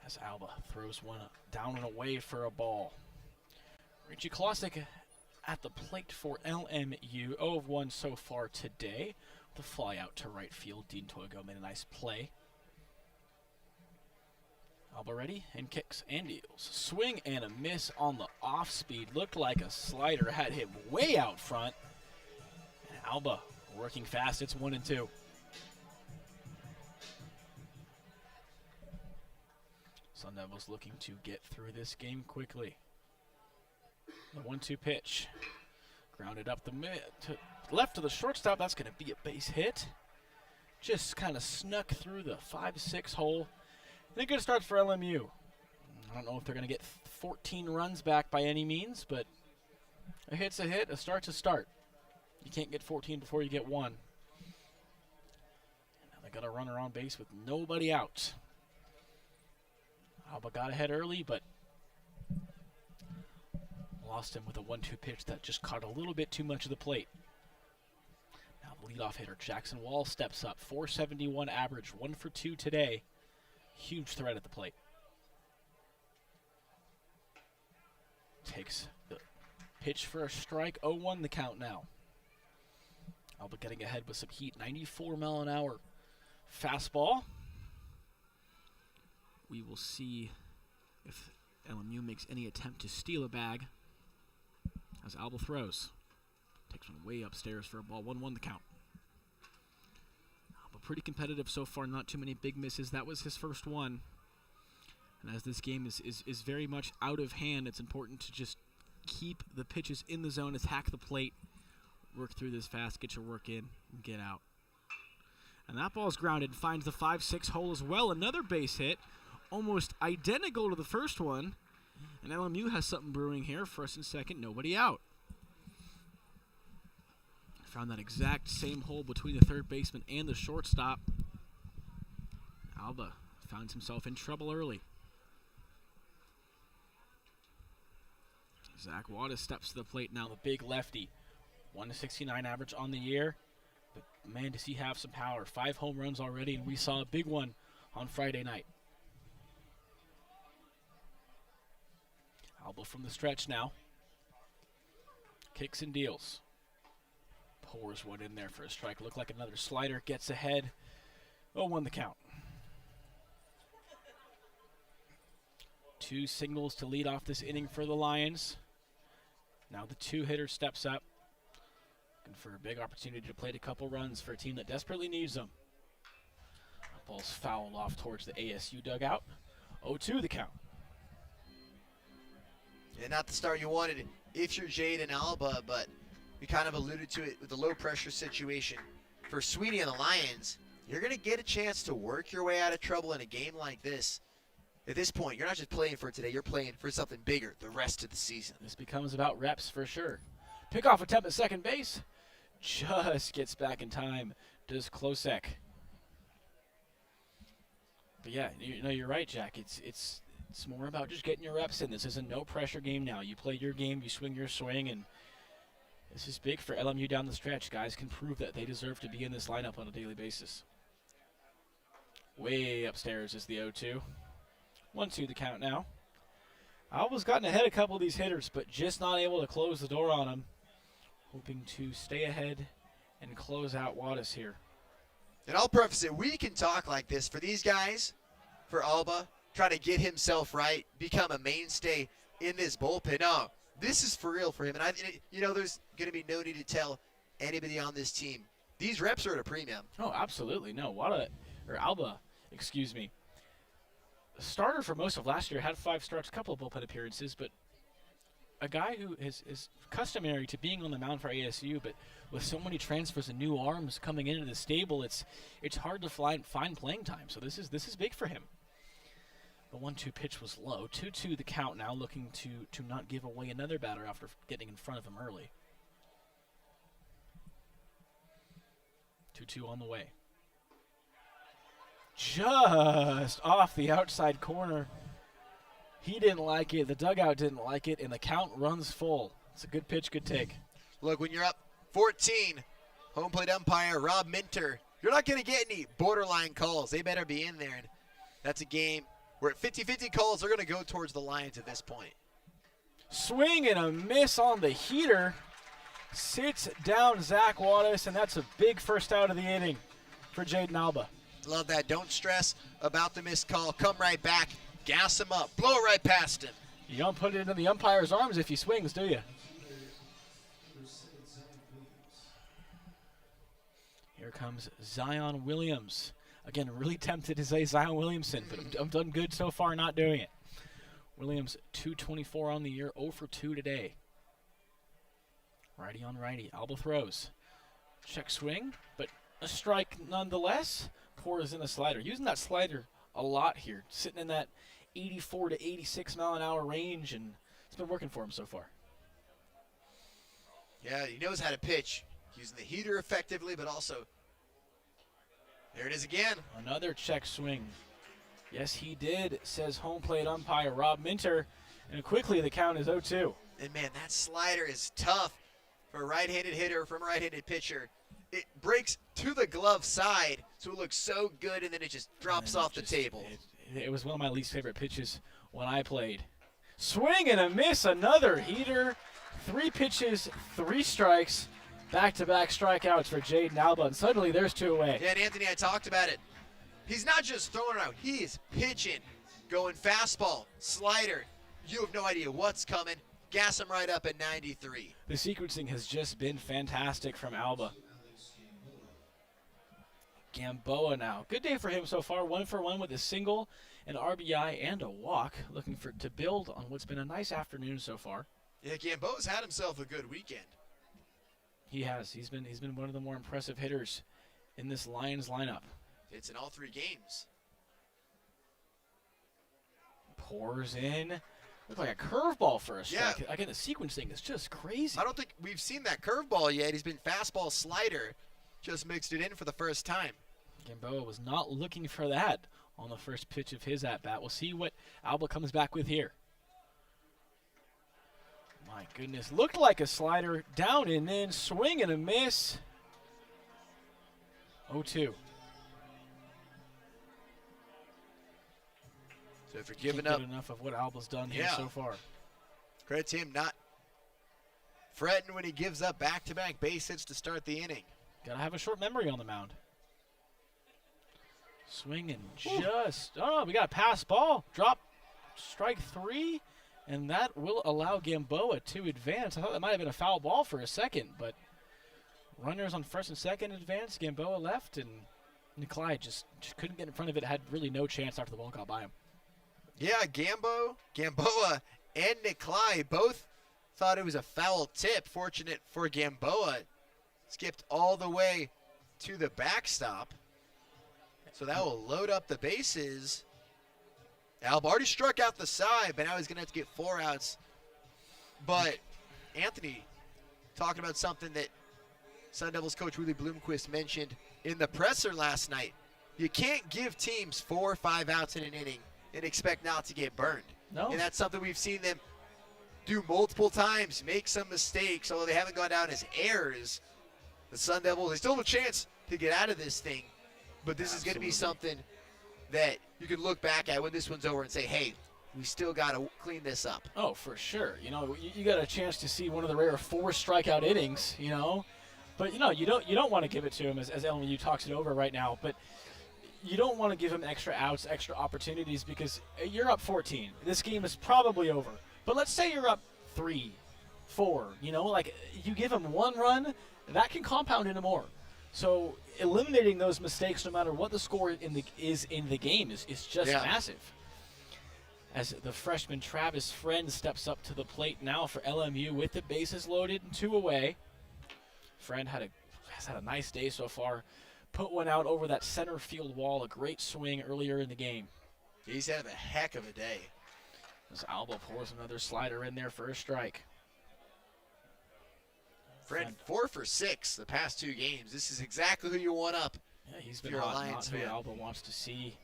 As Alba throws one down and away for a ball. Richie Klosik at the plate for LMU. 0-1 so far today. The fly out to right field. Dean Toigo made a nice play. Alba ready and kicks and deals. Swing and a miss on the off speed. Looked like a slider. Had him way out front. And Alba working fast. It's 1-2. Sun Devils looking to get through this game quickly. The 1-2 pitch. Grounded up the left to the shortstop. That's going to be a base hit. Just kind of snuck through the 5-6 hole. And a good start for LMU. I don't know if they're going to get 14 runs back by any means, but a hit's a hit, a start's a start. You can't get 14 before you get 1. And now they got a runner on base with nobody out. Alba got ahead early, but lost him with a 1-2 pitch that just caught a little bit too much of the plate. Now the leadoff hitter, Jackson Wall, steps up. 471 average, 1 for 2 today. Huge threat at the plate. Takes the pitch for a strike. 0-1 the count now. Alba getting ahead with some heat. 94 mile an hour fastball. We will see if LMU makes any attempt to steal a bag as Alba throws. Takes one way upstairs for a ball. 1-1 the count. Alba pretty competitive so far, not too many big misses. That was his first one. And as this game is very much out of hand, it's important to just keep the pitches in the zone, attack the plate, work through this fast, get your work in, and get out. And that ball's grounded, finds the 5-6 hole as well. Another base hit, almost identical to the first one. And LMU has something brewing here. First and second, nobody out. Found that exact same hole between the third baseman and the shortstop. Alba finds himself in trouble early. Zach Wattis steps to the plate now, the big lefty. 169 average on the year. But man, does he have some power. 5 home runs already, and we saw a big one on Friday night. Alba from the stretch now. Kicks and deals. Pours one in there for a strike. Looked like another slider. Gets ahead. 0-1 the count. 2 singles to lead off this inning for the Lions. Now the 2-hitter steps up. Looking for a big opportunity to plate a couple runs for a team that desperately needs them. Ball's fouled off towards the ASU dugout. 0-2 the count. And not the start you wanted if you're Jade and Alba, but we kind of alluded to it with the low-pressure situation. For Sweeney and the Lions, you're going to get a chance to work your way out of trouble in a game like this. At this point, you're not just playing for today, you're playing for something bigger the rest of the season. This becomes about reps for sure. Pickoff attempt at second base. Just gets back in time. Does Klosek. But yeah, you're right, Jack. It's more about just getting your reps in. This is a no-pressure game now. You play your game, you swing your swing, and this is big for LMU down the stretch. Guys can prove that they deserve to be in this lineup on a daily basis. Way upstairs is the 0-2. 1-2 the count now. Alba's gotten ahead a couple of these hitters, but just not able to close the door on them. Hoping to stay ahead and close out Wattis here. And I'll preface it, we can talk like this. For these guys, for Alba, try to get himself right, become a mainstay in this bullpen. No, this is for real for him. And, there's going to be no need to tell anybody on this team. These reps are at a premium. Oh, absolutely. No, Alba, starter for most of last year, had 5 starts, a couple of bullpen appearances, but a guy who is customary to being on the mound for ASU, but with so many transfers and new arms coming into the stable, it's hard to find playing time. So this is big for him. The 1-2 pitch was low. 2-2 the count now, looking to not give away another batter after getting in front of him early. 2-2 on the way. Just off the outside corner. He didn't like it, the dugout didn't like it, and the count runs full. It's a good pitch, good take. Look, when you're up 14, home plate umpire Rob Minter, you're not going to get any borderline calls. They better be in there. And that's a game where at 50-50 calls, they're going to go towards the Lions at this point. Swing and a miss on the heater. Sits down Zach Wattis, and that's a big first out of the inning for Jaden Alba. Love that. Don't stress about the missed call. Come right back. Gas him up. Blow right past him. You don't put it into the umpire's arms if he swings, do you? Here comes Zion Williams. Again, really tempted to say Zion Williamson, but I'm done good so far not doing it. Williams, 224 on the year, 0 for 2 today. Righty on righty. Alba throws. Check swing, but a strike nonetheless. Pours in the slider. Using that slider a lot here. Sitting in that 84 to 86 mile an hour range, and it's been working for him so far. Yeah, he knows how to pitch. Using the heater effectively, but also, there it is again. Another check swing. Yes, he did, says home plate umpire Rob Minter, and quickly the count is 0-2. And man, that slider is tough for a right-handed hitter from a right-handed pitcher. It breaks to the glove side, so it looks so good, and then it just drops off the table. It was one of my least favorite pitches when I played. Swing and a miss, another heater. 3 pitches, 3 strikes, back-to-back strikeouts for Jaden Alba, and suddenly there's 2 away. Yeah, and Anthony, I talked about it. He's not just throwing it out, he is pitching, going fastball, slider. You have no idea what's coming. Gas him right up at 93. The sequencing has just been fantastic from Alba. Gamboa now. Good day for him so far. 1 for 1 with a single, an RBI, and a walk. Looking to build on what's been a nice afternoon so far. Yeah, Gamboa's had himself a good weekend. He has. He's been one of the more impressive hitters in this Lions lineup. It's in all 3 games. Pours in. Looked like a curveball for a strike. Yeah. Again, the sequencing is just crazy. I don't think we've seen that curveball yet. He's been fastball slider. Just mixed it in for the first time. Gamboa was not looking for that on the first pitch of his at-bat. We'll see what Alba comes back with here. My goodness. Looked like a slider. Down and in. Swing and a miss. 0-2. So if you're giving up enough of what Alba's done here so far. Credit to him not fretting when he gives up back-to-back base hits to start the inning. Gotta have a short memory on the mound. Swing and just, we got a pass ball. Drop, strike 3, and that will allow Gamboa to advance. I thought that might have been a foul ball for a second, but runners on first and second advance. Gamboa left, and Nikolai just couldn't get in front of it. Had really no chance after the ball got by him. Yeah, Gamboa, and Nikolai both thought it was a foul tip. Fortunate for Gamboa. Skipped all the way to the backstop. So that will load up the bases. Alba already struck out the side, but now he's going to have to get 4 outs. But Anthony talking about something that Sun Devils coach Willie Bloomquist mentioned in the presser last night. You can't give teams 4 or 5 outs in an inning and expect not to get burned. No. And that's something we've seen them do multiple times, make some mistakes, although they haven't gone down as errors. The Sun Devils, they still have a chance to get out of this thing, but this is going to be something that you can look back at when this one's over and say, hey, we still got to clean this up. Oh, for sure. You know, you got a chance to see one of the rare 4 strikeout innings, you know. But, you know, you don't want to give it to him as LMU talks it over right now, but you don't want to give him extra outs, extra opportunities because you're up 14. This game is probably over. But let's say you're up 3, 4, you know, like you give him 1 run, that can compound into more. So eliminating those mistakes, no matter what the score is in the game, is just massive. As the freshman Travis Friend steps up to the plate now for LMU with the bases loaded and 2 away. Friend has had a nice day so far. Put one out over that center field wall, a great swing earlier in the game. He's had a heck of a day. As Alba pours another slider in there for a strike. Friend 4 for 6 the past 2 games. This is exactly who you want up. Yeah, he's been hot, not who Alba wants to see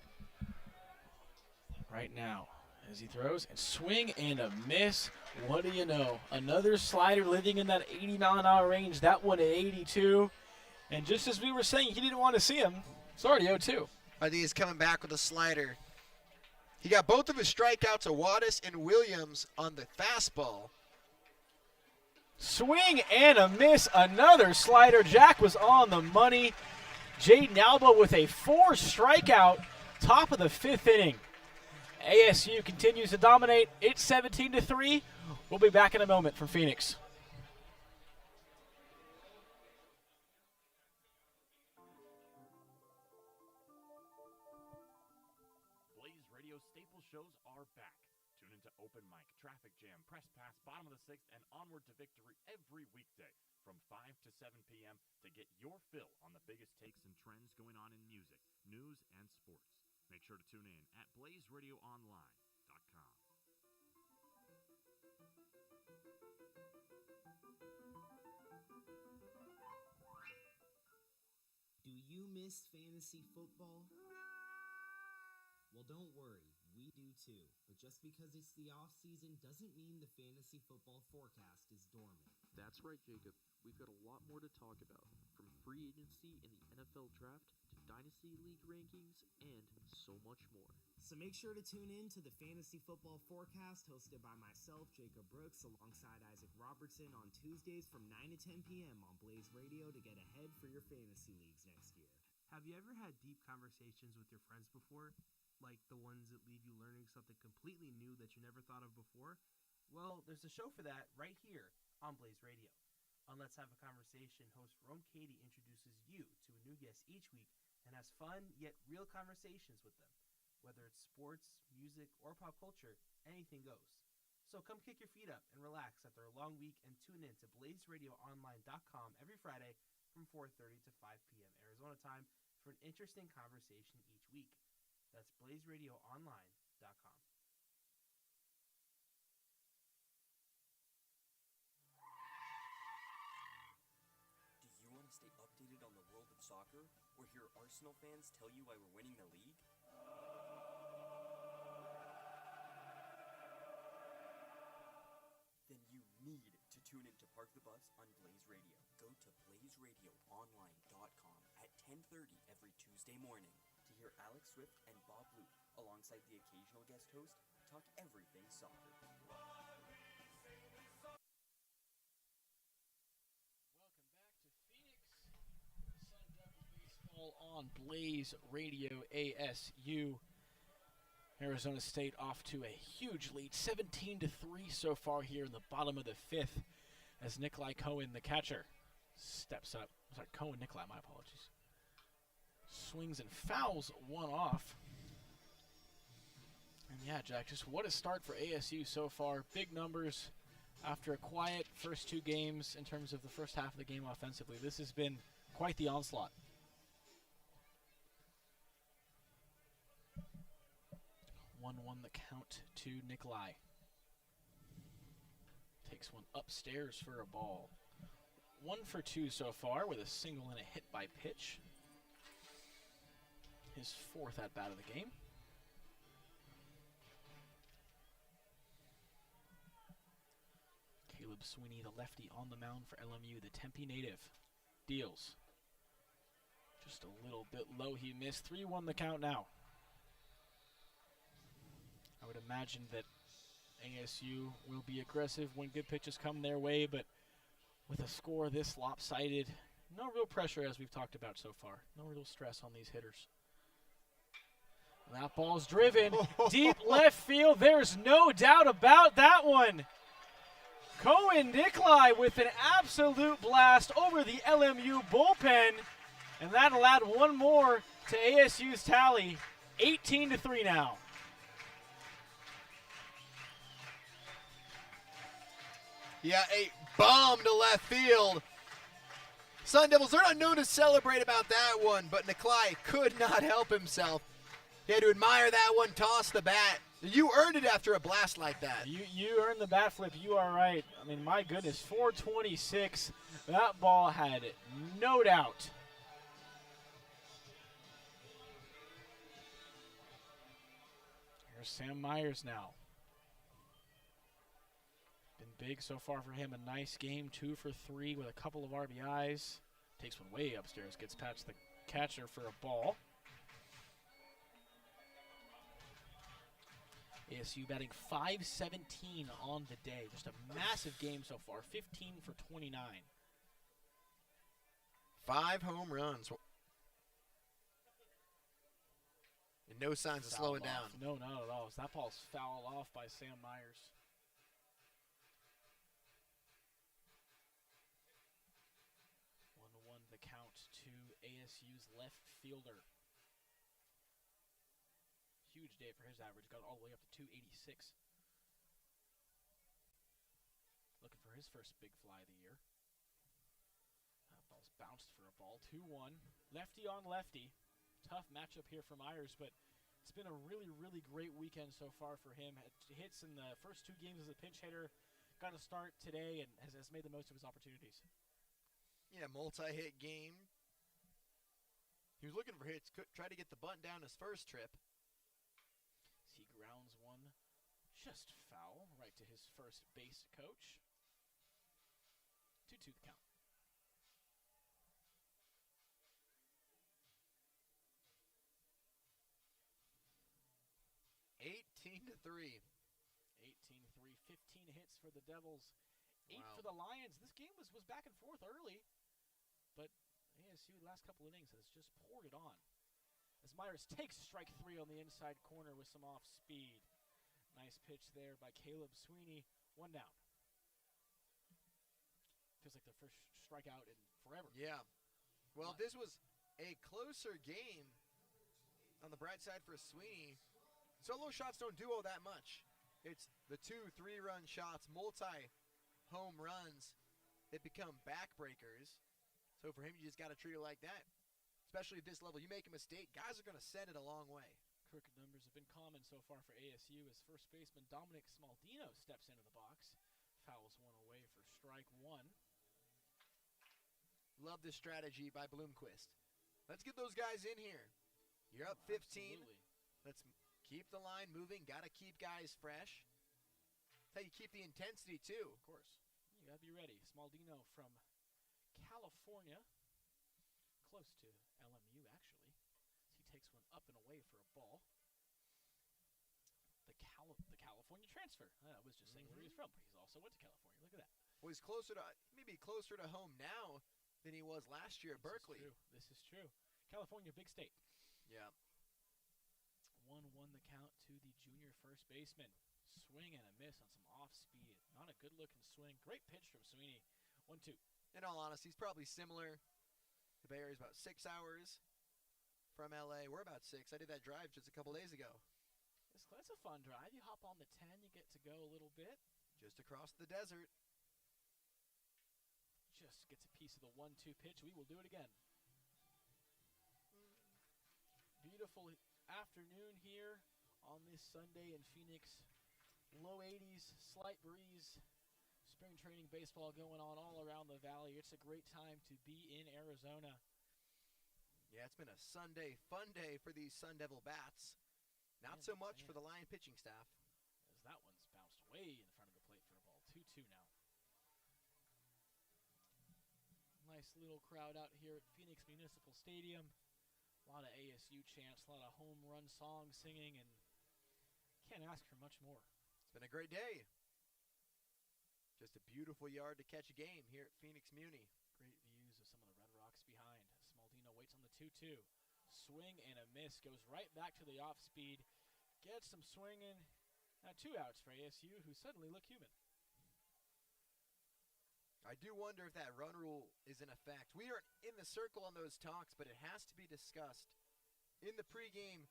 right now. As he throws and swing and a miss. What do you know? Another slider living in that 80-mile-an-hour range. That one at 82. And just as we were saying, he didn't want to see him. It's already 0-2. I think he's coming back with a slider. He got both of his strikeouts to Wattis and Williams on the fastball. Swing and a miss. Another slider. Jack was on the money. Jaden Alba with a 4 strikeout. Top of the 5th inning. ASU continues to dominate. It's 17-3. We'll be back in a moment from Phoenix. Blaze Radio staple shows are back. Tune into Open Mic, Traffic Jam, Press Pass, Bottom of the 6th, and Onward to Victory every weekday from 5 to 7 p.m. to get your fill on the biggest takes and trends going on in music, news, and sports. Make sure to tune in at blazeradioonline.com. Do you miss fantasy football? Well, don't worry, we do too. But just because it's the off season doesn't mean the fantasy football forecast is dormant. That's right, Jacob. We've got a lot more to talk about, from free agency and the NFL draft to Dynasty League rankings and so much more. So make sure to tune in to the Fantasy Football Forecast hosted by myself, Jacob Brooks, alongside Isaac Robertson on Tuesdays from 9 to 10 p.m. on Blaze Radio to get ahead for your fantasy leagues next year. Have you ever had deep conversations with your friends before? Like the ones that leave you learning something completely new that you never thought of before? Well, there's a show for that right here on Blaze Radio. On Let's Have a Conversation, host Rome Cady introduces you to a new guest each week and has fun yet real conversations with them. Whether it's sports, music, or pop culture, anything goes. So come kick your feet up and relax after a long week and tune in to blazeradioonline.com every Friday from 4:30 to 5 p.m. Arizona time for an interesting conversation each week. That's blazeradioonline.com. Do you want to stay updated on the world of soccer or hear Arsenal fans tell you why we're winning the league? Then you need to tune in to Park the Bus on Blaze Radio. Go to blazeradioonline.com at 10:30 every Tuesday morning to hear Alex Swift and Bob Luke, alongside the occasional guest host, talk everything soccer. Baseball on Blaze Radio ASU. Arizona State off to a huge lead, 17-3 so far here in the bottom of the fifth, as Nikolai Cohen, the catcher, steps up. Sorry, Cohen Nikolai, my apologies. Swings and fouls one off. And yeah, Jack, just what a start for ASU so far. Big numbers after a quiet first two games in terms of the first half of the game offensively. This has been quite the onslaught. 1-1 the count to Nikolai. Takes one upstairs for a ball. 1 for 2 so far with a single and a hit by pitch. His fourth at bat of the game. Caleb Sweeney, the lefty on the mound for LMU, the Tempe native, deals. Just a little bit low, he missed. 3-1 the count now. I would imagine that ASU will be aggressive when good pitches come their way, but with a score this lopsided, no real pressure as we've talked about so far. No real stress on these hitters. That ball's driven deep left field. There's no doubt about that one. Cohen Nikolai with an absolute blast over the LMU bullpen, and that'll add one more to ASU's tally. 18-3 now. Yeah, a bomb to left field. Sun Devils, they're not known to celebrate about that one, but Nikolai could not help himself. He had to admire that one, toss the bat. You earned it after a blast like that. You earned the bat flip. You are right. I mean, my goodness, 426. That ball had no doubt. Here's Sam Myers now. Been big so far for him. A nice game, 2 for 3 with a couple of RBIs. Takes one way upstairs, gets past the catcher for a ball. ASU batting .517 on the day. Just a massive game so far. 15 for 29. 5 home runs. And no signs of slowing down. No, not at all. That ball's fouled off by Sam Myers. The count to ASU's left fielder. Huge day for his average. Got all the way up to 286. Looking for his first big fly of the year. That ball's bounced for a ball. 2-1. Lefty on lefty. Tough matchup here for Myers, but it's been a really, really great weekend so far for him. Hits in the first 2 games as a pinch hitter. Got a start today and has made the most of his opportunities. Yeah, multi-hit game. He was looking for hits. Tried to get the bunt down his first trip. He grounds one just foul right to his first base coach. 2-2 the count. 18-3. 18-3. 15 hits for the Devils. 8 Wow. for the Lions. This game was back and forth early, but ASU the last couple innings has just poured it on. As Myers takes strike 3 on the inside corner with some off speed. Nice pitch there by Caleb Sweeney. 1 down. Feels like the first strikeout in forever. Yeah. Well, this was a closer game on the bright side for Sweeney. Solo shots don't do all that much. It's the 2-3 run shots, multi-home runs that become backbreakers. So for him, you just got to treat it like that. Especially at this level, you make a mistake, guys are going to send it a long way. Crooked numbers have been common so far for ASU as first baseman Dominic Smaldino steps into the box. Fouls one away for strike one. Love this strategy by Bloomquist. Let's get those guys in here. You're up 15. Absolutely. Let's keep the line moving. Got to keep guys fresh. That's how you keep the intensity, too. Of course. You got to be ready. Smaldino from California. Close to LMU, actually. He takes one up and away for a ball. The California transfer. I was just saying where he's from, but he's also went to California. Look at that. Well, he's closer to, maybe closer to home now than he was last year at Berkeley. This is true. California, big state. Yeah. 1-1 the count to the junior first baseman. Swing and a miss on some off speed. Not a good looking swing. Great pitch from Sweeney. 1-2. In all honesty, he's probably similar. The Bay Area is about 6 hours from LA. We're about 6. I did that drive just a couple days ago. That's a fun drive. You hop on the 10, you get to go a little bit. Just across the desert. Just gets a piece of the 1-2 pitch. We will do it again. Beautiful afternoon here on this Sunday in Phoenix. Low 80s, slight breeze. Spring training baseball going on all around the valley. It's a great time to be in Arizona. Yeah, it's been a Sunday fun day for these Sun Devil bats. Not so much for the Lion pitching staff. As that one's bounced way in front of the plate for a ball. 2-2 now. Nice little crowd out here at Phoenix Municipal Stadium. A lot of ASU chants, a lot of home run song singing, and can't ask for much more. It's been a great day. Just a beautiful yard to catch a game here at Phoenix Muni. Great views of some of the Red Rocks behind. Smaldino waits on the 2-2. Swing and a miss. Goes right back to the off speed. Gets some swinging. Now 2 outs for ASU, who suddenly look human. I do wonder if that run rule is in effect. We aren't in the circle on those talks, but it has to be discussed in the pregame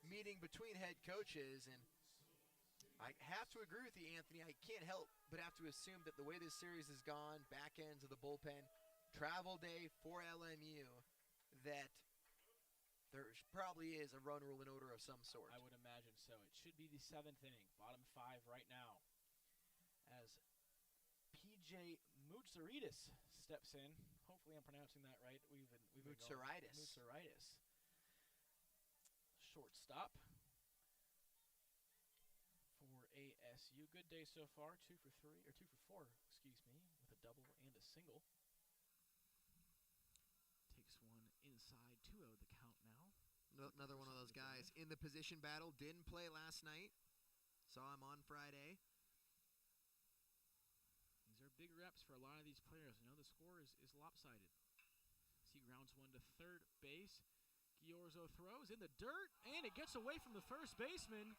meeting between head coaches. And I have to agree with you, Anthony. I can't help but have to assume that the way this series has gone, back ends of the bullpen, travel day for LMU, that there probably is a run rule in order of some sort. I would imagine so. It should be the 7th inning, bottom 5 right now, as PJ Mutsaritis steps in. Hopefully I'm pronouncing that right. Mutsaritis. Shortstop for ASU. Good day so far. 2 for 4, with a double and a single. Takes one inside. 2-0 the count now. Another one of those guys in the position battle. Didn't play last night. Saw him on Friday. These are big reps for a lot of these players. I know the score is lopsided. He grounds one to third base. Giorzo throws in the dirt, and it gets away from the first baseman.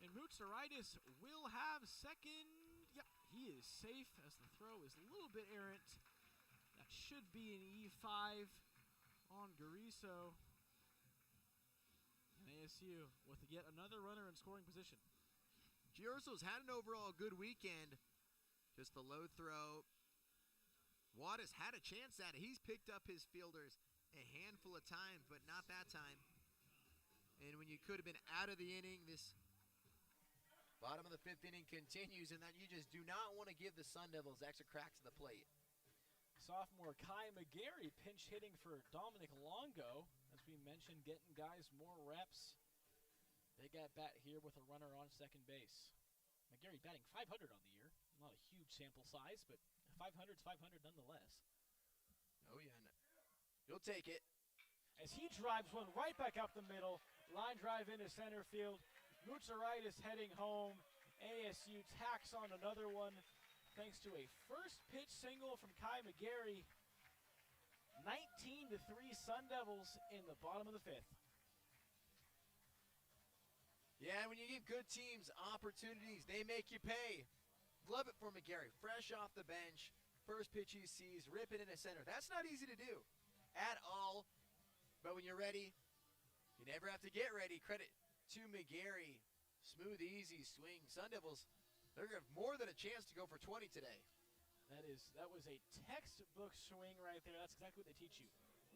And Mutsaritis will have second. Yep, he is safe as the throw is a little bit errant. That should be an E5 on Gariso. And ASU with yet another runner in scoring position. Giorzo's had an overall good weekend. Just the low throw. Wattis had a chance at it. He's picked up his fielders a handful of times, but not that time. And when you could have been out of the inning, this bottom of the 5th inning continues, and that you just do not want to give the Sun Devils extra cracks to the plate. Sophomore Kai McGarry pinch hitting for Dominic Longo. As we mentioned, getting guys more reps. Big at bat here with a runner on second base. McGarry batting .500 on the year. Not a huge sample size, but 500's 500 nonetheless. Oh, yeah. You'll take it. As he drives one right back up the middle. Line drive into center field. Mutsaritis heading home. ASU tacks on another one thanks to a first pitch single from Kai McGarry. 19-3 Sun Devils in the bottom of the 5th. Yeah, when you give good teams opportunities, they make you pay. Love it for McGarry. Fresh off the bench, first pitch he sees, rip it into center. That's not easy to do at all. But when you're ready, you never have to get ready. Credit to McGarry. Smooth, easy swing. Sun Devils, they're going to have more than a chance to go for 20 today. That was a textbook swing right there. That's exactly what they teach you.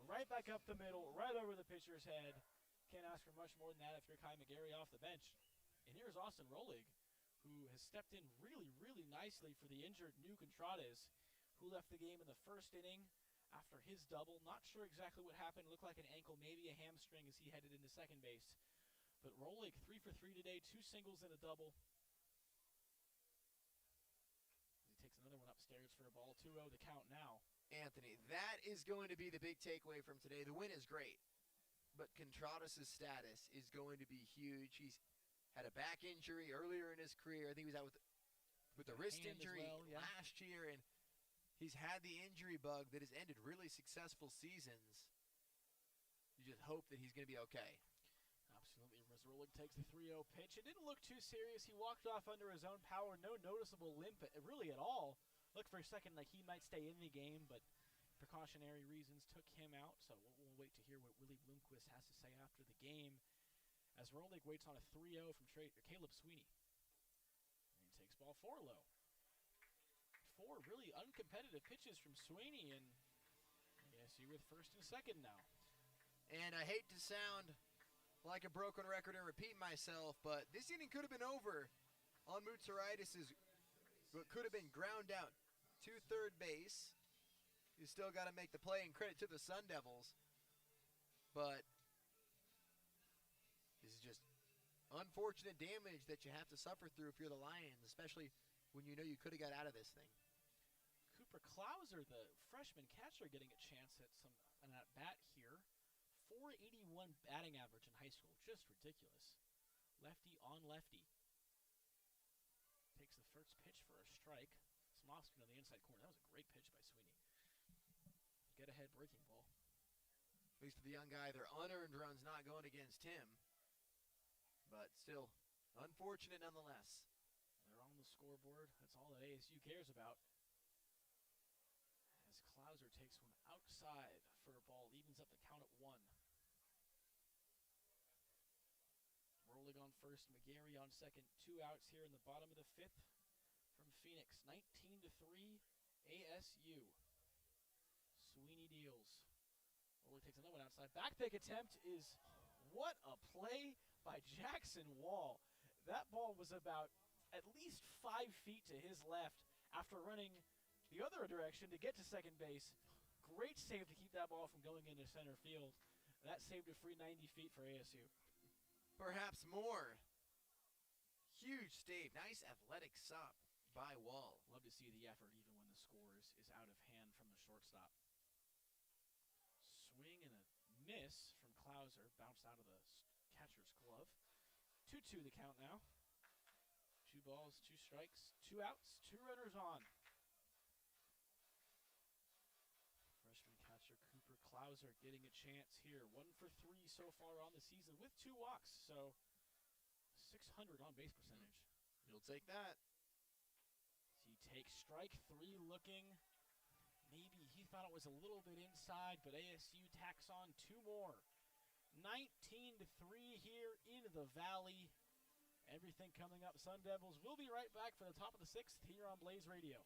Right back up the middle, right over the pitcher's head. Can't ask for much more than that if you're Kai McGarry off the bench. And here's Austin Rolig, who has stepped in really, really nicely for the injured New Contrades, who left the game in the first inning after his double. Not sure exactly what happened. Looked like an ankle, maybe a hamstring as he headed into second base. But Rolig, 3 for 3 today, 2 singles and a double. He takes another one upstairs for a ball. 2-0 to count now. Anthony, that is going to be the big takeaway from today. The win is great, but Contradas' status is going to be huge. He's had a back injury earlier in his career. I think he was out with a wrist injury last year, and he's had the injury bug that has ended really successful seasons. You just hope that he's going to be okay. Absolutely. Rolig takes the 3-0 pitch. It didn't look too serious. He walked off under his own power. No noticeable limp really at all. Looked for a second like he might stay in the game, but precautionary reasons took him out. So we'll wait to hear what Willie Bloomquist has to say after the game as Rolig waits on a 3-0 from Caleb Sweeney. And he takes ball 4 low. 4 really uncompetitive pitches from Sweeney, and ASU with first and second now. And I hate to sound like a broken record and repeat myself, but this inning could have been over on Mutsaritis' what could have been ground out to third base. You still got to make the play, and credit to the Sun Devils. But this is just unfortunate damage that you have to suffer through if you're the Lions, especially when you know you could have got out of this thing. Cooper Klauser, the freshman catcher, getting a chance at an at-bat here. 481 batting average in high school. Just ridiculous. Lefty on lefty. Takes the first pitch for a strike. Smoskin on the inside corner. That was a great pitch by Sweeney. Get ahead breaking ball. At least for the young guy, their unearned runs not going against him. But still, unfortunate nonetheless. They're on the scoreboard. That's all that ASU cares about. As Klauser takes one outside for a ball, evens up the count at 1. Rolig on first, McGarry on second. 2 outs here in the bottom of the 5th from Phoenix. 19-3 ASU. Sweeney deals. Rolig takes another one outside. Back pick attempt is, what a play by Jackson Wall. That ball was about at least 5 feet to his left after running the other direction to get to second base. Great save to keep that ball from going into center field. That saved a free 90 feet for ASU. Perhaps more. Huge save. Nice athletic stop by Wall. Love to see the effort even when the score is out of hand from the shortstop. Swing and a miss from Klauser. Bounced out of the catcher's glove. 2-2 the count now. 2 balls, 2 strikes, 2 outs, 2 runners on. Freshman catcher Cooper Klauser getting a chance here. 1 for 3 so far on the season with 2 walks, so 600 on base percentage. You'll take that. He takes strike 3 looking. Maybe he thought it was a little bit inside, but ASU tacks on 2 more. 19-3 here in the Valley. Everything coming up Sun Devils. We'll be right back for the top of the 6th here on Blaze Radio.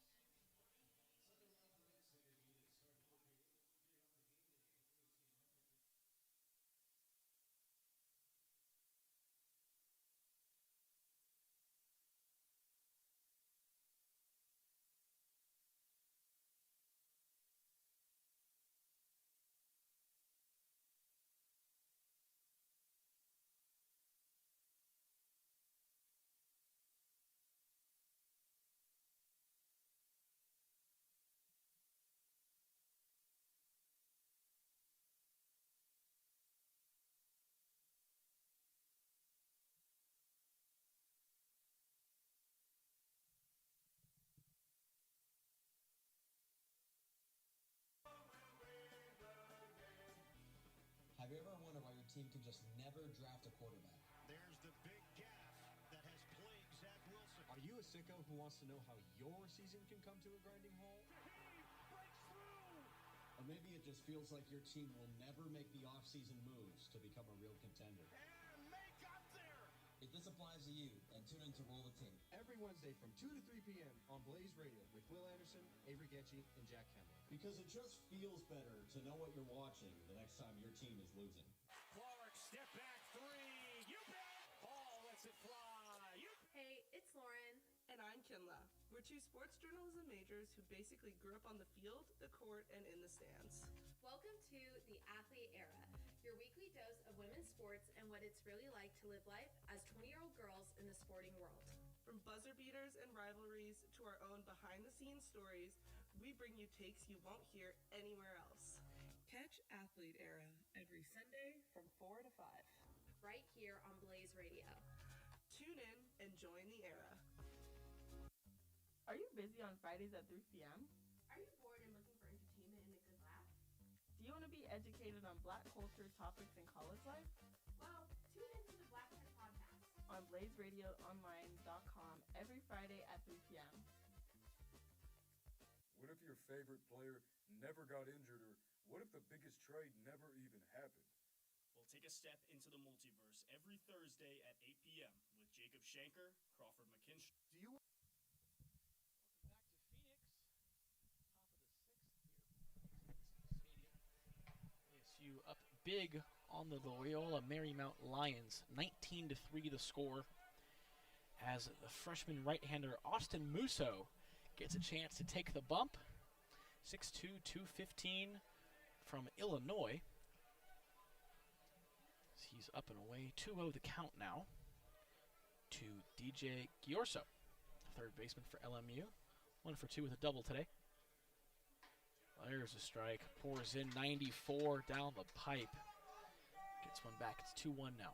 Have you ever wondered why your team can just never draft a quarterback? There's the big gaffe that has plagued Zach Wilson. Are you a sicko who wants to know how your season can come to a grinding halt? He breaks through! A maybe it just feels like your team will never make the offseason moves to become a real contender. And make up there! If this applies to you, then tune in to Roll the Tape. Every Wednesday from 2 to 3 p.m. on Blaze Radio with Will Anderson, Avery Getchie, and Jack Kemler. Because it just feels better to know what you're watching the next time your team is losing. Clark, step back three. You bet! Ball lets it fly. You Hey, it's Lauren. And I'm Kinla. We're two sports journalism majors who basically grew up on the field, the court, and in the stands. Welcome to the Athlete Era, your weekly dose of women's sports and what it's really like to live life as 20-year-old girls in the sporting world. From buzzer beaters and rivalries to our own behind-the-scenes stories, we bring you takes you won't hear anywhere else. Catch Athlete Era every Sunday from 4 to 5. Right here on Blaze Radio. Tune in and join the era. Are you busy on Fridays at 3 p.m.? Are you bored and looking for entertainment and a good laugh? Do you want to be educated on Black culture topics in college life? Well, tune into the Black Tech Podcast on BlazeRadioOnline.com every Friday at 3 p.m. What if your favorite player never got injured, or what if the biggest trade never even happened? We'll take a step into the multiverse every Thursday at 8 p.m. with Jacob Shanker, Crawford McKinstry. Do you ASU up big on the Loyola Marymount Lions, 19-3 the score, as the freshman right-hander Austin Musso gets a chance to take the bump. 6'2", 215 from Illinois. He's up and away. 2-0 the count now to DJ Giorso, third baseman for LMU. 1 for 2 with a double today. There's a strike. Pours in 94 down the pipe. Gets one back. It's 2-1 now.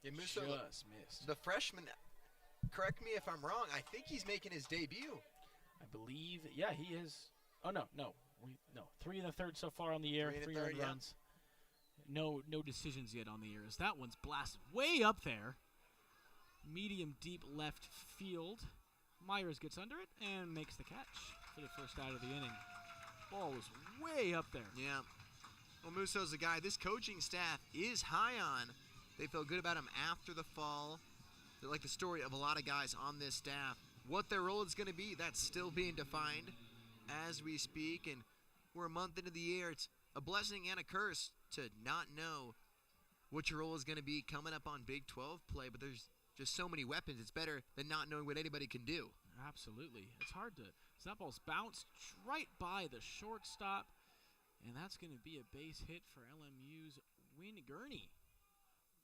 Yeah, Musso, just missed. The freshman, correct me if I'm wrong, I think he's making his debut. I believe, yeah, he is. Oh, no. 3 in the third so far on the year. 3 earned runs. No decisions yet on the year, as that one's blasted way up there. Medium deep left field. Myers gets under it and makes the catch for the first out of the inning. Ball was way up there. Yeah. Well, Musso's a guy this coaching staff is high on. They feel good about him after the fall. They like the story of a lot of guys on this staff. What their role is going to be, that's still being defined as we speak. And we're a month into the year. It's a blessing and a curse to not know what your role is going to be coming up on Big 12 play. But there's just so many weapons. It's better than not knowing what anybody can do. Absolutely. It's hard to. So that ball's bounced right by the shortstop. And that's going to be a base hit for LMU's Win Gurney.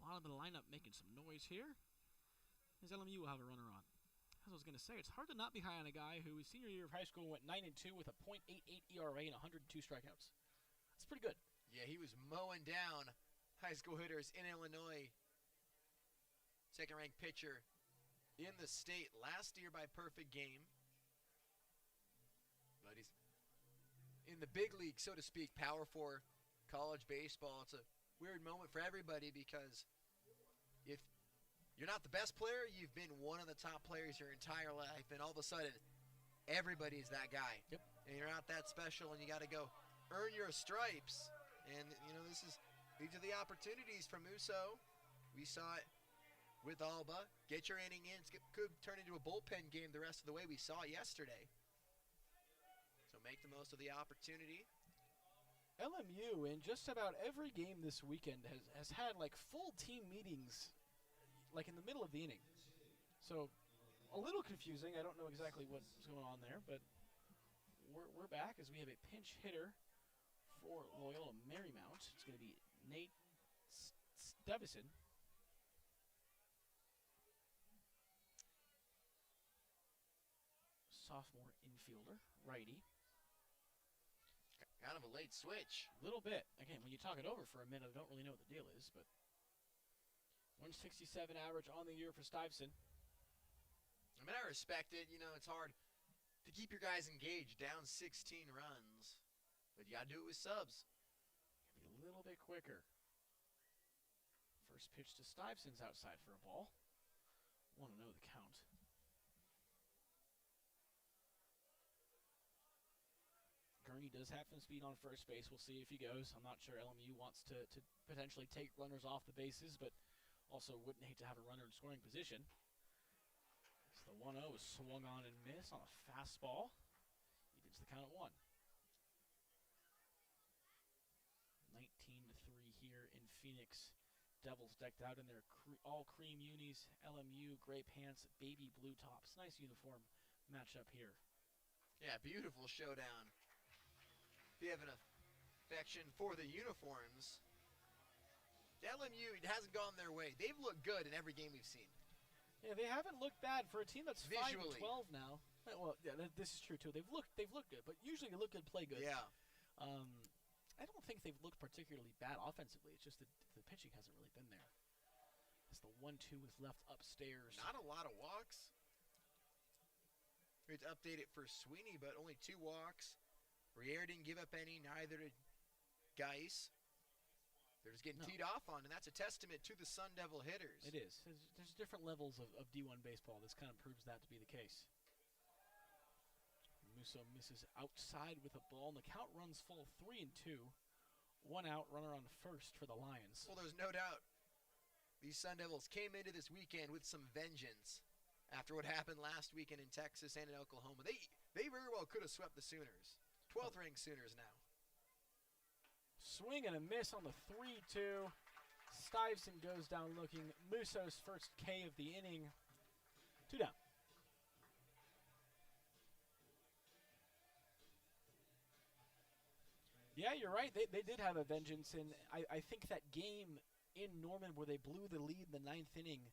Bottom of the lineup making some noise here. As LMU will have a runner on. As I was going to say, it's hard to not be high on a guy who his senior year of high school went 9-2 with a .88 ERA and 102 strikeouts. That's pretty good. Yeah, he was mowing down high school hitters in Illinois. Second-ranked pitcher in the state last year by perfect game. But he's in the big league, so to speak, Power 4 college baseball. It's a weird moment for everybody because if you're not the best player, you've been one of the top players your entire life, and all of a sudden, everybody's that guy. Yep. And you're not that special, and you got to go earn your stripes. And, these are the opportunities for Musso. We saw it with Alba. Get your inning in. It could turn into a bullpen game the rest of the way we saw it yesterday. So make the most of the opportunity. LMU in just about every game this weekend has had like full team meetings like in the middle of the inning. So a little confusing. I don't know exactly what's going on there, but we're back as we have a pinch hitter for Loyola Marymount. It's going to be Nate Stevison. Sophomore infielder, righty. Kind of a late switch. A little bit. Again, when you talk it over for a minute, I don't really know what the deal is, but 167 average on the year for Stuyvesant. I mean, I respect it. It's hard to keep your guys engaged, down 16 runs. But you got to do it with subs. Be a little bit quicker. First pitch to Stuyvesant's outside for a ball. Want to know the count. Gurney does have some speed on first base. We'll see if he goes. I'm not sure LMU wants to potentially take runners off the bases, but also wouldn't hate to have a runner in scoring position. So the 1-0 is swung on and missed on a fastball. Evens the count at 1. 19-3 here in Phoenix. Devils decked out in their all cream unis, LMU, gray pants, baby blue tops. Nice uniform matchup here. Yeah, beautiful showdown. If you have an affection for the uniforms, LMU, it hasn't gone their way. They've looked good in every game we've seen. Yeah, they haven't looked bad for a team that's Visually. 5-12 now. Well, yeah, this is true too. They've looked good, but usually they look good, play good. Yeah. I don't think they've looked particularly bad offensively. It's just that the pitching hasn't really been there. As the 1-2 is left upstairs. Not a lot of walks. We had to update it for Sweeney, but only 2 walks. Riera didn't give up any, neither did Geis. They're just getting teed off on, and that's a testament to the Sun Devil hitters. It is. There's different levels of D1 baseball. This kind of proves that to be the case. Musso misses outside with a ball, and the count runs full 3-2. 1 out, runner on first for the Lions. Well, there's no doubt these Sun Devils came into this weekend with some vengeance after what happened last weekend in Texas and in Oklahoma. They very well could have swept the Sooners. 12th ranked Sooners now. Swing and a miss on the 3-2. Stuyvesant goes down looking. Musso's first K of the inning. 2 down. Yeah, you're right. They did have a vengeance, and I think that game in Norman where they blew the lead in the 9th inning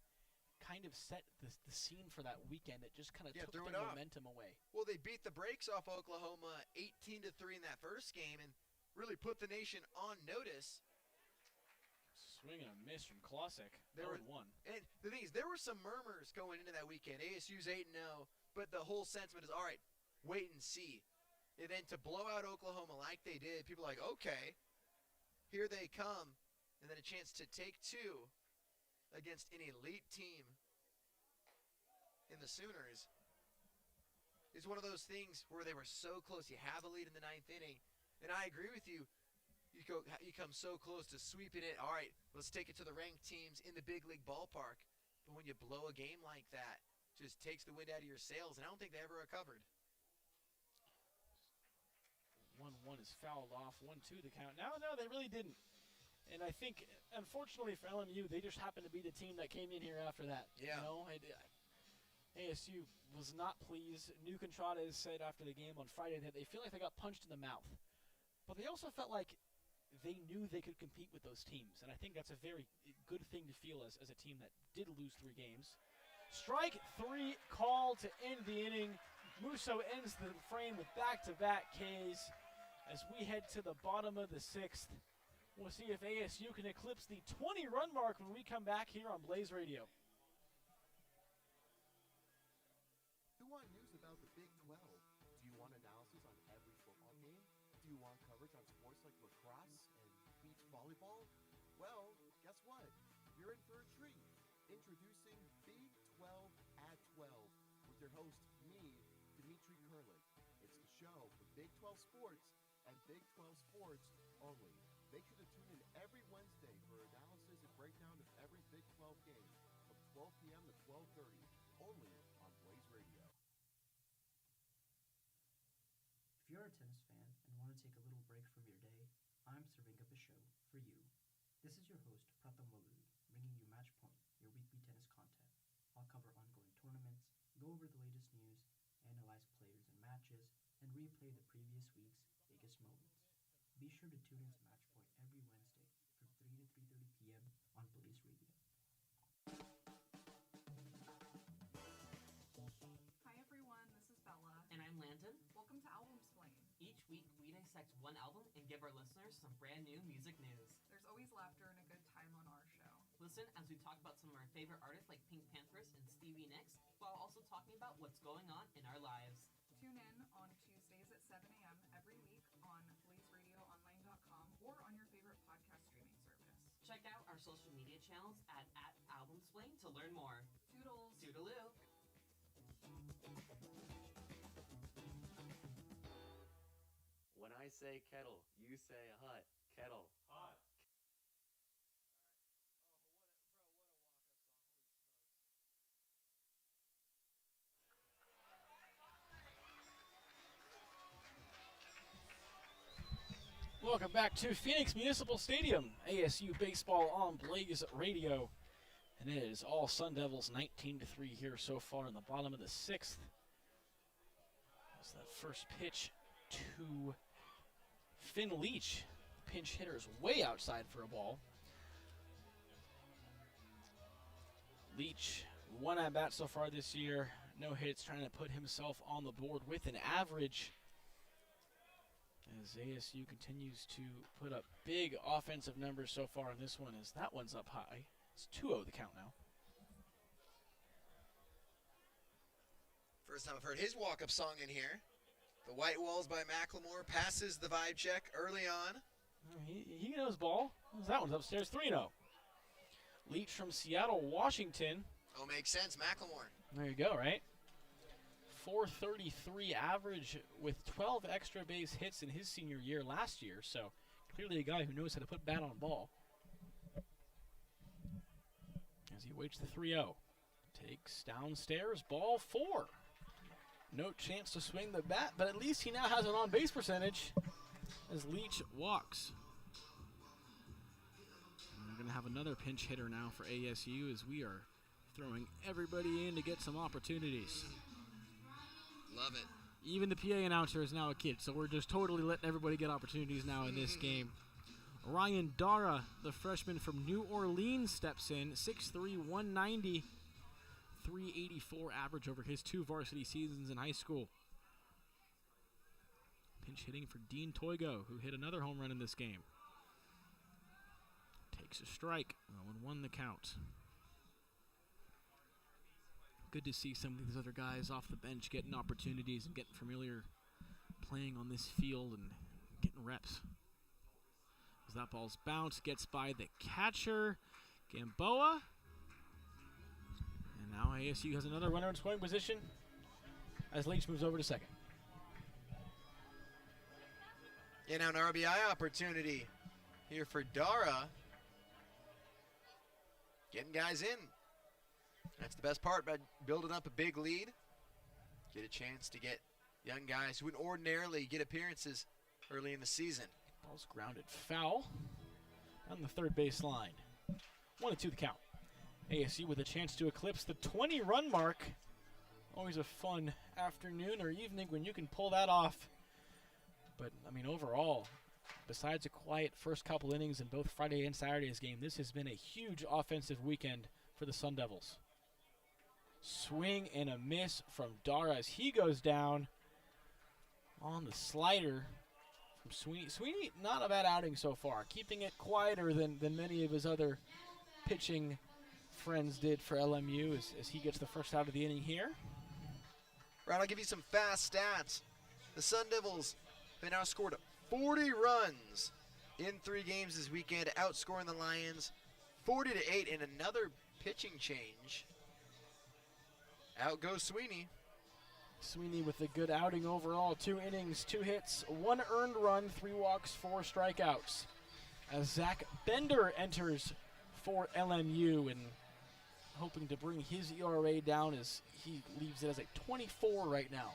kind of set the scene for that weekend. It just kind of took the momentum away. Well, they beat the brakes off Oklahoma 18-3 in that first game and really put the nation on notice. Swing and a miss from Klosik. 0-1. And the thing is, there were some murmurs going into that weekend. ASU's 8-0, but the whole sentiment is, all right, wait and see. And then to blow out Oklahoma like they did, people are like, okay, here they come. And then a chance to take 2 against an elite team in the Sooners is one of those things where they were so close. You have a lead in the 9th inning, and I agree with you. You come so close to sweeping it. All right, let's take it to the ranked teams in the big league ballpark. But when you blow a game like that, it just takes the wind out of your sails, and I don't think they ever recovered. 1-1 is fouled off. 1-2 to count. No, they really didn't. And I think, unfortunately for LMU, they just happened to be the team that came in here after that. Yeah. You know, ASU was not pleased. New Contradas said after the game on Friday that they feel like they got punched in the mouth. But they also felt like they knew they could compete with those teams. And I think that's a very good thing to feel as a team that did lose 3 games. Strike 3 call to end the inning. Musso ends the frame with back-to-back Ks. As we head to the bottom of the 6th, we'll see if ASU can eclipse the 20-run mark when we come back here on Blaze Radio. You want news about the Big 12? Do you want analysis on every football game? Do you want coverage on sports like lacrosse and beach volleyball? Well, guess what? You're in for a treat. Introducing Big 12 at 12 with your host, me, Dimitri Kurlik. It's the show for Big 12 sports and Big 12 sports only. Make sure to tune in every Wednesday for analysis and breakdown of every Big 12 game from 12 p.m. to 12:30, only on Blaze Radio. If you're a tennis fan and want to take a little break from your day, I'm serving up a show for you. This is your host, Pratham Walud, bringing you Match Point, your weekly tennis content. I'll cover ongoing tournaments, go over the latest news, analyze players and matches, and replay the previous week's biggest moments. Be sure to tune into Match Point every Wednesday from 3 to 3:30 p.m. on Blaze Radio. Hi everyone, this is Bella. And I'm Landon. Welcome to Album Splain. Each week we dissect one album and give our listeners some brand new music news. There's always laughter and a good time on our show. Listen as we talk about some of our favorite artists like Pink Panthers and Stevie Nicks, while also talking about what's going on in our lives. Tune in on Tuesdays at 7 a.m. every week on BlazeRadioOnline.com or on your favorite podcast streaming service. Check out our social media channels at AlbumSplain to learn more. Toodles! Toodaloo! I say kettle. You say hot. Kettle. Hot. Welcome back to Phoenix Municipal Stadium, ASU baseball on Blaze Radio, and it is all Sun Devils 19-3 here so far in the bottom of the 6th. That's that first pitch to Finn Leach. Pinch hitter's way outside for a ball. Leach, 1 at bat so far this year, no hits, trying to put himself on the board with an average. As ASU continues to put up big offensive numbers so far in this one, as that one's up high. It's 2-0 the count now. First time I've heard his walk-up song in here. The White Walls by Macklemore passes the vibe check early on. He knows ball. That one's upstairs, 3-0. Leach from Seattle, Washington. Oh, makes sense, Macklemore. There you go, right? 433 average with 12 extra base hits in his senior year last year, so clearly a guy who knows how to put bat on ball. As he waits the 3-0. Takes downstairs, ball 4. No chance to swing the bat, but at least he now has an on-base percentage as Leach walks. And we're going to have another pinch hitter now for ASU as we are throwing everybody in to get some opportunities. Love it. Even the PA announcer is now a kid, so we're just totally letting everybody get opportunities now in this game. Ryan Dara, the freshman from New Orleans, steps in. 6'3", 190, 384 average over his 2 varsity seasons in high school. Pinch hitting for Dean Toigo, who hit another home run in this game. Takes a strike. 0-1 the count. Good to see some of these other guys off the bench getting opportunities and getting familiar playing on this field and getting reps. As that ball's bounced, gets by the catcher, Gamboa. And now ASU has another runner in scoring position as Leach moves over to second. Yeah, now an RBI opportunity here for Dara. Getting guys in. That's the best part about building up a big lead. Get a chance to get young guys who would ordinarily get appearances early in the season. Ball's grounded foul on the third base line. 1-2 the count. ASU with a chance to eclipse the 20-run mark. Always a fun afternoon or evening when you can pull that off. But, I mean, overall, besides a quiet first couple innings in both Friday and Saturday's game, this has been a huge offensive weekend for the Sun Devils. Swing and a miss from Dara as he goes down on the slider from Sweeney. Sweeney, not a bad outing so far, keeping it quieter than many of his other pitching friends did for LMU as he gets the first out of the inning here. Right, I'll give you some fast stats. The Sun Devils have now scored 40 runs in 3 games this weekend, outscoring the Lions 40-8 in another pitching change. Out goes Sweeney. Sweeney with a good outing overall. 2 innings, 2 hits, 1 earned run, 3 walks, 4 strikeouts. As Zach Bender enters for LMU and hoping to bring his ERA down as he leaves it as a 24 right now.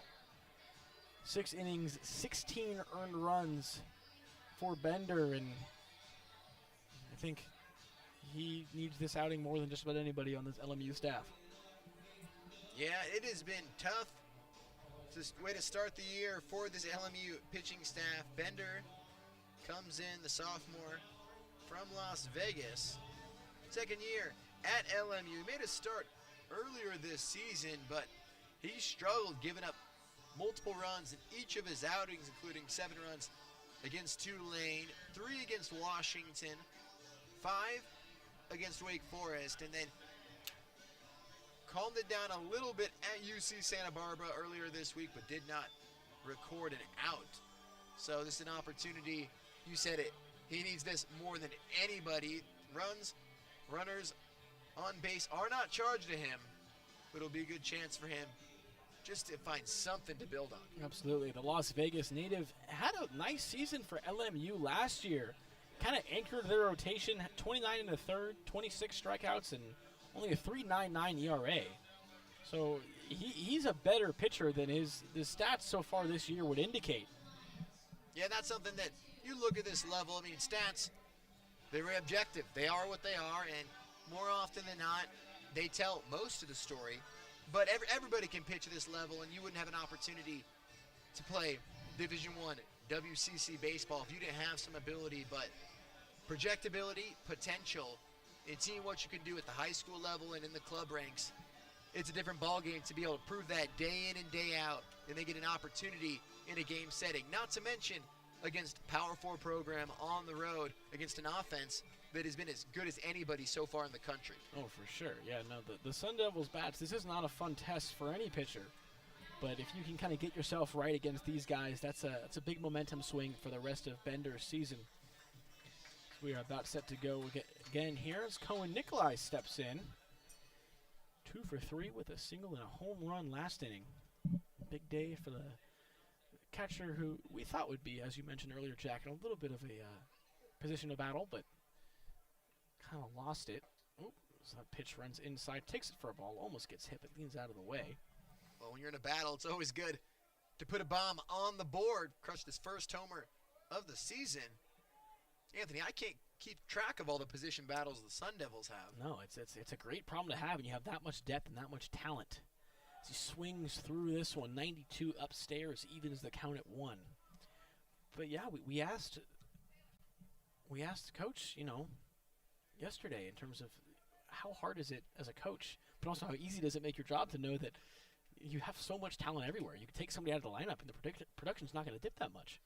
6 innings, 16 earned runs for Bender, and I think he needs this outing more than just about anybody on this LMU staff. Yeah, it has been tough. It's a way to start the year for this LMU pitching staff. Bender comes in, the sophomore from Las Vegas. Second year at LMU. Made a start earlier this season, but he struggled, giving up multiple runs in each of his outings, including 7 runs against Tulane, 3 against Washington, 5 against Wake Forest, and then calmed it down a little bit at UC Santa Barbara earlier this week, but did not record an out. So this is an opportunity. You said it. He needs this more than anybody. Runners on base are not charged to him, but it'll be a good chance for him just to find something to build on. Absolutely. The Las Vegas native had a nice season for LMU last year. Kind of anchored their rotation, 29 in the third, 26 strikeouts, and only a 3.99 ERA. So he's a better pitcher than the stats so far this year would indicate. Yeah, that's something that you look at this level. I mean, stats, they're objective. They are what they are, and more often than not, they tell most of the story. But everybody can pitch at this level, and you wouldn't have an opportunity to play Division I WCC baseball if you didn't have some ability. But projectability, potential, and seeing what you can do at the high school level and in the club ranks, it's a different ballgame to be able to prove that day in and day out, and they get an opportunity in a game setting. Not to mention against Power 4 program on the road against an offense that has been as good as anybody so far in the country. Oh, for sure. Yeah, no, the Sun Devils bats, this is not a fun test for any pitcher. But if you can kind of get yourself right against these guys, that's a big momentum swing for the rest of Bender's season. We are about set to go again here as Cohen Nikolai steps in. 2 for 3 with a single and a home run last inning. Big day for the catcher who we thought would be, as you mentioned earlier, Jack, in a little bit of a position of battle, but kind of lost it. Oh, so that pitch runs inside, takes it for a ball, almost gets hit, but leans out of the way. Well, when you're in a battle, it's always good to put a bomb on the board. Crushed his first homer of the season. Anthony, I can't keep track of all the position battles the Sun Devils have. No, it's a great problem to have when you have that much depth and that much talent. As he swings through this one, 92 upstairs, evens the count at 1. But yeah, we asked the coach, yesterday in terms of how hard is it as a coach, but also how easy does it make your job to know that you have so much talent everywhere. You can take somebody out of the lineup and the production's not going to dip that much.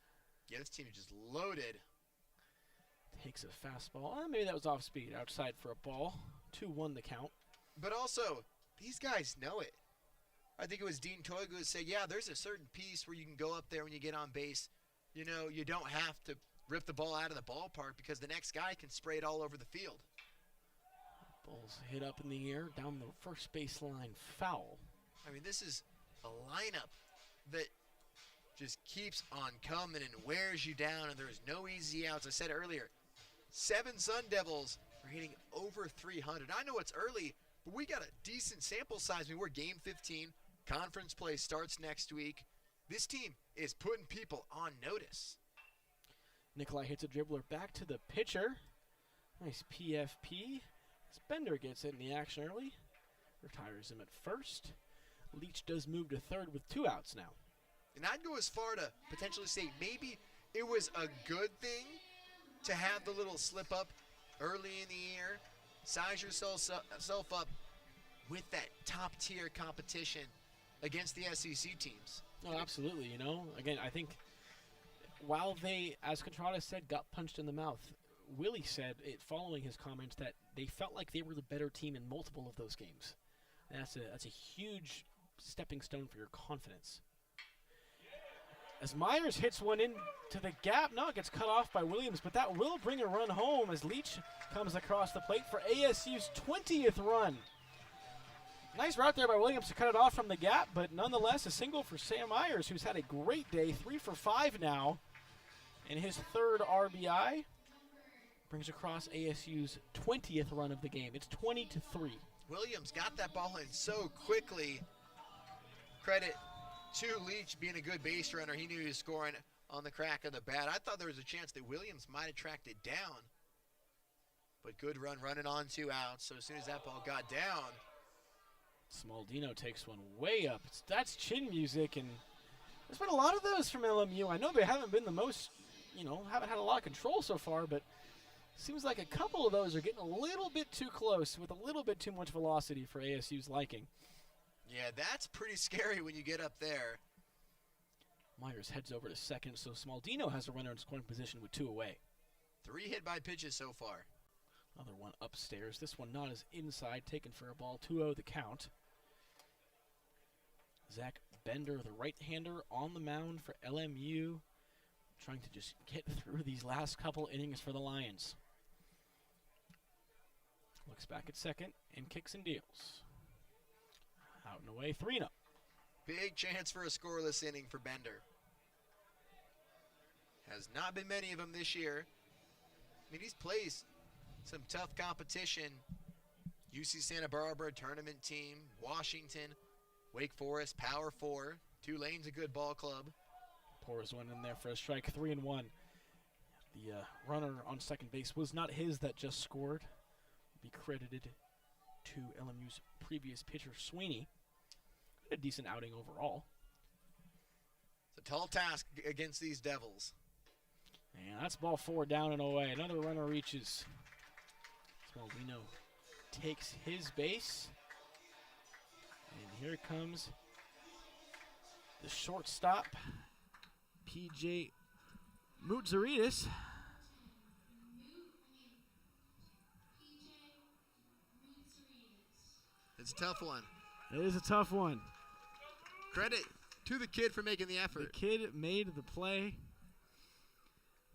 Yeah, this team is just loaded. Takes a fastball. Maybe that was off speed. Outside for a ball. 2-1 the count. But also, these guys know it. I think it was Dean Toigo who said, yeah, there's a certain piece where you can go up there when you get on base. You don't have to rip the ball out of the ballpark because the next guy can spray it all over the field. Ball's hit up in the air, down the first baseline, foul. I mean, this is a lineup that just keeps on coming and wears you down, and there's no easy outs. I said earlier, 7 Sun Devils are hitting over 300. I know it's early, but we got a decent sample size. I mean, we're game 15. Conference play starts next week. This team is putting people on notice. Nikolai hits a dribbler back to the pitcher. Nice PFP. Bender gets it in the action early. Retires him at first. Leach does move to third with 2 outs now. And I'd go as far to potentially say maybe it was a good thing to have the little slip up early in the year. Size yourself up with that top tier competition against the SEC teams. Oh, absolutely. Again, I think while they, as Contrada said, got punched in the mouth, Willie said, following his comments, that they felt like they were the better team in multiple of those games. And that's a huge stepping stone for your confidence. As Myers hits one into the gap, it gets cut off by Williams, but that will bring a run home as Leach comes across the plate for ASU's 20th run. Nice route there by Williams to cut it off from the gap, but nonetheless a single for Sam Myers, who's had a great day, 3 for 5 now, and his 3rd RBI brings across ASU's 20th run of the game. It's 20-3. Williams got that ball in so quickly. Credit to Leach being a good base runner. He knew he was scoring on the crack of the bat. I thought there was a chance that Williams might have tracked it down. But good run running on 2 outs. So as soon as that ball got down. Smaldino takes one way up. That's chin music, and there's been a lot of those from LMU. I know they haven't been the most, haven't had a lot of control so far, but seems like a couple of those are getting a little bit too close with a little bit too much velocity for ASU's liking. Yeah, that's pretty scary when you get up there. Myers heads over to second, so Smaldino has a runner in scoring position with 2 away. 3 hit by pitches so far. Another one upstairs. This one not as inside, taken for a ball. 2-0 the count. Zach Bender, the right-hander, on the mound for LMU, trying to just get through these last couple innings for the Lions. Looks back at second and kicks and deals. Out and away, 3-0. Big chance for a scoreless inning for Bender. Has not been many of them this year. I mean, he's played some tough competition. UC Santa Barbara tournament team, Washington, Wake Forest, Power 4. Tulane's a good ball club. Pours one in there for a strike, 3-1. The runner on second base was not his that just scored. Be credited to LMU's previous pitcher, Sweeney. A decent outing overall. It's a tall task against these Devils. And that's ball 4 down and away. Another runner reaches. Smolino takes his base. And here comes the shortstop, PJ Mutzaritis. It's a tough one. It is a tough one. Credit to the kid for making the effort. The kid made the play.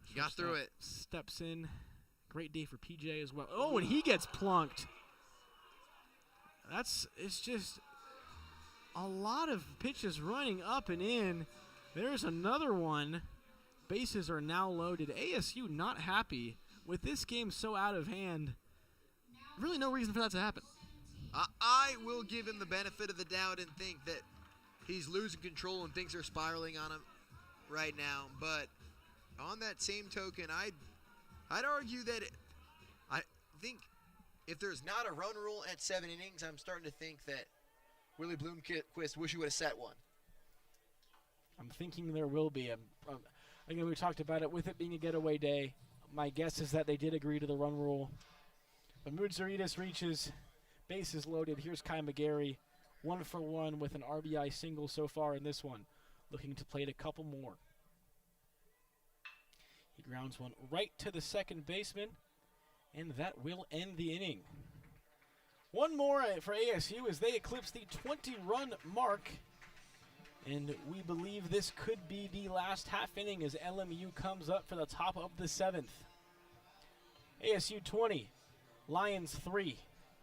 He got through it. Steps in. Great day for PJ as well. Oh, and he gets plunked. It's just a lot of pitches running up and in. There's another one. Bases are now loaded. ASU not happy with this game so out of hand. Really no reason for that to happen. I will give him the benefit of the doubt and think that he's losing control and things are spiraling on him right now. But on that same token, I'd argue that I think if there's not a run rule at 7 innings, I'm starting to think that Willie Bloomquist wish he would have set one. I'm thinking there will be. Again, we talked about it with it being a getaway day. My guess is that they did agree to the run rule. But Mutzaritis reaches, bases loaded. Here's Kai McGarry, 1 for 1 with an RBI single so far in this one. Looking to plate a couple more. He grounds one right to the second baseman, and that will end the inning. One more for ASU as they eclipse the 20-run mark. And we believe this could be the last half inning as LMU comes up for the top of the 7th. ASU 20, Lions 3.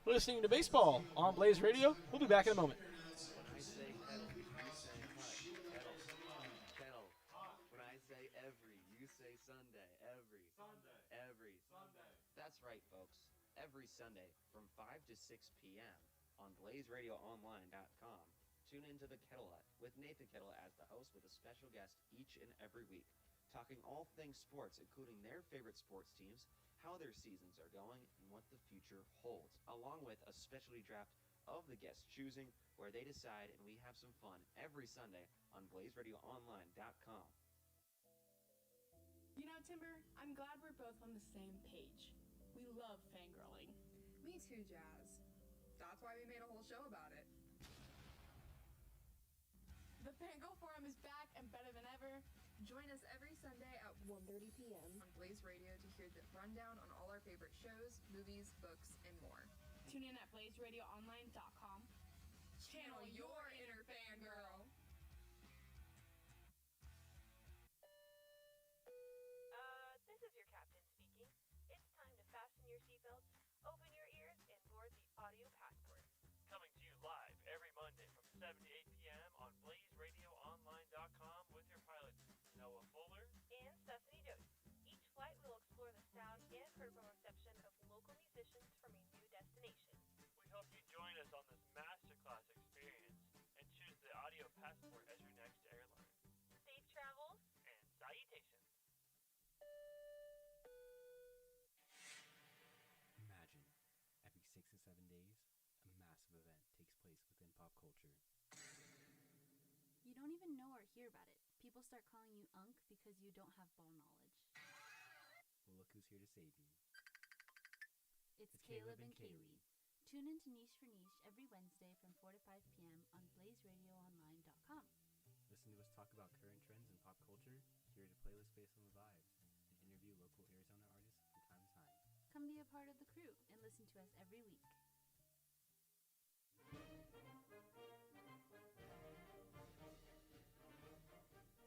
Listening to baseball on Blaze Radio. We'll be back in a moment. When I say kettle, you say hut. Kettle. When I say every, you say Sunday. Every. Sunday. That's right, folks. Every Sunday from 5 to 6 p.m. on BlazeRadioOnline.com. Tune into the Kettle Hut with Nathan Kettle as the host with a special guest each and every week, talking all things sports, including their favorite sports teams, how their seasons are going, and what the future holds, along with a specialty draft of the guest's choosing where they decide, and we have some fun every Sunday on BlazeRadioOnline.com. You know, Timber, I'm glad we're both on the same page. We love fangirling. Me too, Jazz. That's why we made a whole show about it. The Fangirl Forum is back and better than ever. Join us every Sunday at 1:30 p.m. on Blaze Radio to hear the rundown on all our favorite shows, movies, books, and more. Tune in at BlazeRadioOnline.com. Channel your inner fangirl. This is your captain speaking. It's time to fasten your seatbelts, open your ears, and board the audio passport. Coming to you live every Monday from 7 to 8 p.m. on BlazeRadioOnline.com with your pilots, Noah Fuller and Stephanie Doty. Each flight will explore the sound and critical reception of local musicians from a new destination. We hope you join us on this masterclass experience and choose the audio passport as your next airline. Safe travels and salutations. Imagine, every 6 to 7 days, a massive event takes place within pop culture. You don't even know or hear about it. People start calling you Unk because you don't have ball knowledge. Well, look who's here to save you. It's Caleb and Kaylee. Tune in to Niche for Niche every Wednesday from 4 to 5 p.m. on BlazeRadioOnline.com. Listen to us talk about current trends in pop culture, curate a playlist based on the vibes, and interview local Arizona artists from time to time. Come be a part of the crew and listen to us every week.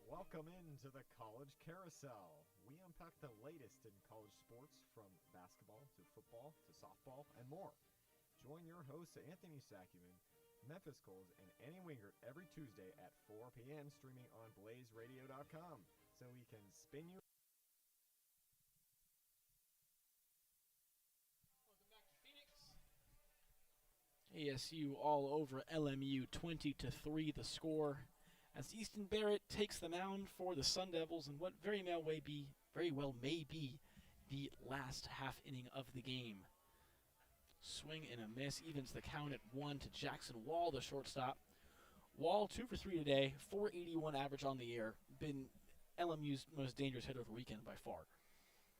Welcome into the College Carousel. We unpack the latest in college sports from basketball to football to softball and more. Join your host, Anthony Saccuman, Memphis Goals, and Annie Wingert every Tuesday at 4 p.m. streaming on blazeradio.com. So we can spin you. ASU all over LMU, 20-3 the score, as Easton Barrett takes the mound for the Sun Devils in what very well may be the last half inning of the game. Swing and a miss evens the count at 1 to Jackson Wall, the shortstop. Wall 2 for 3 today, 481 average on the year. Been LMU's most dangerous hitter of the weekend by far.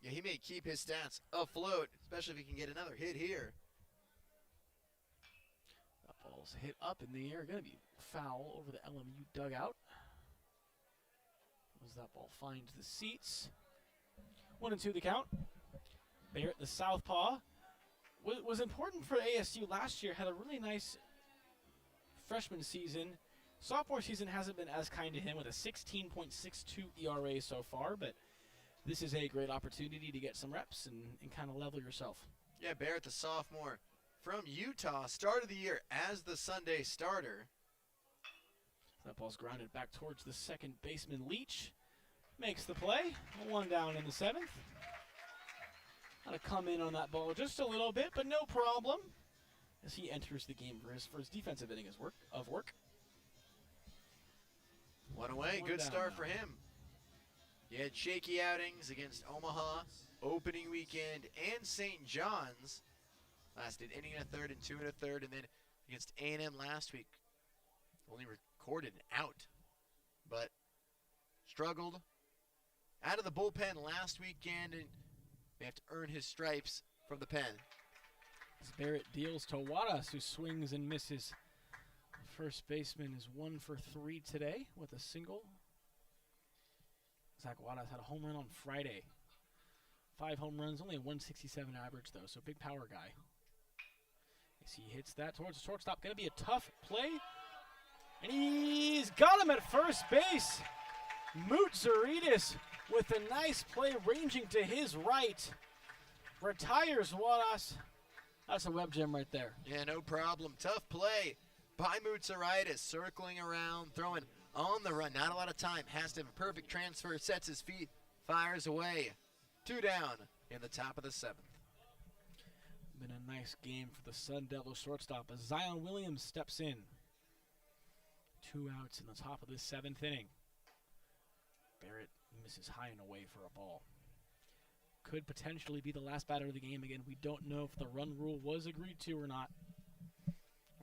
Yeah, he may keep his stats afloat, especially if he can get another hit here. That ball's hit up in the air, going to be foul over the LMU dugout. As that ball finds the seats. 1-2 the count. Barrett, the southpaw, was important for ASU last year. Had a really nice freshman season. Sophomore season hasn't been as kind to him with a 16.62 ERA so far, but this is a great opportunity to get some reps and kind of level yourself. Yeah, Barrett, the sophomore from Utah, started the year as the Sunday starter. That ball's grounded back towards the second baseman. Leach makes the play. 1 down in the 7th. Got to come in on that ball just a little bit, but no problem as he enters the game for his defensive inning of work. One away, One good down start now. for him. He had shaky outings against Omaha, opening weekend, and St. John's. Lasted inning and a third and 2 1/3, and then against A&M last week, only recorded an out, but struggled out of the bullpen last weekend, and they have to earn his stripes from the pen. As Barrett deals to Wadas, who swings and misses. First baseman is 1 for 3 today with a single. Zach Wadas had a home run on Friday. 5 home runs, only a 167 average though, so big power guy. As he hits that towards the shortstop, going to be a tough play. And he's got him at first base. Moutsouridis with a nice play ranging to his right. Retires Wadas. That's a web gem right there. Yeah, no problem. Tough play by Moutsouridis, circling around, throwing on the run. Not a lot of time. Has to have a perfect transfer, sets his feet, fires away. 2 down in the top of the 7th. Been a nice game for the Sun Devils shortstop as Zion Williams steps in. 2 outs in the top of this 7th inning. Barrett misses high and away for a ball. Could potentially be the last batter of the game. Again, we don't know if the run rule was agreed to or not.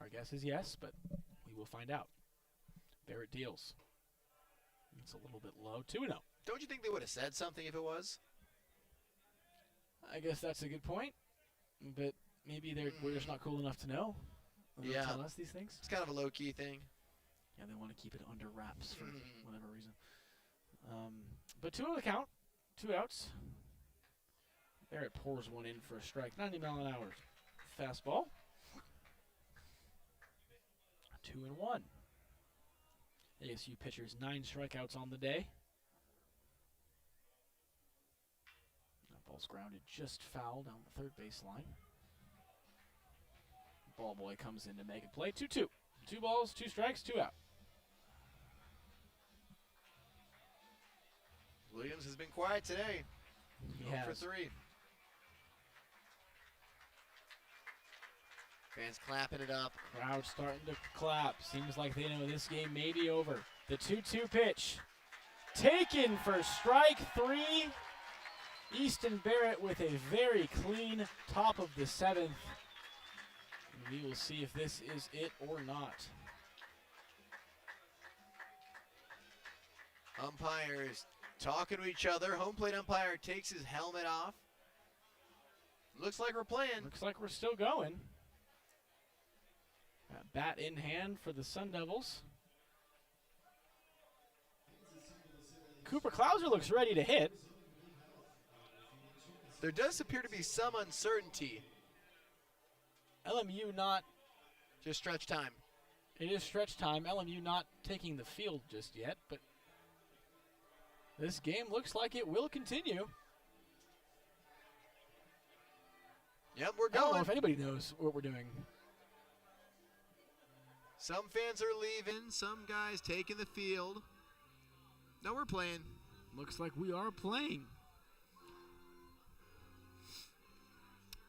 Our guess is yes, but we will find out. Barrett deals. It's a little bit low. 2-0. Don't you think they would have said something if it was? I guess that's a good point, but maybe we're just not cool enough to know. They don't tell us these things. It's kind of a low-key thing. Yeah, they want to keep it under wraps for whatever reason. But 2 on the count, 2 outs. Barrett pours one in for a strike. 90-mile-an-hour fastball. 2-1. ASU pitchers 9 strikeouts on the day. That ball's grounded just foul down the third baseline. Ball boy comes in to make a play. 2-2. 2 balls, 2 strikes, 2 out. Williams has been quiet today. He 0 for has. 3. Fans clapping it up. Crowd starting to clap. Seems like they know this game may be over. The 2-2 pitch. Taken for strike 3. Easton Barrett with a very clean top of the 7th. And we will see if this is it or not. Umpires talking to each other. Home plate umpire takes his helmet off. Looks like we're playing. Looks like we're still going. Bat in hand for the Sun Devils. Cooper Klauser looks ready to hit. There does appear to be some uncertainty. LMU not. Just stretch time. It is stretch time. LMU not taking the field just yet, but this game looks like it will continue. Yep, we're I don't know going. if anybody knows what we're doing. Some fans are leaving, some guys taking the field. No, we're playing. Looks like we are playing.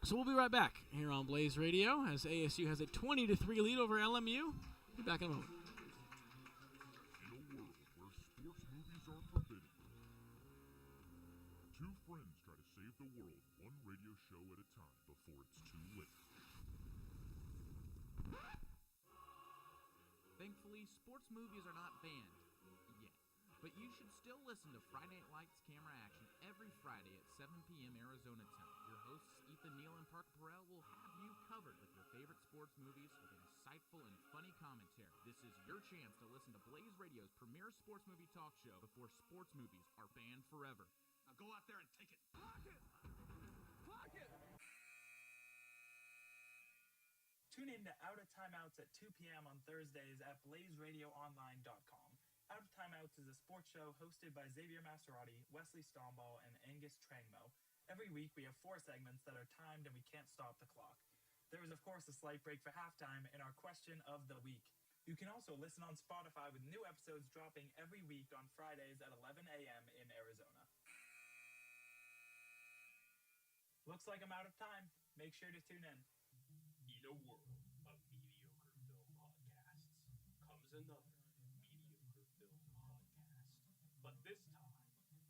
So we'll be right back here on Blaze Radio as ASU has a 20-3 lead over LMU. Be back in a moment. In a world where sports movies are forbidden, two friends try to save the world one radio show at a time before it's too late. Thankfully, sports movies are not banned yet, but you should still listen to Friday Night Lights Camera Action every Friday at 7 p.m. Arizona time. Your hosts Ethan Neal and Parker Perel will have you covered with your favorite sports movies with insightful and funny commentary. This is your chance to listen to Blaze Radio's premier sports movie talk show before sports movies are banned forever. Now go out there and take it. Clock it! Clock it! Tune in to Out of Timeouts at 2 p.m. on Thursdays at blazeradioonline.com. Out of Timeouts is a sports show hosted by Xavier Maserati, Wesley Stomball, and Angus Trangmo. Every week we have 4 segments that are timed and we can't stop the clock. There is, of course, a slight break for halftime and our question of the week. You can also listen on Spotify with new episodes dropping every week on Fridays at 11 a.m. in Arizona. Looks like I'm out of time. Make sure to tune in. In a world of mediocre film podcasts comes another mediocre film podcast. But this time,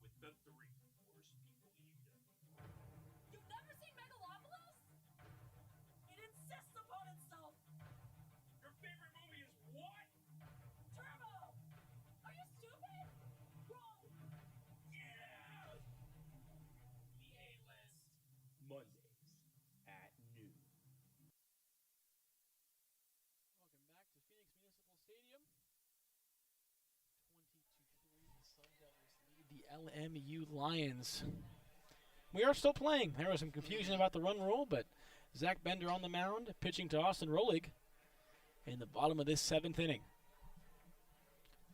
with the 3 worst people you know. You've never seen Megalopolis? It insists upon itself. Your favorite movie is what? Turbo! Are you stupid? Wrong! Yes! The A-List. Mondays at noon. Welcome back to Phoenix Municipal Stadium. 20-3, the Sun Devils lead the LMU Lions. We are still playing. There was some confusion about the run rule, but Zach Bender on the mound, pitching to Austin Rolig in the bottom of this 7th inning.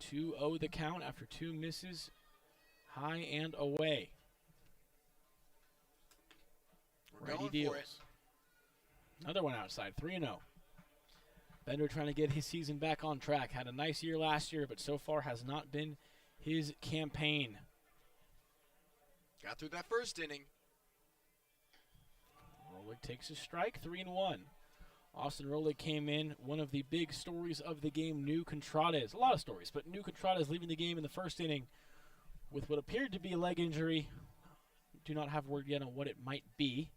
2-0 the count after 2 misses, high and away. We're Righty going deals. for it. Another one outside, 3-0. Bender trying to get his season back on track. Had a nice year last year, but so far has not been his campaign. Got through that first inning. Rolig takes a strike, 3-1. Austin Rolig came in, one of the big stories of the game, New Contrades. A lot of stories, but New Contrades leaving the game in the first inning with what appeared to be a leg injury. Do not have word yet on what it might be,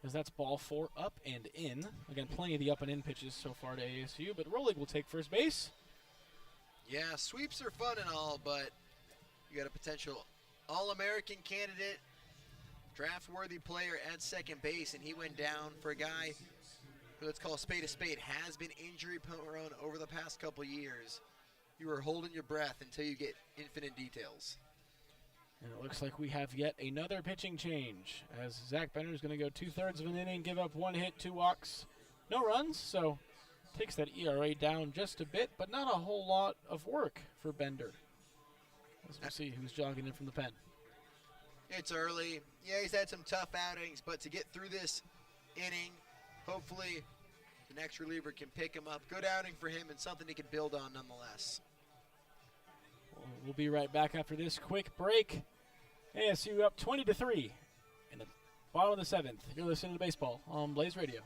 as that's ball 4 up and in. Again, plenty of the up and in pitches so far to ASU, but Rolig will take first base. Yeah, sweeps are fun and all, but you got a potential All-American candidate, draft-worthy player at second base, and he went down for a guy who, let's call a spade, has been injury-prone over the past couple years. You are holding your breath until you get infinite details. And it looks like we have yet another pitching change, as Zach Bender is going to go 2/3 of an inning, give up 1 hit, 2 walks, no runs, so takes that ERA down just a bit, but not a whole lot of work for Bender. As we'll see who's jogging in from the pen. It's early. Yeah, he's had some tough outings, but to get through this inning, hopefully the next reliever can pick him up. Good outing for him and something he can build on nonetheless. We'll be right back after this quick break. ASU up 20-3 in the bottom of the 7th. You're listening to baseball on Blaze Radio.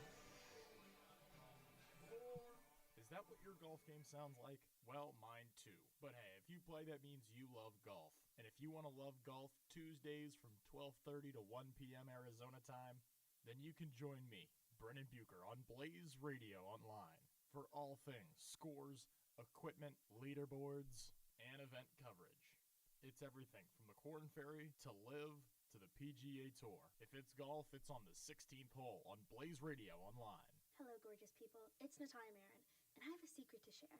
Is that what your golf game sounds like? Well, mine too. But hey, if you play, that means you love golf. And if you want to love golf Tuesdays from 12:30 to 1 p.m. Arizona time, then you can join me, Brennan Bucher, on Blaze Radio Online for all things scores, equipment, leaderboards, and event coverage. It's everything from the Corn Ferry to Live to the PGA Tour. If it's golf, it's on the 16th hole on Blaze Radio Online. Hello, gorgeous people. It's Natalia Marin, and I have a secret to share.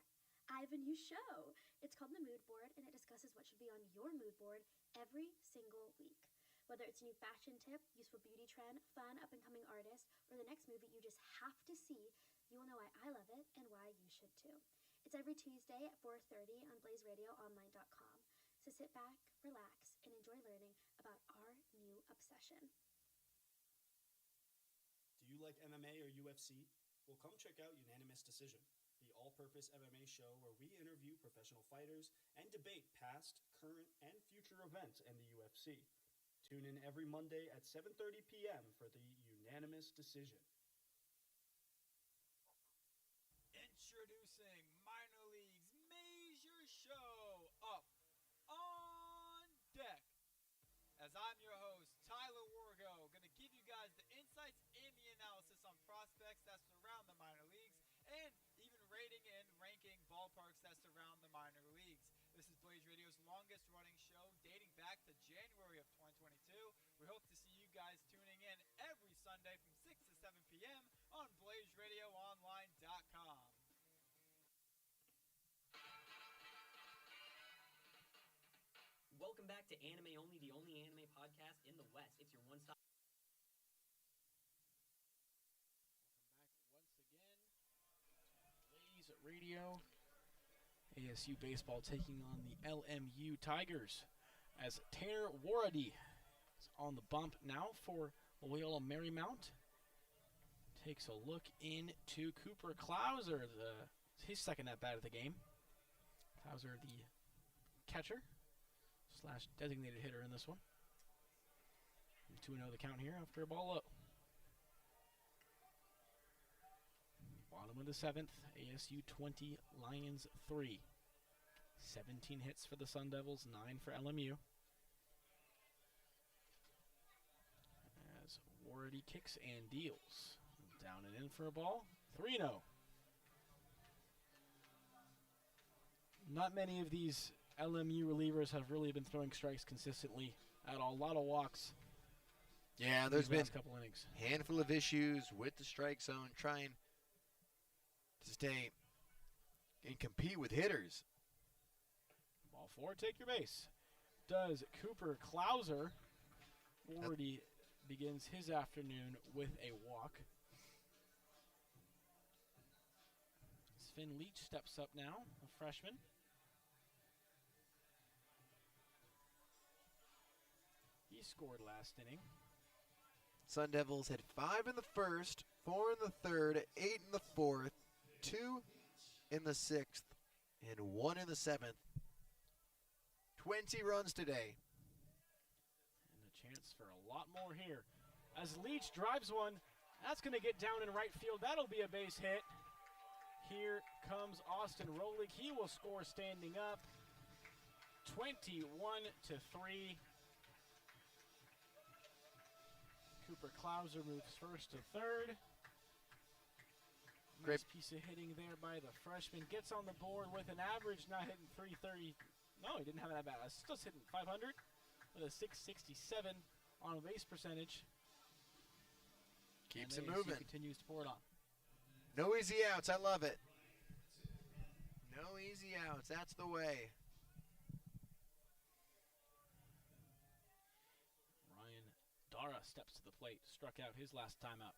I have a new show. It's called The Mood Board, and it discusses what should be on your mood board every single week. Whether it's a new fashion tip, useful beauty trend, fun up-and-coming artist, or the next movie you just have to see, you will know why I love it and why you should too. It's every Tuesday at 4:30 on blazeradioonline.com. So sit back, relax, and enjoy learning about our new obsession. Do you like MMA or UFC? Well, come check out Unanimous Decision, the all-purpose MMA show where we interview professional fighters and debate past, current, and future events in the UFC. Tune in every Monday at 7:30 p.m. for the unanimous decision. Introducing Minor League's major show, Up on Deck. As I'm your host, Tyler Wargo, going to give you guys the insights and the analysis on prospects that surround the minor leagues and even rating and ranking ballparks that surround the minor leagues. This is Blaze Radio's longest running show dating back to January of 2022. We hope to see you guys tuning in every Sunday from 6 to 7 p.m. on BlazeRadioOnline.com. Welcome back to Anime Only, the only anime podcast in the West. It's your one-stop. Blaze Radio. ASU baseball taking on the LMU Tigers as Tanner Warady is on the bump now for Loyola Marymount. Takes a look into Cooper Klauser, his second at-bat of the game. Klauser, the catcher / designated hitter in this one. 2-0 the count here after a ball up. Bottom of the 7th, ASU 20, Lions 3. 17 hits for the Sun Devils, 9 for LMU. As Warady kicks and deals. Down and in for a ball, 3-0. Not many of these LMU relievers have really been throwing strikes consistently at all. A lot of walks. Yeah, there's been last couple innings. Handful of issues with the strike zone, trying to stay and compete with hitters. Ball 4, take your base. Does Cooper Klauser. Already begins his afternoon with a walk. Finn Leach steps up now, a freshman. He scored last inning. Sun Devils had 5 in the first, 4 in the third, 8 in the fourth, 2 in the sixth, and 1 in the seventh. 20 runs today. And a chance for a lot more here. As Leach drives one, that's going to get down in right field. That'll be a base hit. Here comes Austin Rolig. He will score standing up. 21-3. Cooper Klauser moves first to third. Nice piece of hitting there by the freshman. Gets on the board with an average, not hitting 330. No, he didn't have that bad. Still hitting 500 with a 667 on base percentage. Keeps and it moving. Continues to pour it on. No easy outs. I love it. No easy outs. That's the way. Ryan Dara steps to the plate. Struck out his last time out.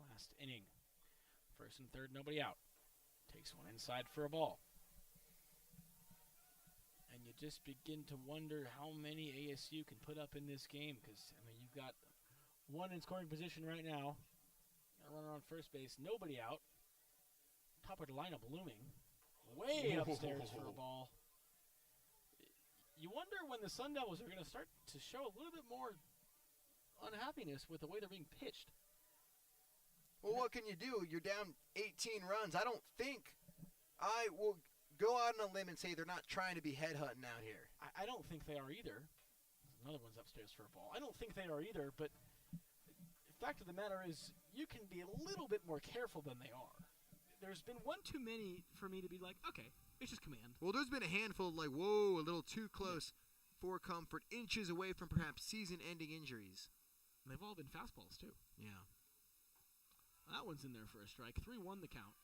Last inning. First and third, nobody out. Takes one inside for a ball. And you just begin to wonder how many ASU can put up in this game. Because, I mean, you've got one in scoring position right now. Got a runner on first base. Nobody out. Top of the lineup looming. Way upstairs for a ball. You wonder when the Sun Devils are going to start to show a little bit more unhappiness with the way they're being pitched. Well, what can you do? You're down 18 runs. I don't think I will go out on a limb and say they're not trying to be headhunting out here. I don't think they are either. Another one's upstairs for a ball. I don't think they are either, but the fact of the matter is you can be a little bit more careful than they are. There's been one too many for me to be like, okay, it's just command. Well, there's been a handful of like, whoa, a little too close for comfort, inches away from perhaps season-ending injuries. And they've all been fastballs, too. Yeah. That one's in there for a strike. 3-1 the count.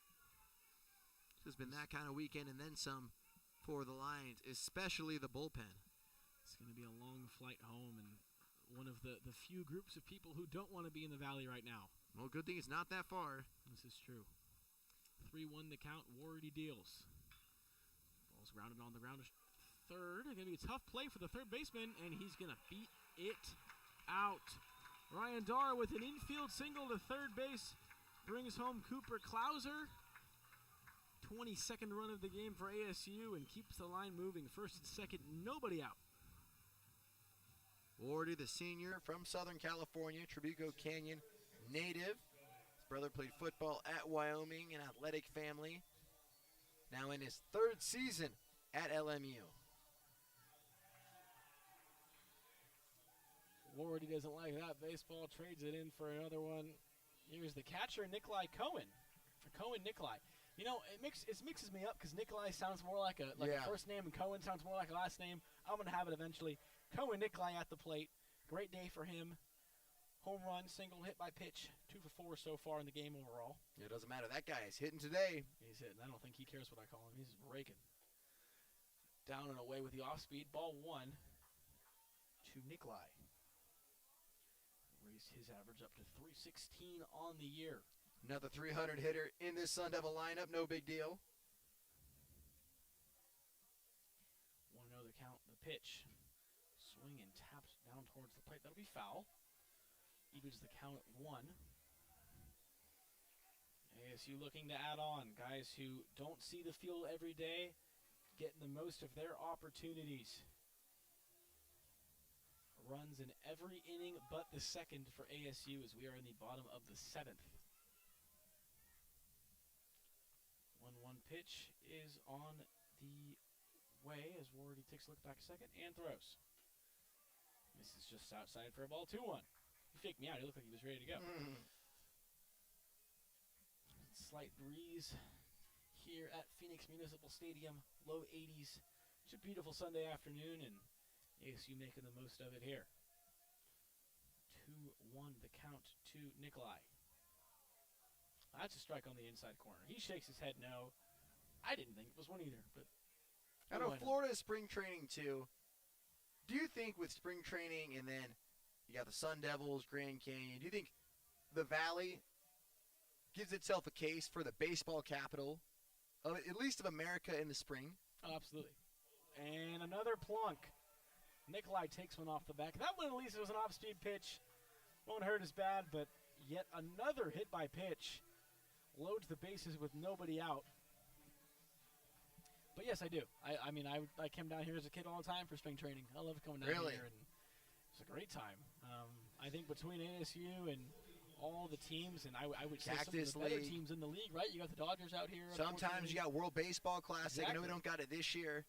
It's been that kind of weekend and then some for the Lions, especially the bullpen. It's going to be a long flight home and one of the few groups of people who don't want to be in the Valley right now. Well, good thing it's not that far. This is true. 3-1 the count. Warady deals. Ball's grounded on the ground. Third. Going to be a tough play for the third baseman, and he's going to beat it out. Ryan Darr with an infield single to third base brings home Cooper Klauser. 22nd run of the game for ASU and keeps the line moving. First and second, nobody out. Wardy, the senior from Southern California, Trabuco Canyon native. His brother played football at Wyoming, an athletic family. Now in his third season at LMU. Wardy doesn't like that. Baseball trades it in for another one. Here's the catcher, Nikolai Cohen. For Cohen Nikolai. You know, it mixes me up because Nikolai sounds more like a first name and Cohen sounds more like a last name. I'm going to have it eventually. Cohen Nikolai at the plate. Great day for him. Home run, single, hit by pitch. 2 for 4 so far in the game overall. It doesn't matter. That guy is hitting today. He's hitting. I don't think he cares what I call him. He's raking. Down and away with the off-speed. Ball 1 to Nikolai. Raised his average up to 316 on the year. Another 300 hitter in this Sun Devil lineup. No big deal. 1-0 the count. The pitch. Swing and taps down towards the plate. That'll be foul. Evens the count at 1. ASU looking to add on. Guys who don't see the field every day, getting the most of their opportunities. Runs in every inning but the second for ASU as we are in the bottom of the 7th. 1-1 pitch is on the way as Wardy takes a look back second and throws. This is just outside for a ball. 2-1. He faked me out. He looked like he was ready to go. Slight breeze here at Phoenix Municipal Stadium. Low 80s. It's a beautiful Sunday afternoon, and ASU making the most of it here. 2-1 the count to Nikolai. That's a strike on the inside corner. He shakes his head no. I didn't think it was one either, but I know Florida is spring training too. Do you think with spring training and then you got the Sun Devils, Grand Canyon, do you think the Valley gives itself a case for the baseball capital, at least of America in the spring? Oh, absolutely. And another plunk. Nikolai takes one off the back. That one at least was an off-speed pitch. Won't hurt as bad, but yet another hit by pitch. Loads the bases with nobody out. But yes, I do. I mean, I came down here as a kid all the time for spring training. I love coming down here, and it's a great time. I think between ASU and all the teams, and I would say some of the better teams in the league, right? You got the Dodgers out here. Sometimes you got World Baseball Classic. Exactly. I know we don't got it this year.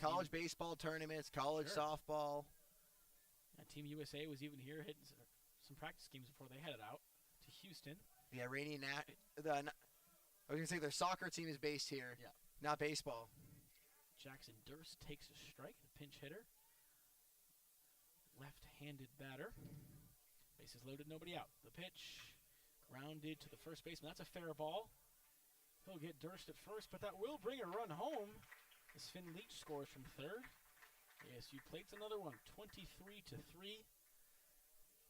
College baseball tournaments, college softball. Team USA was even here hitting some practice games before they headed out to Houston. The Iranian, I was going to say their soccer team is based here, not baseball. Jackson Durst takes a strike, a pinch hitter. Left-handed batter. Bases loaded, nobody out. The pitch grounded to the first baseman. That's a fair ball. He'll get Durst at first, but that will bring a run home as Finn Leach scores from third. ASU plates another one, 23-3.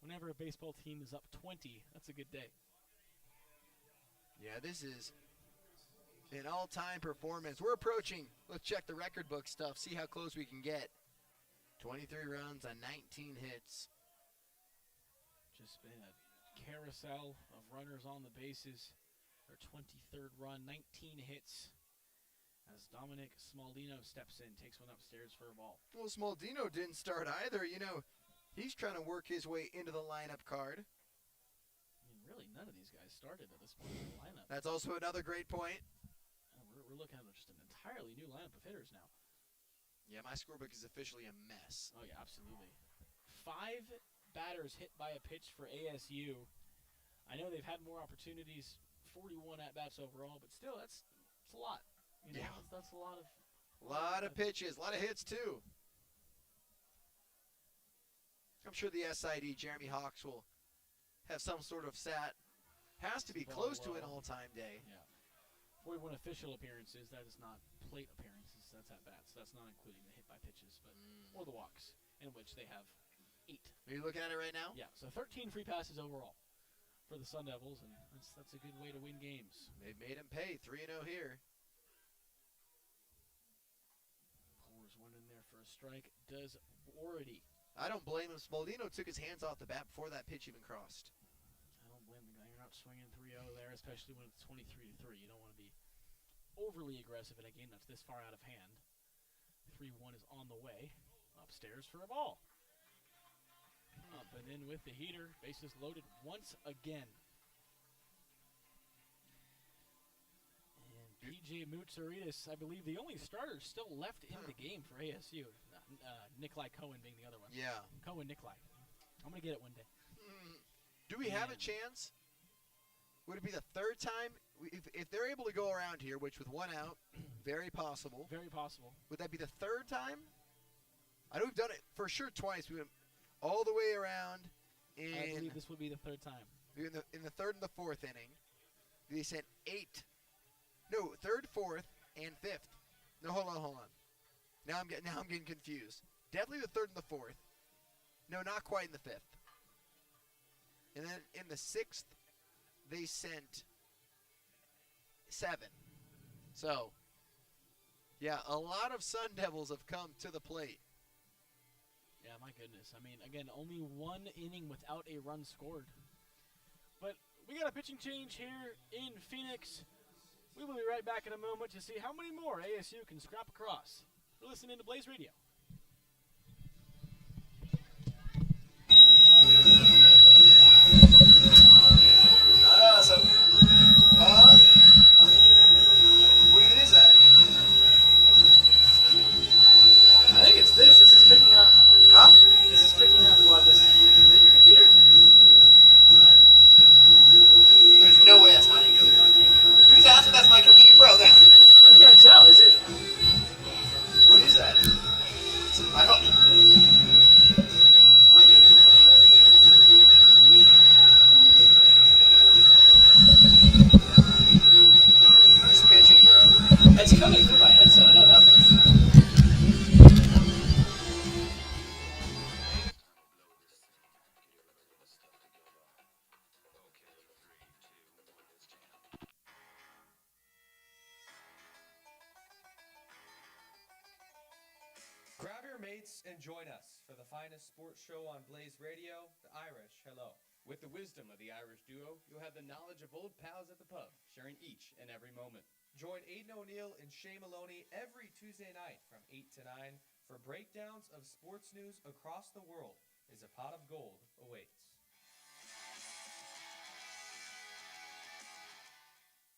Whenever a baseball team is up 20, that's a good day. Yeah, this is an all-time performance. We're approaching, let's check the record book stuff, see how close we can get. 23 runs on 19 hits. Just been a carousel of runners on the bases. Their 23rd run, 19 hits. As Dominic Smaldino steps in, takes one upstairs for a ball. Well, Smaldino didn't start either. You know, he's trying to work his way into the lineup card. I mean, really, none of these guys started at this point in the lineup. That's also another great point. We're looking at just an entirely new lineup of hitters now. Yeah, my scorebook is officially a mess. Oh, yeah, absolutely. 5 batters hit by a pitch for ASU. I know they've had more opportunities, 41 at-bats overall, but still, that's a lot. You know, that's a lot of pitches, a lot of hits too. I'm sure the SID, Jeremy Hawks, will have some sort of has to be close to an all-time day. Yeah. 41 official appearances, that is not plate appearances, that's at-bats. That's not including the hit by pitches, but or the walks, in which they have 8. Are you looking at it right now? Yeah, so 13 free passes overall for the Sun Devils, and that's a good way to win games. They've made them pay, 3-0 here. One in there for a strike. Does Wardy. I don't blame him. Smaldino took his hands off the bat before that pitch even crossed. I don't blame the guy. You're not swinging 3-0 there, especially when it's 23-3. You don't want to be overly aggressive in a game that's this far out of hand. 3-1 is on the way. Upstairs for a ball. Up and in with the heater. Bases loaded once again. And PJ Mutsaritas, I believe the only starter still left in the game for ASU. Nikolai Cohen being the other one. Yeah. Cohen Nikolai. I'm going to get it one day. Do we have a chance? Would it be the third time? If they're able to go around here, which with one out, very possible. Very possible. Would that be the third time? I know we've done it for sure twice. We went all the way around. I believe this would be the third time. In the third and the fourth inning. They sent 8. No, third, fourth, and fifth. No, hold on. Now I'm getting confused. Definitely the third and the fourth. No, not quite in the fifth. And then in the sixth, they sent 7. So, yeah, a lot of Sun Devils have come to the plate. Yeah, my goodness. I mean, again, only one inning without a run scored. But we got a pitching change here in Phoenix. We will be right back in a moment to see how many more ASU can scrap across. You're listening to Blaze Radio. What even is that? I think it's this. This is picking up. Huh? This is picking up what this. Is it your computer? There's no way that's my computer. Who's asking that's my computer? Bro, I can't tell. Is it? What is that? I don't. Who's pitching, bro? It's coming through my headset. I know that much. Grab your mates and join us for the finest sports show on Blaze Radio, The Irish Hello. With the wisdom of the Irish duo, you'll have the knowledge of old pals at the pub, sharing each and every moment. Join Aidan O'Neill and Shay Maloney every Tuesday night from 8 to 9 for breakdowns of sports news across the world as a pot of gold awaits.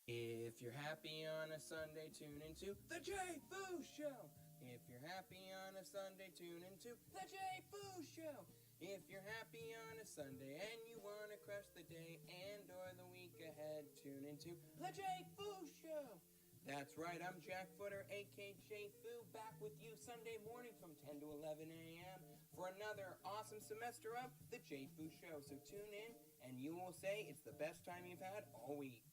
If you're happy on a Sunday, tune into The Jay Foo Show. If you're happy on a Sunday, tune into The Jay Foo Show. If you're happy on a Sunday and you want to crush the day and or the week ahead, tune into The Jay Foo Show. That's right, I'm Jack Footer, a.k.a. Jay Foo, back with you Sunday morning from 10 to 11 a.m. for another awesome semester of The Jay Foo Show. So tune in and you will say it's the best time you've had all week.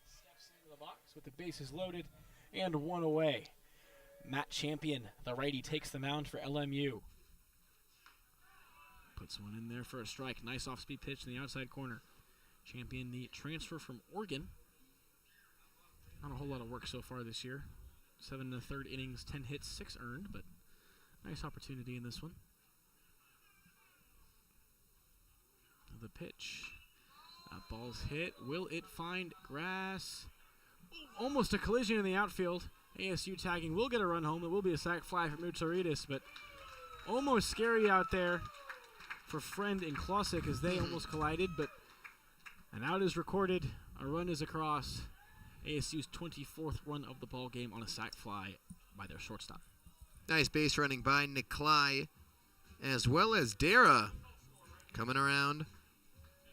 Steps into the box with the bases loaded and one away. Matt Champion, the righty, takes the mound for LMU. Puts one in there for a strike. Nice off-speed pitch in the outside corner. Champion, the transfer from Oregon. Not a whole lot of work so far this year. 7 1/3 innings, 10 hits, 6 earned, but nice opportunity in this one. The pitch. That ball's hit. Will it find grass? Almost a collision in the outfield. ASU tagging will get a run home. It will be a sac fly for Mutsaritas, but almost scary out there for Friend and Klosik as they almost collided, but an out is recorded. A run is across. ASU's 24th run of the ball game on a sac fly by their shortstop. Nice base running by Nikolai, as well as Dara coming around,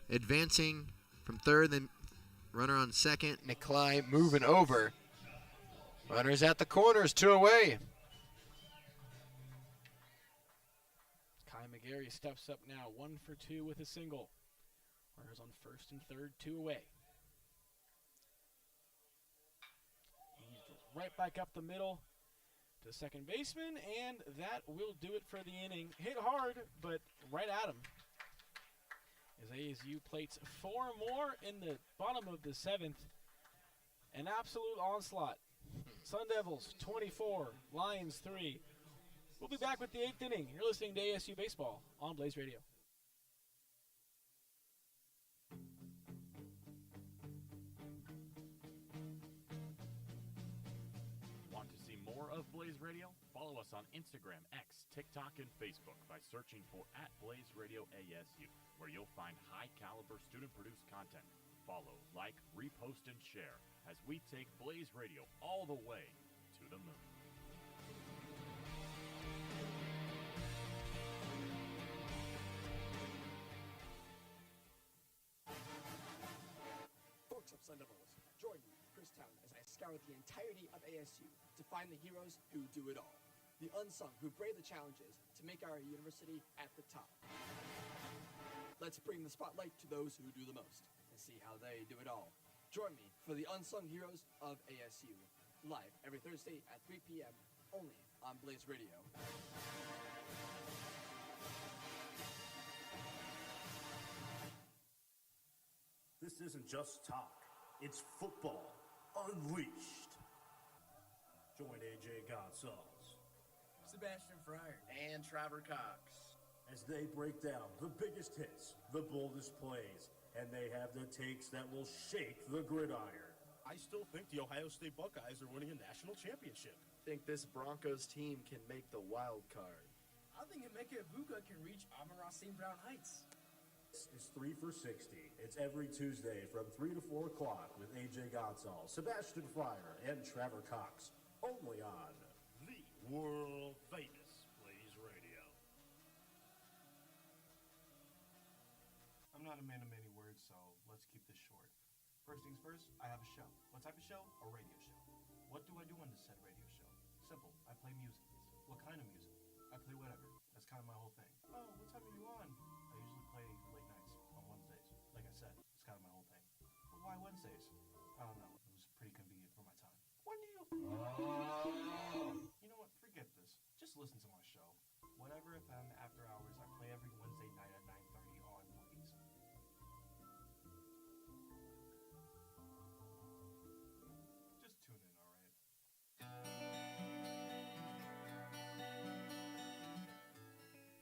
advancing from third, then runner on second. Nikolai moving over. Runners at the corners, 2 away. Kai McGarry steps up now, 1 for 2 with a single. Runners on first and third, 2 away. He's right back up the middle to second baseman, and that will do it for the inning. Hit hard, but right at him. As ASU plates 4 more in the bottom of the 7th. An absolute onslaught. Sun Devils 24, Lions 3. We'll be back with the 8th inning. You're listening to ASU Baseball on Blaze Radio. Radio? Follow us on Instagram, X, TikTok, and Facebook by searching for @BlazeRadioASU, where you'll find high-caliber student-produced content. Follow, like, repost, and share as we take Blaze Radio all the way to the moon. Folks of Sun Devils, join me, Chris Town, as I scour the entirety of ASU to find the heroes who do it all. The unsung who brave the challenges to make our university at the top. Let's bring the spotlight to those who do the most and see how they do it all. Join me for the Unsung Heroes of ASU, live every Thursday at 3 p.m. only on Blaze Radio. This isn't just talk, it's football unleashed. Join AJ Gonzalez, Sebastian Fryer, and Trevor Cox as they break down the biggest hits, the boldest plays, and they have the takes that will shake the gridiron. I still think the Ohio State Buckeyes are winning a national championship. Think this Broncos team can make the wild card. I think Emeka Ibuka can reach Amon-Ra St. Brown Heights. This is 3 for 60. It's every Tuesday from 3 to 4 o'clock with AJ Gonzalez, Sebastian Fryer, and Trevor Cox. Only on the world famous Blaze Radio. I'm not a man of many words, so let's keep this short. First things first, I have a show. What type of show? A radio show. What do I do on this said radio show? Simple. I play music. What kind of music? I play whatever. That's kind of my whole thing. Oh, what time are you on? I usually play late nights on Wednesdays. Like I said, it's kind of my whole thing. But why Wednesdays? I don't know. It was pretty convenient for my time. When do you... You know what? Forget this. Just listen to my show. Whatever FM After Hours, I play every Wednesday night at 9:30 on Blaze. Just tune in, alright?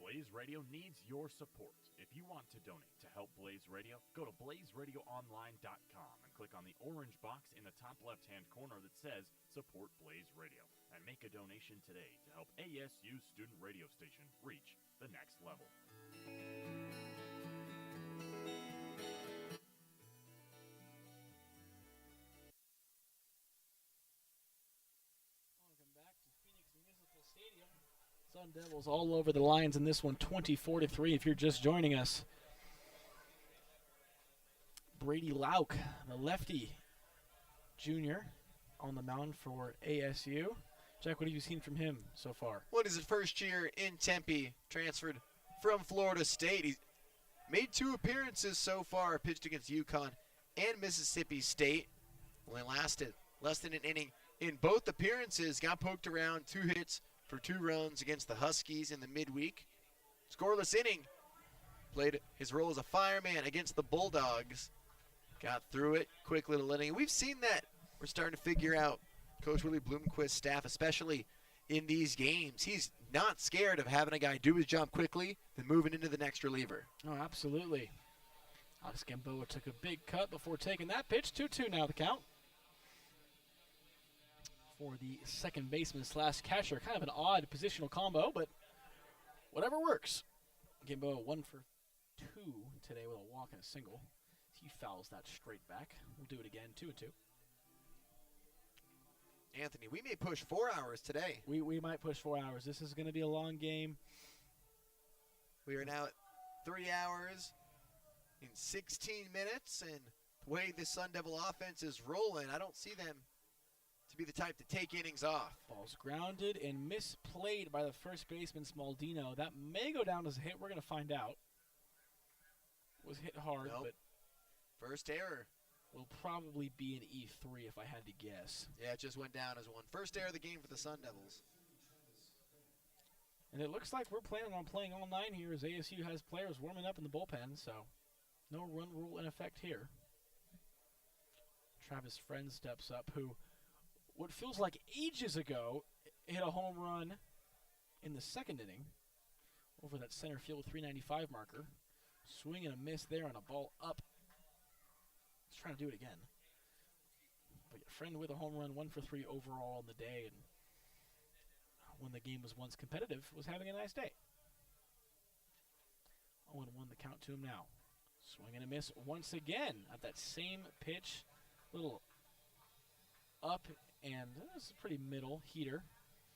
Blaze Radio needs your support. If you want to donate to help Blaze Radio, go to blazeradioonline.com and click on the orange box in the top left-hand corner that says Support Blaze Radio, and make a donation today to help ASU student radio station reach the next level. Sun Devils all over the Lions in this one, 24-3 if you're just joining us. Brady Lauk, the lefty junior, on the mound for ASU. Jack, what have you seen from him so far? What is his first year in Tempe, transferred from Florida State. He's made 2 appearances so far, pitched against UConn and Mississippi State. Only lasted less than an inning in both appearances. Got poked around, 2 hits for 2 runs against the Huskies in the midweek. Scoreless inning. Played his role as a fireman against the Bulldogs. Got through it, quick little inning. We've seen that. We're starting to figure out Coach Willie Bloomquist's staff, especially in these games. He's not scared of having a guy do his job quickly, then moving into the next reliever. Oh, absolutely. Alex Gamboa took a big cut before taking that pitch. 2-2 now the count. For the second baseman slash catcher. Kind of an odd positional combo, but whatever works. Gamboa 1 for 2 today with a walk and a single. He fouls that straight back. We'll do it again, 2-2. Anthony, we may push 4 hours today. We might push 4 hours. This is going to be a long game. We are now at 3 hours in 16 minutes, and the way the Sun Devil offense is rolling, I don't see them to be the type to take innings off. Ball's grounded and misplayed by the first baseman, Smaldino. That may go down as a hit. We're going to find out. Was hit hard, Nope. but first error will probably be an E3 if I had to guess. Yeah, it just went down as one. First error of the game for the Sun Devils. And it looks like we're planning on playing all 9 here as ASU has players warming up in the bullpen, so no run rule in effect here. Travis Friend steps up, who what feels like ages ago hit a home run in the second inning over that center field 395 marker. Swing and a miss there on a ball up. He's trying to do it again. But Friend with a home run, 1 for 3 overall on the day. And when the game was once competitive, was having a nice day. 0-1 the count to him now. Swing and a miss once again at that same pitch. Little up, and this is a pretty middle heater.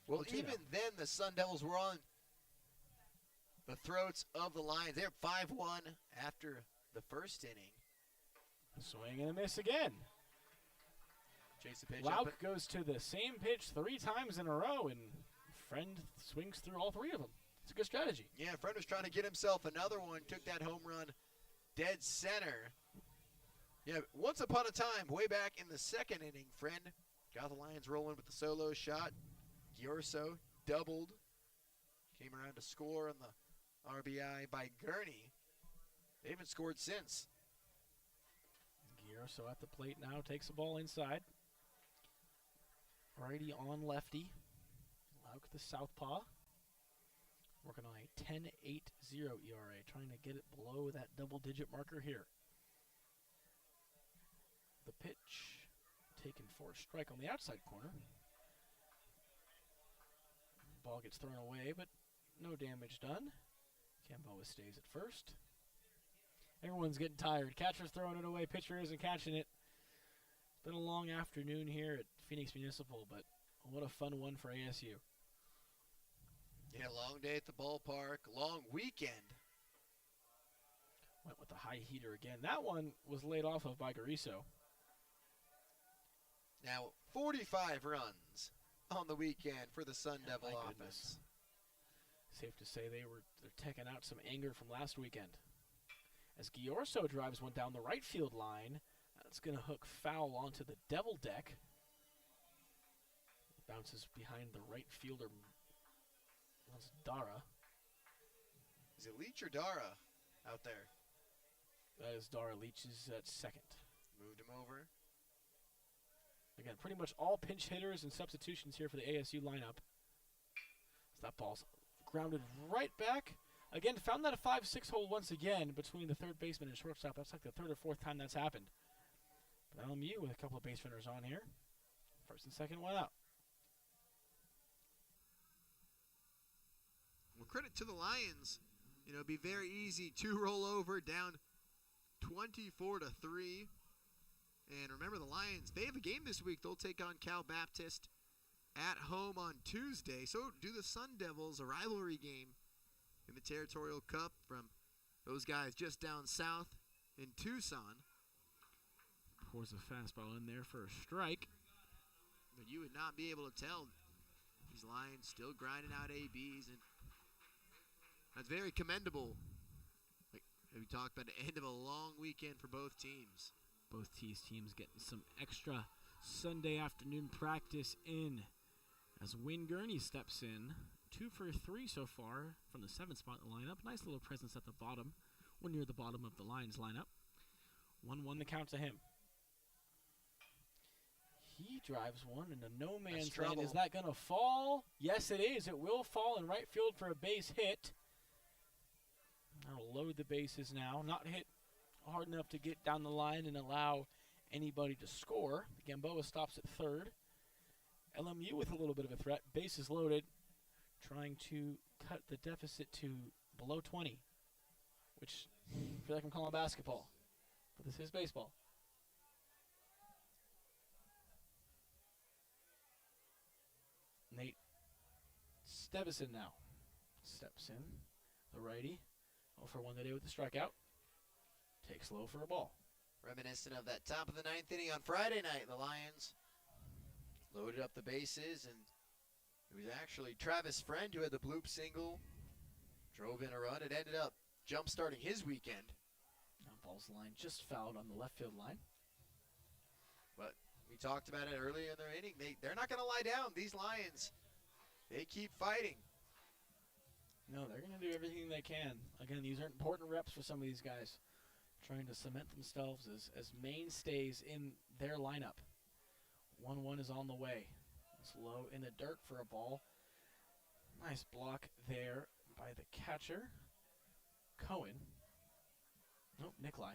Well, 0-2 even now. then, the Sun Devils were on the throats of the Lions. They're 5-1 after the first inning. Swing and a miss again. Chase the pitch Lauk up. goes to the same pitch 3 times in a row, and Friend swings through all 3 of them. It's a good strategy. Yeah, Friend was trying to get himself another one. Took that home run dead center. Yeah, once upon a time, way back in the second inning, Friend got the Lions rolling with the solo shot. Giorso doubled. Came around to score on the RBI by Gurney. They haven't scored since. Giorso at the plate now, takes the ball inside. Righty on lefty. Lauk the southpaw. Working on a 10.80 ERA, trying to get it below that double-digit marker here. The pitch taken for a strike on the outside corner. Ball gets thrown away, but no damage done. Gamboa stays at first. Everyone's getting tired. Catcher's throwing it away. Pitcher isn't catching it. It's been a long afternoon here at Phoenix Municipal, but what a fun one for ASU. Yeah, long day at the ballpark, long weekend. Went with the high heater again. That one was laid off of by Gariso. Now, 45 runs on the weekend for the Sun Devil my offense. goodness. Safe to say they're taking out some anger from last weekend. As Giorso drives one down the right field line, that's going to hook foul onto the devil deck. Bounces behind the right fielder. That's Dara. Is it Leach or Dara out there? That is Dara. Leach is at second. Moved him over. Again, pretty much all pinch hitters and substitutions here for the ASU lineup. So that ball's grounded right back. Again, found that a 5-6 hole once again between the third baseman and shortstop. That's like the third or fourth time that's happened. But LMU with a couple of base runners on here. First and second, one out. Well, credit to the Lions. You know, it'd be very easy to roll over down 24-3. And remember, the Lions, they have a game this week. They'll take on Cal Baptist at home on Tuesday. So do the Sun Devils, a rivalry game in the Territorial Cup from those guys just down south in Tucson. Pours a fastball in there for a strike. But you would not be able to tell. These Lions still grinding out ABs, and that's very commendable. Like we talked about, the end of a long weekend for both teams. Both teams getting some extra Sunday afternoon practice in as Wayne Gurney steps in. 2 for 3 so far from the 7th spot in the lineup. Nice little presence at the bottom, one near the bottom of the Lions lineup. 1-1 the count to him. He drives one into no man's land. Is that going to fall? Yes, it is. It will fall in right field for a base hit. I'll load the bases now. Not hit hard enough to get down the line and allow anybody to score. Gamboa stops at third. LMU with a little bit of a threat. Bases loaded. Trying to cut the deficit to below 20. Which, I feel like I'm calling basketball. But this is baseball. Nate Stevison now steps in. The righty. 0 for 1 today with the strikeout. Takes low for a ball. Reminiscent of that top of the 9th inning on Friday night, the Lions loaded up the bases, and it was actually Travis Friend who had the bloop single, drove in a run. It ended up jump-starting his weekend. Now ball's line just fouled on the left field line. But we talked about it earlier in their inning. They're not going to lie down. These Lions, they keep fighting. No, they're going to do everything they can. Again, these are important reps for some of these guys, trying to cement themselves as mainstays in their lineup. 1-1 is on the way. It's low in the dirt for a ball. Nice block there by the catcher, Cohen. Nope, Nikolai.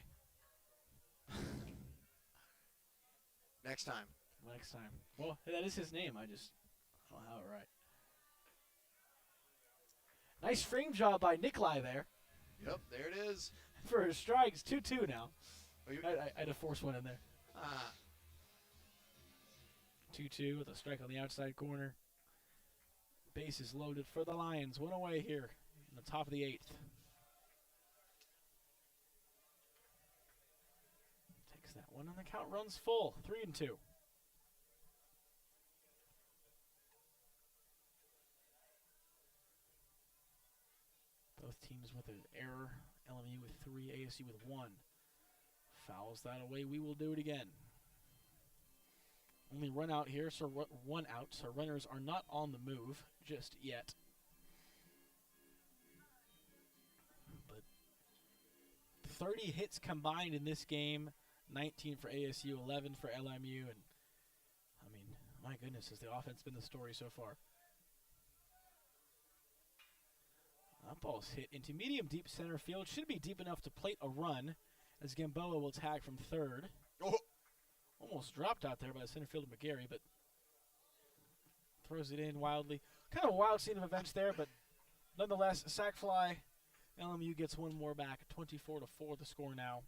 Next time. Next time. Well, that is his name. I don't have it right. Nice frame job by Nikolai there. Yep, there it is. For his strikes, 2-2 now. Oh, I had to force one in there. 2-2 with a strike on the outside corner. Base is loaded for the Lions. One away here in the top of the 8th. Takes that one, and the count runs full. 3-2. Both teams with an error. LMU with 3, ASU with 1. Fouls that away. We will do it again. Only run out here, so one out. So runners are not on the move just yet. But 30 hits combined in this game. 19 for ASU, 11 for LMU. And, I mean, my goodness, has the offense been the story so far. That ball's hit into medium deep center field. Should be deep enough to plate a run as Gamboa will tag from third. Oh. Almost dropped out there by the center fielder McGarry, but throws it in wildly. Kind of a wild scene of events there, but nonetheless, sac fly. LMU gets one more back. 24-4 the score now.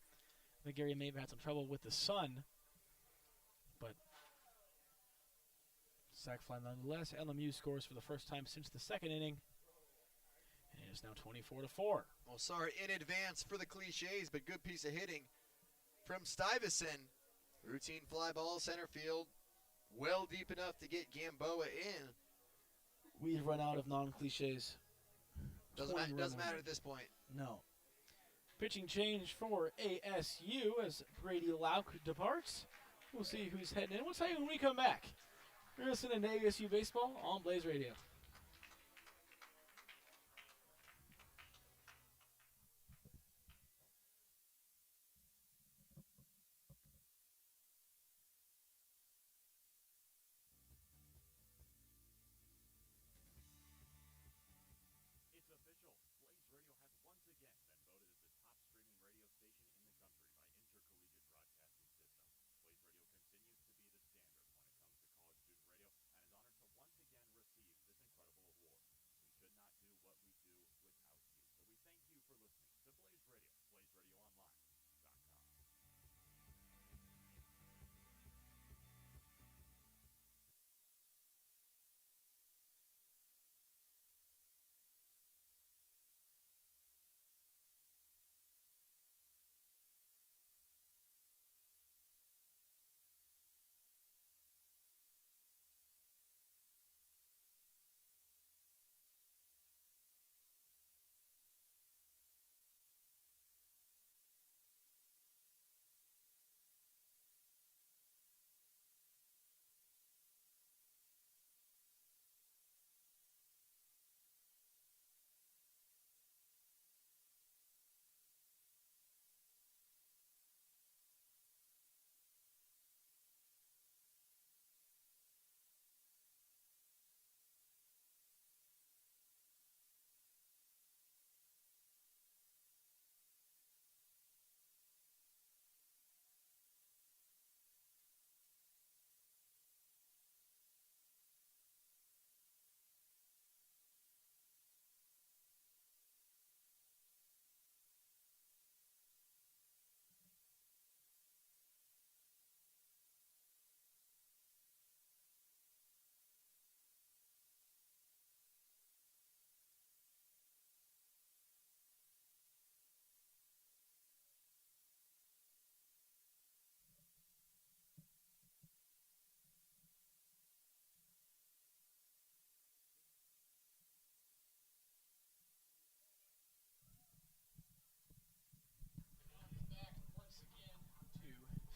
McGarry may have had some trouble with the sun, but sac fly nonetheless. LMU scores for the first time since the second inning. And it is now 24-4. Well, sorry in advance for the cliches, but good piece of hitting from Stuyvesant. Routine fly ball center field, well deep enough to get Gamboa in. We've run out of non-cliches. Doesn't matter at this point. No. Pitching change for ASU as Brady Lauk departs. We'll see who's heading in. We'll tell you when we come back. You're listening to ASU Baseball on Blaze Radio.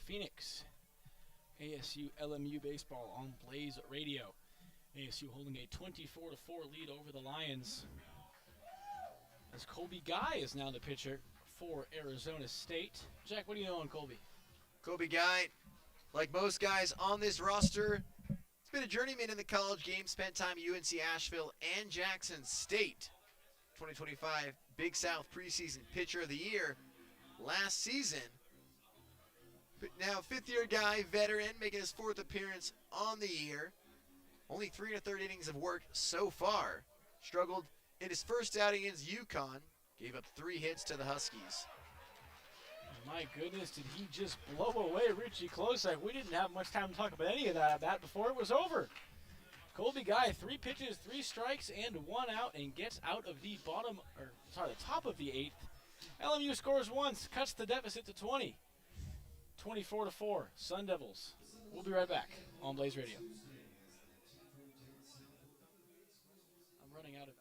Phoenix. ASU LMU baseball on Blaze Radio. ASU holding a 24-4 lead over the Lions. As Colby Guy is now the pitcher for Arizona State. Jack, what do you know on Colby? Colby Guy, like most guys on this roster, he's been a journeyman in the college game, spent time at UNC Asheville and Jackson State. 2025 Big South preseason pitcher of the year last season. But now fifth-year guy, veteran, making his fourth appearance on the year. Only 3 1/3 innings of work so far. Struggled in his first outing against UConn, gave up 3 hits to the Huskies. My goodness, did he just blow away Richie Klosek? We didn't have much time to talk about any of that at bat before it was over. Colby Guy, 3 pitches, 3 strikes, and 1 out, and gets out of the the top of the 8th. LMU scores once, cuts the deficit to 20. 24-4, Sun Devils. We'll be right back on Blaze Radio. I'm running out of.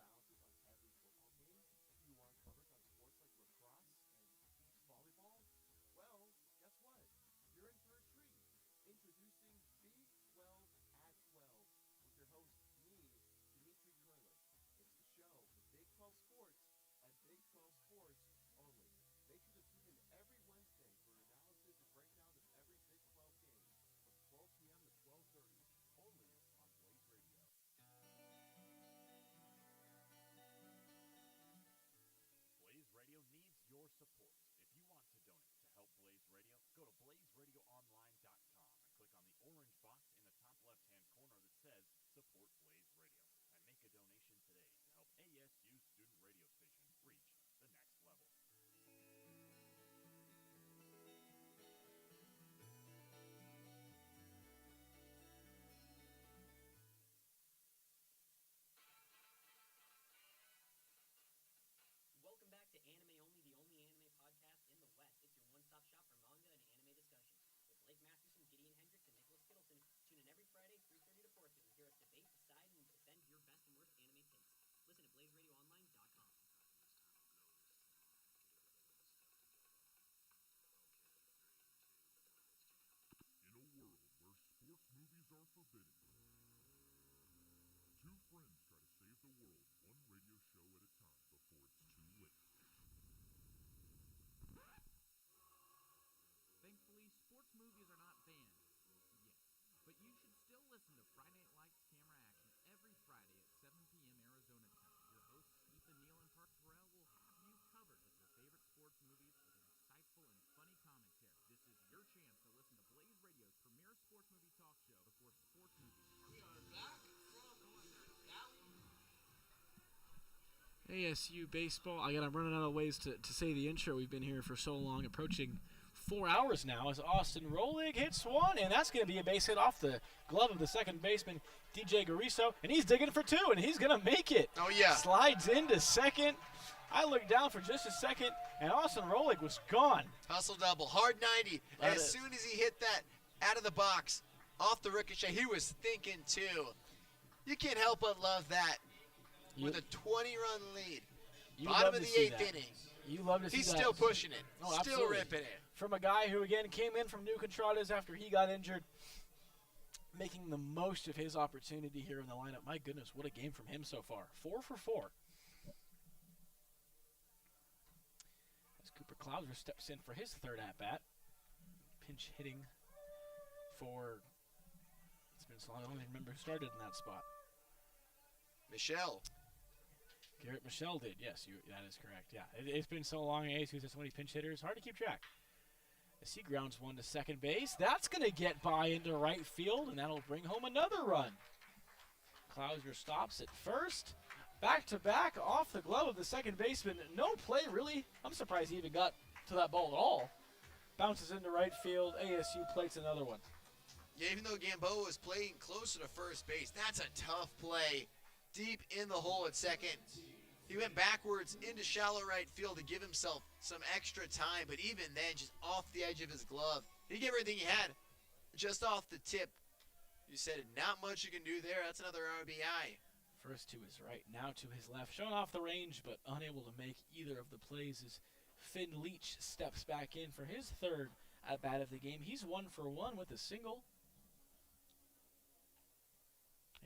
Blaze Radio needs your support. If you want to donate to help Blaze Radio, go to blazeradioonline.com and click on the orange box in the top left-hand corner that says Support Blaze Radio, and make a donation today to help ASU student radio station reach the next level. Welcome back to Anime Only, the only anime podcast in the West. It's your one-stop shop for manga and anime discussion. With Blake Masterson, Gideon Hendricks, and Nicholas Kittleson, tune in every Friday, 3:30 to 4:30 to hear us debate, decide, and defend your best and worst anime picks. Listen at blazeradioonline.com. In a world where sports movies are forbidden, 2 friends try to save the world one radio show at a time before it's too late. Thankfully, sports movies are not banned yet, but you should still listen to Friday Night Lights Camera Action every Friday at 7 p.m. Arizona time. Your hosts, Ethan Neal and Park Terrell, will have you covered with your favorite sports movies with an insightful and funny commentary. This is your chance to listen to Blaze Radio's premier sports movie talk show before sports movies. We are back from Valley. ASU baseball. I'm running out of ways to say the intro. We've been here for so long, approaching 4 hours now, as Austin Rolig hits one, and that's going to be a base hit off the glove of the second baseman, DJ Gariso, and he's digging for 2, and he's going to make it. Oh, yeah. Slides into second. I looked down for just a second, and Austin Rolig was gone. Hustle double, hard 90. As soon as he hit that out of the box, off the ricochet, he was thinking too. You can't help but love that. With a 20-run lead, bottom of the 8th inning. You love to see He's that. still pushing it, Oh, still absolutely. ripping it. From a guy who, again, came in from New Contradas after he got injured, making the most of his opportunity here in the lineup. My goodness, what a game from him so far. 4 for 4. As Cooper Klauser steps in for his 3rd at-bat. Pinch hitting for, it's been so long, I don't even remember who started in that spot. Michelle. Garrett Michelle did, yes, that is correct. Yeah, it's been so long, ASU's had so many pinch hitters, hard to keep track. As he grounds one to second base, that's going to get by into right field, and that'll bring home another run. Klauser stops at first, back-to-back off the glove of the second baseman. No play, really. I'm surprised he even got to that ball at all. Bounces into right field, ASU plates another one. Yeah, even though Gamboa was playing closer to first base, that's a tough play. Deep in the hole at second. He went backwards into shallow right field to give himself some extra time, but even then, just off the edge of his glove. He gave everything he had, just off the tip. You said not much you can do there. That's another RBI. First to his right, now to his left. Showing off the range, but unable to make either of the plays as Finn Leach steps back in for his 3rd at-bat of the game. He's 1 for 1 with a single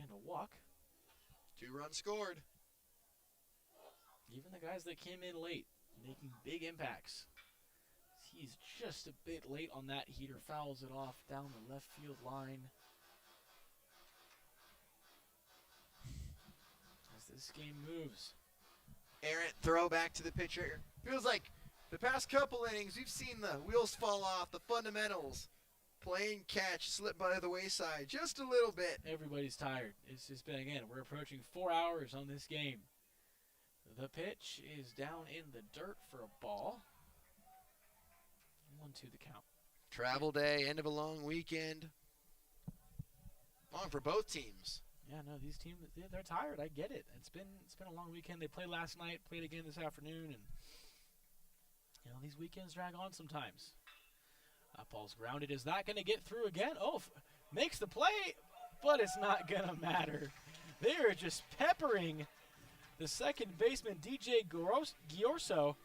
and a walk. 2 runs scored. Even the guys that came in late, making big impacts. He's just a bit late on that heater, fouls it off down the left field line. As this game moves. Errant throw back to the pitcher. Feels like the past couple innings, we've seen the wheels fall off, the fundamentals. Playing catch slip by the wayside just a little bit. Everybody's tired. It's just been, again, we're approaching 4 hours on this game. The pitch is down in the dirt for a ball. 1-2 the count. Travel day, end of a long weekend. Long for both teams. Yeah, no, these teams, they're tired. I get it. It's been a long weekend. They played last night, played again this afternoon, and these weekends drag on sometimes. Ball's grounded. Is that going to get through again? Oh, makes the play, but it's not going to matter. They are just peppering the second baseman, DJ Giorso.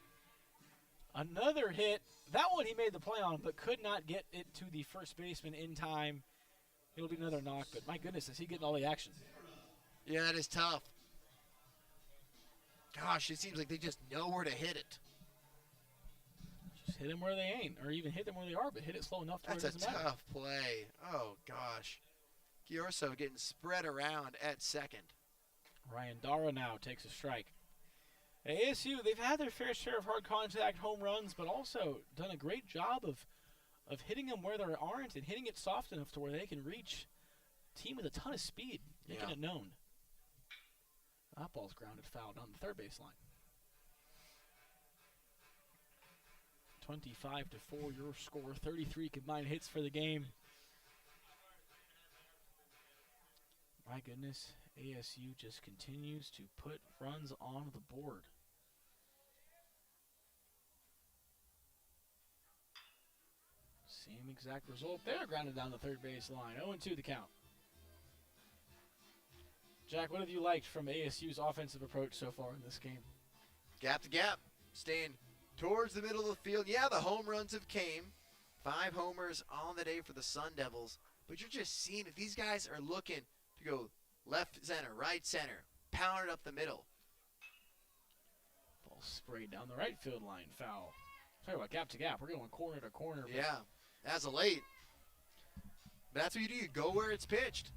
Another hit. That one he made the play on, but could not get it to the first baseman in time. It'll be another knock, but my goodness, is he getting all the action? Yeah, that is tough. Gosh, it seems like they just know where to hit it. Just hit them where they ain't, or even hit them where they are, but hit it slow enough to where it That's a doesn't matter. tough play. Oh, gosh. Giorso getting spread around at second. Ryan Dara now takes a strike. ASU, they've had their fair share of hard contact home runs, but also done a great job of hitting them where there aren't and hitting it soft enough to where they can reach a team with a ton of speed, making it known. That ball's grounded foul down the third base line. 25-4 your score, 33 combined hits for the game. My goodness, ASU just continues to put runs on the board. Same exact result there, grounded down the third base line. 0-2 the count. Jack, what have you liked from ASU's offensive approach so far in this game? Gap to gap, staying towards the middle of the field. Yeah, the home runs have came. 5 homers on the day for the Sun Devils. But you're just seeing it. These guys are looking to go left center, right center, pound it up the middle. Ball sprayed down the right field line, foul. Talk about gap to gap. We're going corner to corner. Yeah, as of late. But that's what you do. You go where it's pitched.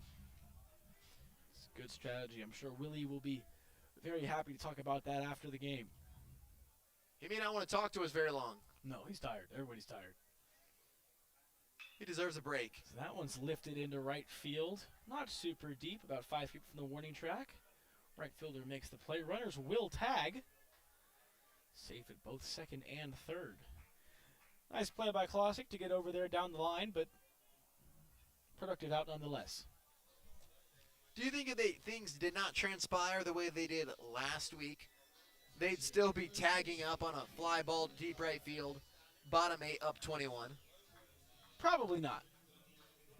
It's a good strategy. I'm sure Willie will be very happy to talk about that after the game. He may not want to talk to us very long. No, he's tired. Everybody's tired. He deserves a break. So that one's lifted into right field. Not super deep, about 5 feet from the warning track. Right fielder makes the play. Runners will tag. Safe at both second and third. Nice play by Klosik to get over there down the line, but productive out nonetheless. Do you think if things did not transpire the way they did last week, they'd still be tagging up on a fly ball to deep right field, bottom 8 up 21? Probably not.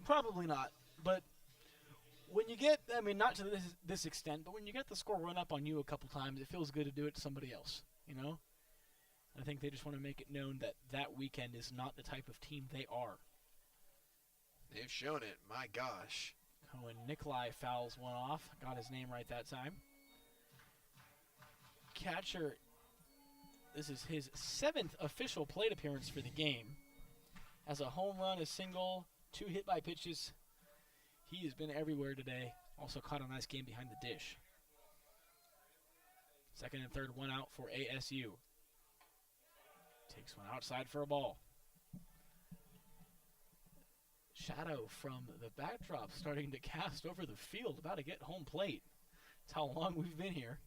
Probably not. But when you get, not to this extent, but when you get the score run up on you a couple times, it feels good to do it to somebody else, I think they just want to make it known that that weekend is not the type of team they are. They've shown it. My gosh. Cohen Nikolai fouls one off. Got his name right that time. Catcher, this is his 7th official plate appearance for the game. Has a home run, a single, 2 hit by pitches. He has been everywhere today. Also caught a nice game behind the dish. Second and third, 1 out for ASU. Takes one outside for a ball. Shadow from the backdrop starting to cast over the field, about to get home plate. That's how long we've been here.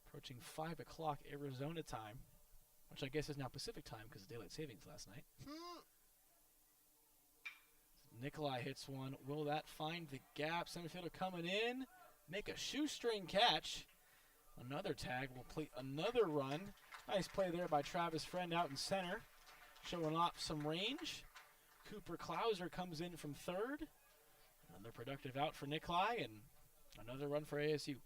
Approaching 5 o'clock Arizona time, which I guess is now Pacific time because of daylight savings last night. Nikolai hits one. Will that find the gap? Center fielder coming in. Make a shoestring catch. Another tag will play another run. Nice play there by Travis Friend out in center. Showing off some range. Cooper Klauser comes in from third. Another productive out for Nikolai and another run for ASU.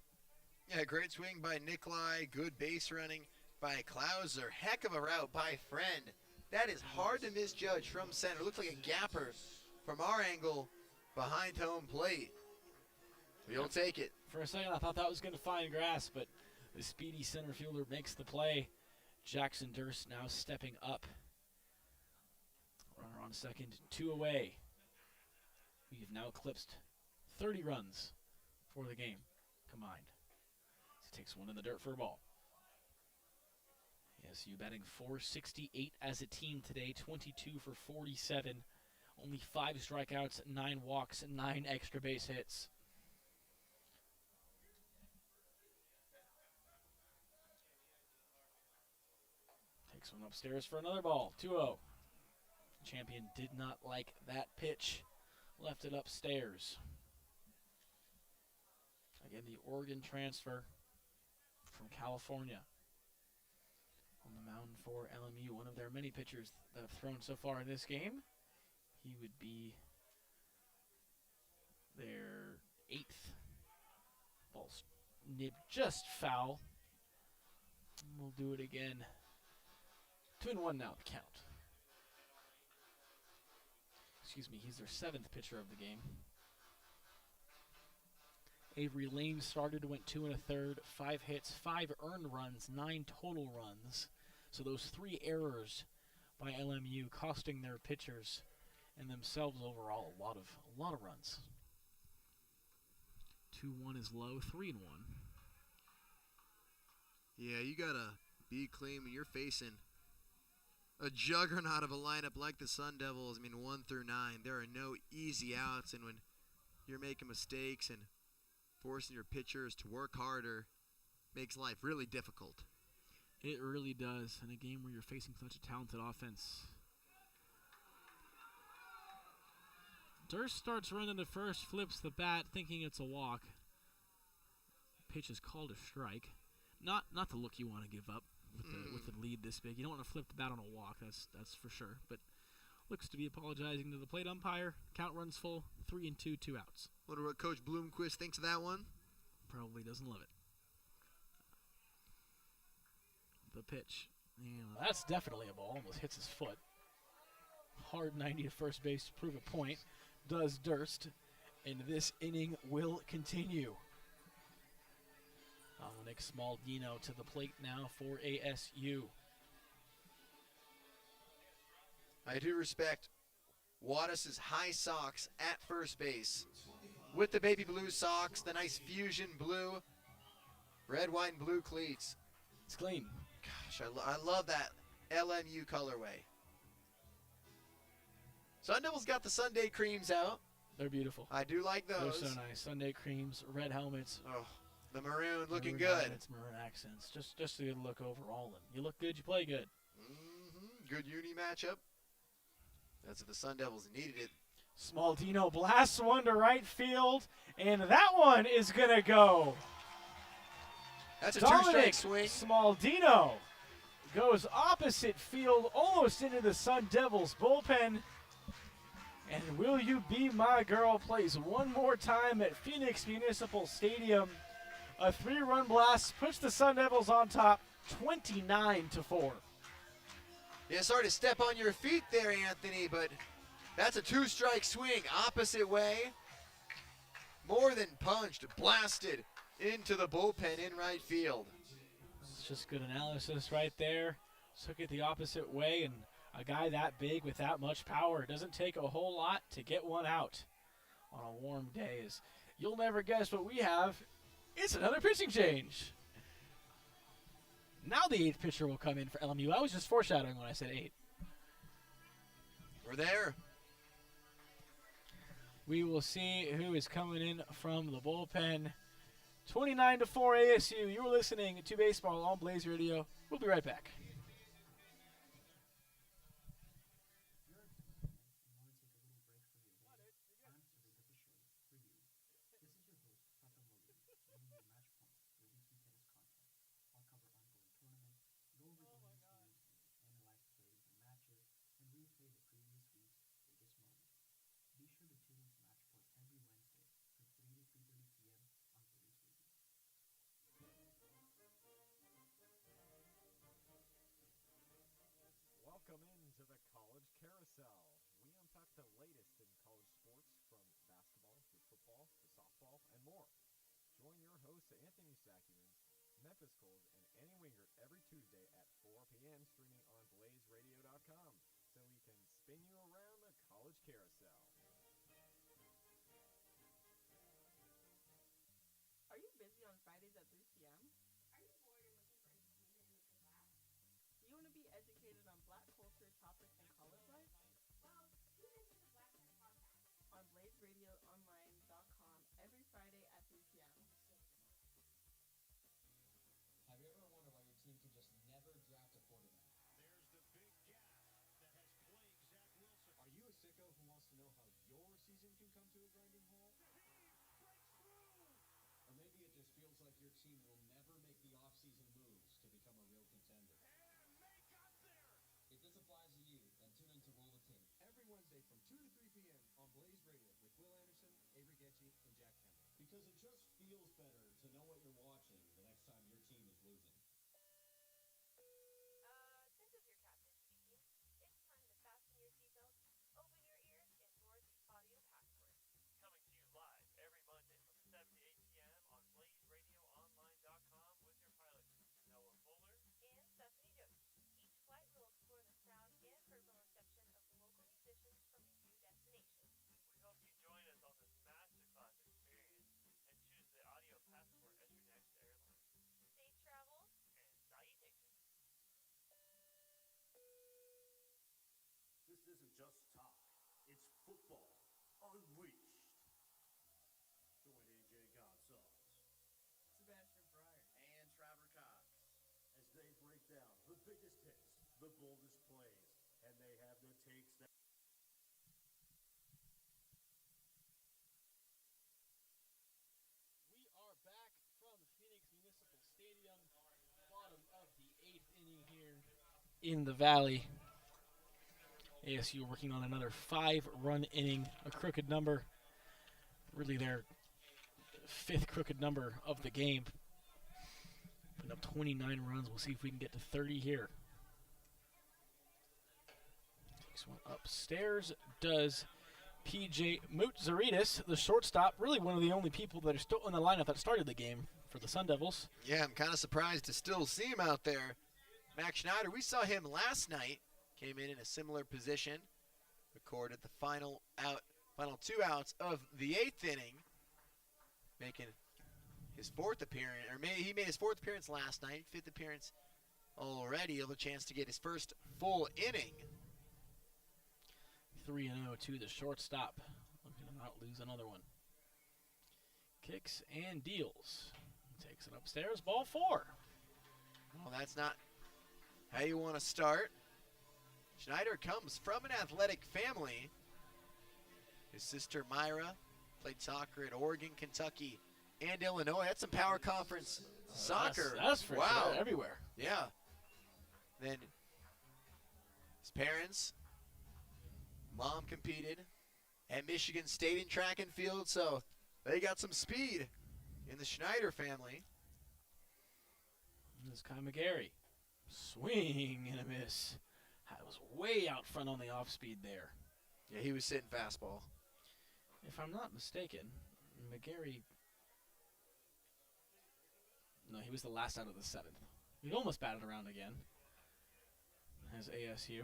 Yeah, great swing by Nikolai. Good base running by Klauser. Heck of a route by Friend. That is hard to misjudge from center. Looks like a gapper from our angle behind home plate. We'll take it. For a second, I thought that was going to find grass, but the speedy center fielder makes the play. Jackson Durst now stepping up. Runner on second, 2 away. We've now eclipsed 30 runs for the game combined. So takes one in the dirt for a ball. ASU batting .468 as a team today, 22 for 47. Only 5 strikeouts, 9 walks, and 9 extra base hits. Kicks one upstairs for another ball. 2-0. Champion did not like that pitch. Left it upstairs. Again, the Oregon transfer from California. On the mound for LMU, one of their many pitchers that have thrown so far in this game. He would be their 8th. Ball's nipped just foul. We'll do it again. 2-1 now, the count. Excuse me, he's their 7th pitcher of the game. Avery Lane started, went 2 1/3, 5 hits, 5 earned runs, 9 total runs. So those 3 errors by LMU costing their pitchers and themselves overall a lot of runs. 2-1 is low, 3-1. Yeah, you gotta be clean when you're facing a juggernaut of a lineup like the Sun Devils. I mean, 1 through 9, there are no easy outs, and when you're making mistakes and forcing your pitchers to work harder, makes life really difficult. It really does. In a game where you're facing such a talented offense. Durst starts running to first, flips the bat, thinking it's a walk. Pitch is called a strike. Not the look you want to give up with the lead this big. You don't want to flip the bat on a walk, that's for sure. But looks to be apologizing to the plate umpire. Count runs full, 3-2, 2 outs. Wonder what Coach Bloomquist thinks of that one. Probably doesn't love it. The pitch. And that's definitely a ball. Almost hits his foot. Hard 90 to first base to prove a point. Does Durst. And this inning will continue. Dominic Smaldino to the plate now for ASU. I do respect Wattis' high socks at first base. With the baby blue socks, the nice fusion blue, red, white, and blue cleats. It's clean. Gosh, I love that LMU colorway. Sun Devils got the Sunday creams out. They're beautiful. I do like those. They're so nice. Sunday creams, red helmets. Oh, the maroon looking maroon good. Helmets, maroon accents. Just a good look overall. And you look good, you play good. Good uni matchup. That's what the Sun Devils needed it. Smaldino blasts one to right field, and that one is going to go. That's a Dominic two-strike swing. Smaldino goes opposite field, almost into the Sun Devils bullpen. And Will You Be My Girl plays one more time at Phoenix Municipal Stadium. A 3-run blast puts the Sun Devils on top, 29-4. Yeah, sorry to step on your feet there, Anthony, but that's a two-strike swing, opposite way. More than punched, blasted into the bullpen in right field. It's just good analysis right there. Took it the opposite way, and a guy that big with that much power, it doesn't take a whole lot to get one out on a warm day. As you'll never guess what we have. It's another pitching change. Now the 8th pitcher will come in for LMU. I was just foreshadowing when I said 8. We're there. We will see who is coming in from the bullpen. 29-4 ASU. You're listening to Baseball on Blaze Radio. We'll be right back. Welcome into the College Carousel. We unpack the latest in college sports from basketball to football to softball and more. Join your hosts Anthony Saccuman, Memphis Coles, and Annie Wingert every Tuesday at 4 p.m. streaming on blazeradio.com so we can spin you around the College Carousel. Are you busy on Fridays at 3 p.m.? Are you bored and looking for entertainment and a good laugh? Do you want to be educated on Black culture, topics, and college life? Well, tune into the Black Tech Podcast on blazeradioonline.com every Friday at 3 p.m. Have you ever wondered why your team can just never draft a quarterback? because it just feels better to know what you're watching the next time your team is losing. This is your captain speaking. It's time to fasten your seatbelts, open your ears, and board the audio passport. Coming to you live every Monday from 7 to 8 p.m. on BlazeRadioOnline.com with your pilots, Noah Fuller and Stephanie Jones. Each flight will explore the sound and verbal reception of local musicians from a new destination. We hope you join us on this masterclass experience and choose the audio passport as your next airline. Safe travels and salutations. This isn't just talk, it's football unleashed. Join AJ Gonzalez, Sebastian Fryer, and Trevor Cox as they break down the biggest hits, the boldest plays, and they have the takes that We are back from Phoenix Municipal Stadium, bottom of the 8th inning here in the Valley. ASU working on another 5-run inning, a crooked number, really their 5th crooked number of the game. Putting up 29 runs. We'll see if we can get to 30 here. Takes one upstairs, does PJ Mutzaritis, the shortstop, really one of the only people that are still in the lineup that started the game for the Sun Devils. Yeah, I'm kind of surprised to still see him out there. Max Schneider, we saw him last night. Came in a similar position. Recorded the final 2 outs of the 8th inning. Making his 4th appearance, he made his 4th appearance last night, 5th appearance already. He'll have a chance to get his first full inning. 3-0 to the shortstop. Looking to not lose another one. Kicks and deals. Takes it upstairs, ball 4. Well, that's not how you want to start. Schneider comes from an athletic family. His sister Myra played soccer at Oregon, Kentucky, and Illinois. That's some power conference soccer. That's for sure, everywhere. Yeah. Then his parents, mom competed at Michigan State in track and field, so they got some speed in the Schneider family. This is Kai McGarry. Swing and a miss. That was way out front on the off speed there. Yeah, he was sitting fastball. If I'm not mistaken, McGarry. No, he was the last out of the 7th. He almost batted around again. As ASU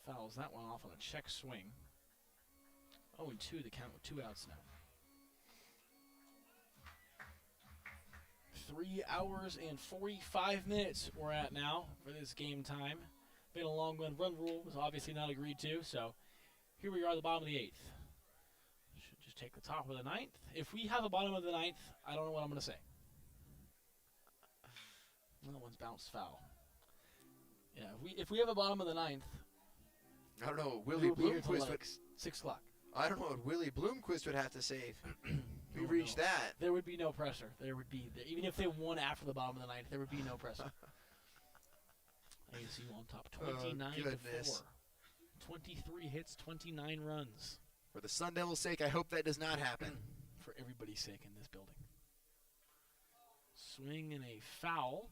fouls that one off on a check swing. 0-2 the count with 2 outs now. 3 hours and 45 minutes we're at now for this game time. Been a long one. Run rule was obviously not agreed to, so here we are at the bottom of the 8th. Should just take the top of the 9th. If we have a bottom of the 9th, I don't know what I'm going to say. That one's bounced foul. Yeah, if we have a bottom of the 9th, I don't know what Willie Bloomquist would. 6 o'clock. I don't know what Willie Bloomquist would have to say if we reached that. There would be no pressure. There would be, even if they won after the bottom of the 9th, there would be no pressure. ASU on top, 29-4. 23 hits, 29 runs. For the Sun Devils' sake, I hope that does not happen. For everybody's sake in this building. Swing and a foul.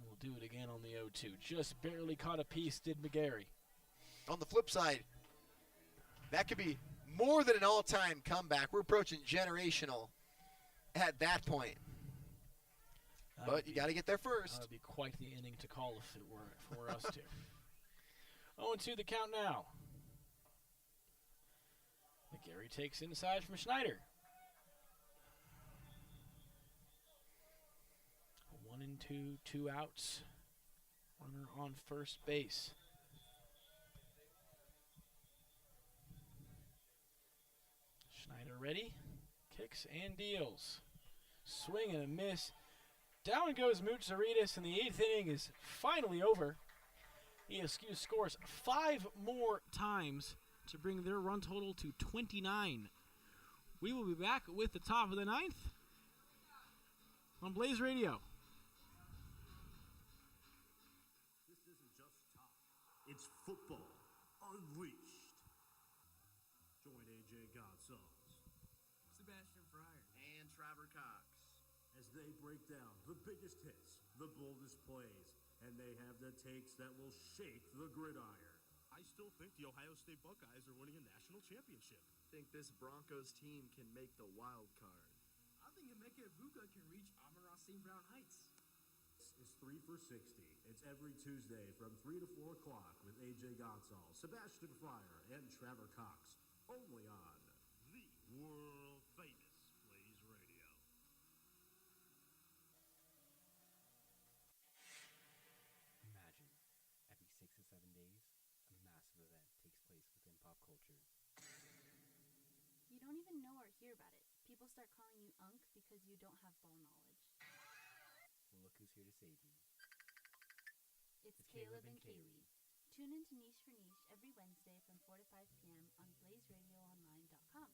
We'll do it again on the 0-2. Just barely caught a piece, did McGarry. On the flip side, that could be more than an all-time comeback. We're approaching generational at that point. But you got to get there first. That would be quite the inning to call if it were us to. 0-2 the count now. McGarry takes inside from Schneider. 1-2, 2 outs. Runner on first base. Schneider ready. Kicks and deals. Swing and a miss. Down goes Mutzaritis, and the 8th inning is finally over. ESQ scores 5 more times to bring their run total to 29. We will be back with the top of the 9th on Blaze Radio. This isn't just talk, it's football unleashed. Join AJ Gonzalez, They break down the biggest hits, the boldest plays, and they have the takes that will shake the gridiron. I still think the Ohio State Buckeyes are winning a national championship. Think this Broncos team can make the wild card. I think Emeka Ibuka can reach Amon-Ra St. Brown Heights. This is 3 for 60. It's every Tuesday from 3 to 4 o'clock with AJ Gonzalez, Sebastian Fryer, and Trevor Cox. Only on the world famous Blaze Radio. Imagine, every 6 to 7 days, a massive event takes place within pop culture. You don't even know or hear about it. People start calling you Unc because you don't have ball knowledge. Well, look who's here to save you. It's Caleb and Kaylee. Tune in to Niche for Niche every Wednesday from 4 to 5 p.m. on BlazeRadioOnline.com.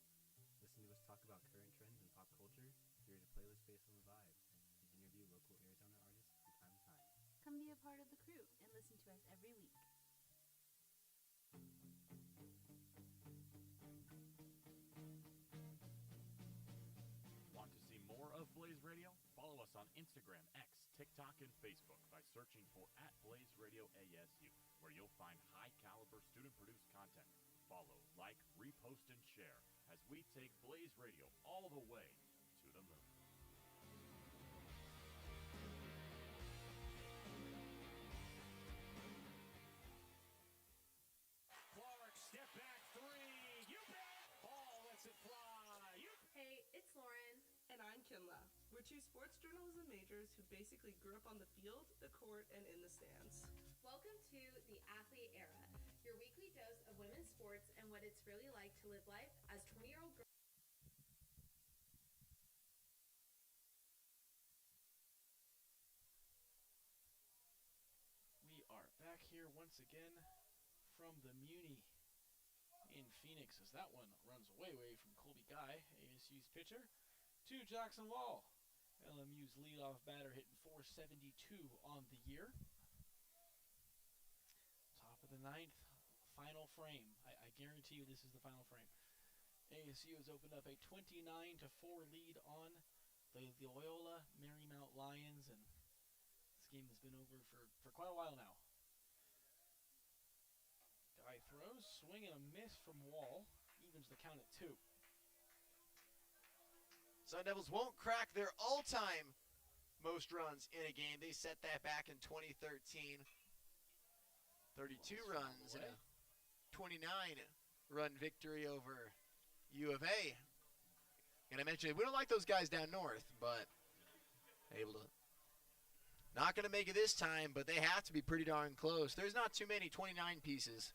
Listen to us talk about current trends in pop culture, curate a playlist based on the vibes, and interview local Arizona artists from time to time. Come be a part of the crew and listen to us every week. Want to see more of Blaze Radio? Follow us on Instagram, X, TikTok, and Facebook by searching for @BlazeRadioASU, where you'll find high-caliber student-produced content. Follow, like, repost, and share as we take Blaze Radio all the way to the moon. Clark, step back three. You bet. Ball lets it fly. Hey, it's Lauren. And I'm Kinla. We're two sports journalism majors who basically grew up on the field, the court, and in the stands. Welcome to the Athlete Era, your weekly dose of women's sports and what it's really like to live life as 20-year-old girls. We are back here once again from the Muni in Phoenix as that one runs way from Colby Guy, ASU's pitcher, to Jackson Wall, LMU's leadoff batter, hitting .472 on the year. Top of the ninth, final frame. I guarantee you this is the final frame. ASU has opened up a 29-4 lead on the Loyola Marymount Lions, and this game has been over for quite a while now. Guy throws, swing and a miss from Wall, evens the count at 2. Sun Devils won't crack their all-time most runs in a game. They set that back in 2013. 32 runs in a 29-run victory over U of A. And I mentioned we don't like those guys down north, but able to. Not going to make it this time, but they have to be pretty darn close. There's not too many 29 pieces.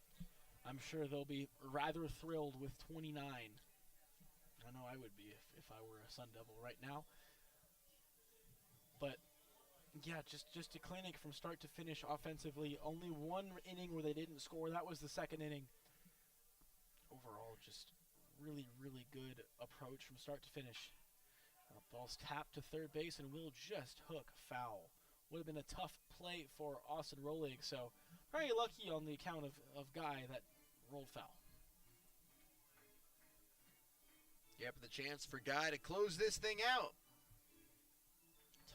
I'm sure they'll be rather thrilled with 29. I know I would be if I were a Sun Devil right now. But, yeah, just a clinic from start to finish offensively. Only one inning where they didn't score. That was the second inning. Overall, just really good approach from start to finish. Ball's tapped to third base and will just hook foul. Would have been a tough play for Austin Rolig, so very lucky on the account of Guy that rolled foul. Yep, the chance for Guy to close this thing out.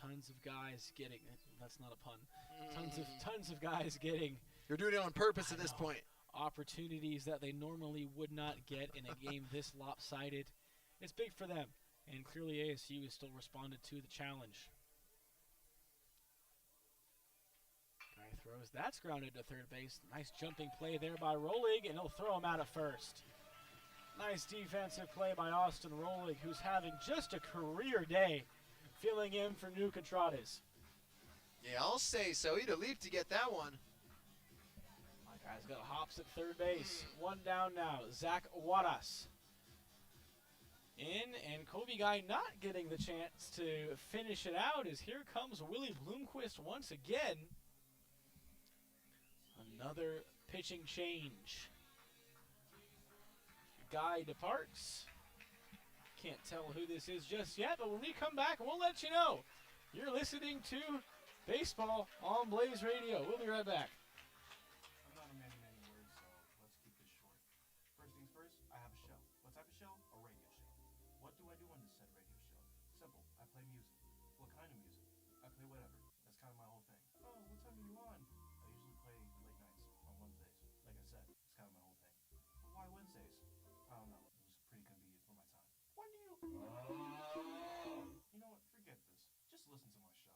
Tons of guys getting, that's not a pun, tons of guys getting. You're doing it on purpose at this point. Opportunities that they normally would not get in a game this lopsided. It's big for them, and clearly ASU has still responded to the challenge. Guy throws, that's grounded to third base. Nice jumping play there by Rolig, and he'll throw him out at first. Nice defensive play by Austin Rolig, who's having just a career day, filling in for New Contrades. Yeah, I'll say so. He'd have leaped to get that one. My guy's got hops at third base. One down now. Zach Wadas in, and Kobe Guy not getting the chance to finish it out as here comes Willie Bloomquist once again. Another pitching change. Guy departs. Can't tell who this is just yet, but when we come back, we'll let you know. You're listening to Baseball on Blaze Radio. We'll be right back. I'm not a man of many words, so let's keep this short. First things first, I have a show. What type of show? A radio show. What do I do on this said radio show? Simple. I play music. What kind Wednesdays. I don't know. It was pretty convenient for my time. When do you... You know what? Forget this. Just listen to my show.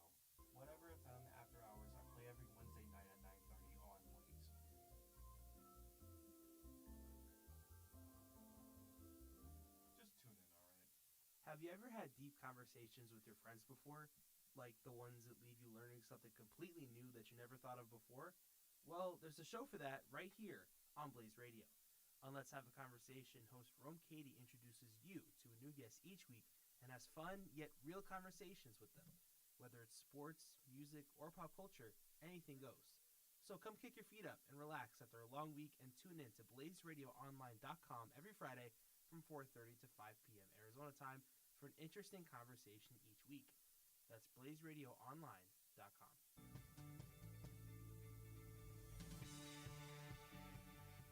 Whatever FM After Hours, I play every Wednesday night at 9:30 on Blaze. Just tune in, alright? Have you ever had deep conversations with your friends before? Like the ones that leave you learning something completely new that you never thought of before? Well, there's a show for that right here on Blaze Radio. On Let's Have a Conversation, host Rome Katie introduces you to a new guest each week and has fun yet real conversations with them. Whether it's sports, music, or pop culture, anything goes. So come kick your feet up and relax after a long week and tune in to BlazeRadioOnline.com every Friday from 4:30 to 5 p.m. Arizona time for an interesting conversation each week. That's BlazeRadioOnline.com.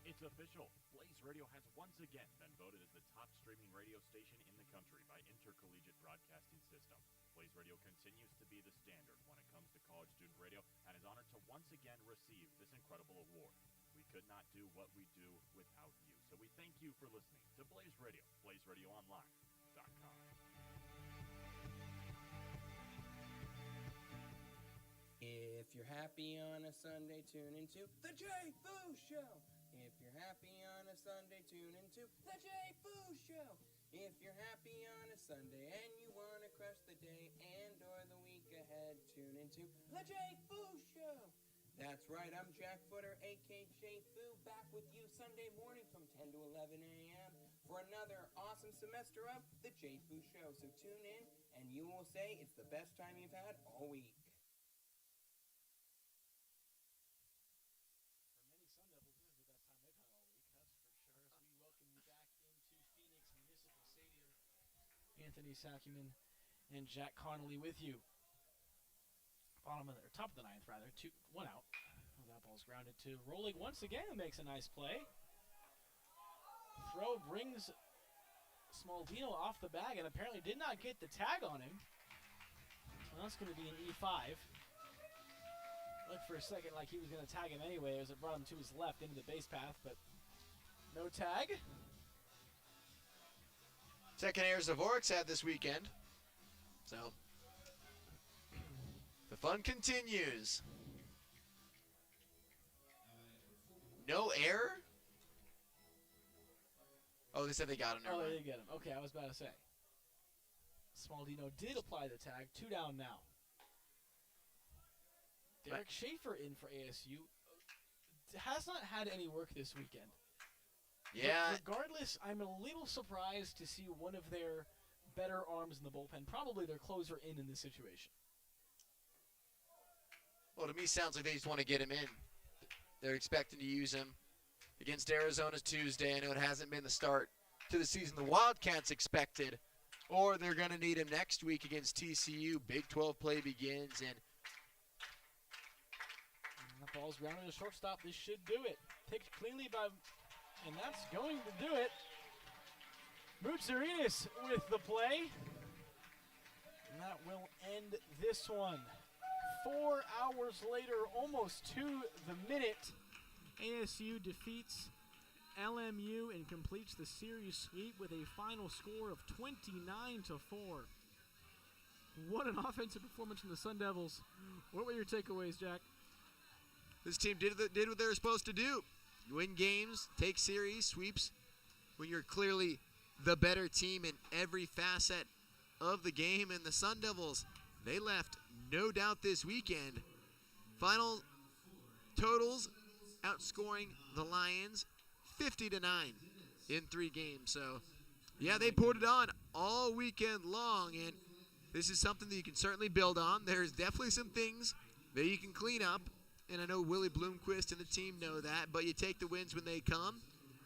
It's official. Blaze Radio has once again been voted as the top streaming radio station in the country by Intercollegiate Broadcasting System. Blaze Radio continues to be the standard when it comes to college student radio and is honored to once again receive this incredible award. We could not do what we do without you, so we thank you for listening to Blaze Radio, BlazeRadioOnline.com. If you're happy on a Sunday, tune into The Jay Foo Show. If you're happy on a Sunday, tune into The Jay Foo Show. If you're happy on a Sunday and you want to crush the day and or the week ahead, tune into The Jay Foo Show. That's right, I'm Jack Footer, a.k.a. Jay Foo, back with you Sunday morning from 10 to 11 a.m. for another awesome semester of The Jay Foo Show. So tune in and you will say it's the best time you've had all week. Anthony Saccuman and Jack Connolly with you. Top of the ninth, rather. 1 out. Oh, that ball's grounded to Rolling once again makes a nice play. Throw brings Smaldino off the bag and apparently did not get the tag on him. Well, that's going to be an E5. Looked for a second like he was going to tag him anyway as it brought him to his left into the base path, but no tag. Second airs of Oryx had this weekend. So, the fun continues. No error? Oh, they said they got him. Oh, they did get him. Okay, I was about to say. Smaldino did apply the tag. 2 down now. Derek Schaefer in for ASU. Has not had any work this weekend. Yeah. But regardless, I'm a little surprised to see one of their better arms in the bullpen, probably their closer in this situation. Well, to me, sounds like they just want to get him in. They're expecting to use him against Arizona Tuesday. I know it hasn't been the start to the season the Wildcats expected, or they're going to need him next week against TCU. Big 12 play begins, and the ball's grounded to shortstop. This should do it. Picked cleanly by... And that's going to do it. Mutsarinas with the play. And that will end this one. 4 hours later, almost to the minute. ASU defeats LMU and completes the series sweep with a final score of 29-4. What an offensive performance from the Sun Devils. What were your takeaways, Jack? this team did what they were supposed to do. You win games, take series, sweeps, when you're clearly the better team in every facet of the game. And the Sun Devils, they left no doubt this weekend. Final totals outscoring the Lions 50-9 in 3 games. So, yeah, they poured it on all weekend long, and this is something that you can certainly build on. There's definitely some things that you can clean up. And I know Willie Bloomquist and the team know that, but you take the wins when they come.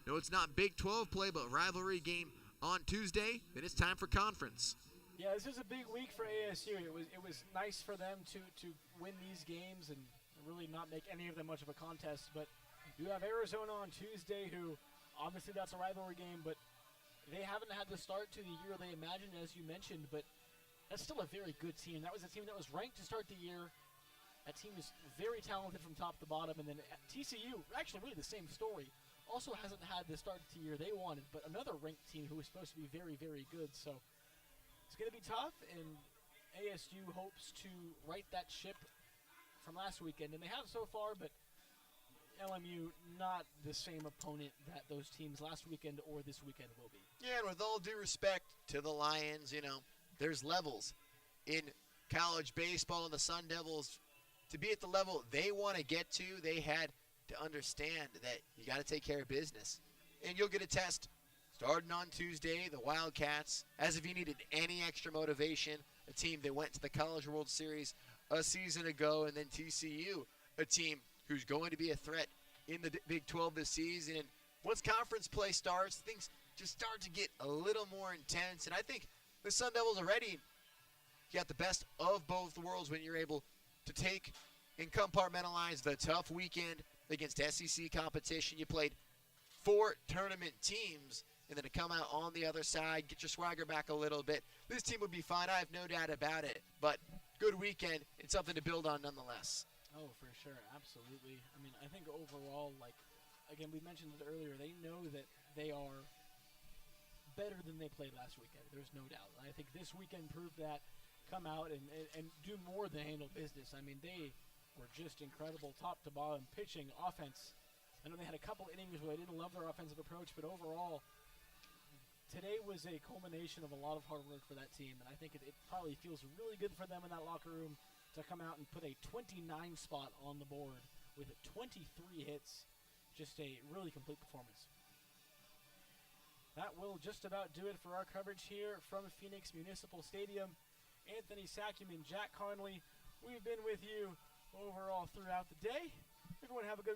No, it's not Big 12 play, but rivalry game on Tuesday. Then it's time for conference. Yeah, this is a big week for ASU. It was nice for them to win these games and really not make any of them much of a contest. But you have Arizona on Tuesday, who obviously that's a rivalry game, but they haven't had the start to the year they imagined, as you mentioned. But that's still a very good team. That was a team that was ranked to start the year. That team is very talented from top to bottom. And then at TCU, actually really the same story. also hasn't had the start to the year they wanted, but another ranked team who is supposed to be very, very good. So it's going to be tough, and ASU hopes to right that ship from last weekend, and they have so far, but LMU not the same opponent that those teams last weekend or this weekend will be. Yeah, and with all due respect to the Lions, there's levels in college baseball, and the Sun Devils, to be at the level they want to get to, they had to understand that you got to take care of business. And you'll get a test starting on Tuesday. The Wildcats, as if you needed any extra motivation, a team that went to the College World Series a season ago, and then TCU, a team who's going to be a threat in the Big 12 this season. And once conference play starts, things just start to get a little more intense. And I think the Sun Devils are ready. You got the best of both worlds when you're able to take and compartmentalize the tough weekend against SEC competition. You played 4 tournament teams, and then to come out on the other side, get your swagger back a little bit. This team would be fine. I have no doubt about it. But good weekend and something to build on nonetheless. Oh, for sure. Absolutely. I mean, I think overall, again, we mentioned it earlier, they know that they are better than they played last weekend. There's no doubt. I think this weekend proved that. Come out and do more than handle business. I mean, they were just incredible top to bottom, pitching, offense. I know they had a couple innings where I didn't love their offensive approach, but overall, today was a culmination of a lot of hard work for that team, and I think it probably feels really good for them in that locker room to come out and put a 29 spot on the board with 23 hits. Just a really complete performance. That will just about do it for our coverage here from Phoenix Municipal Stadium. Anthony Saccuman, Jack Connolly, we've been with you overall throughout the day. Everyone have a good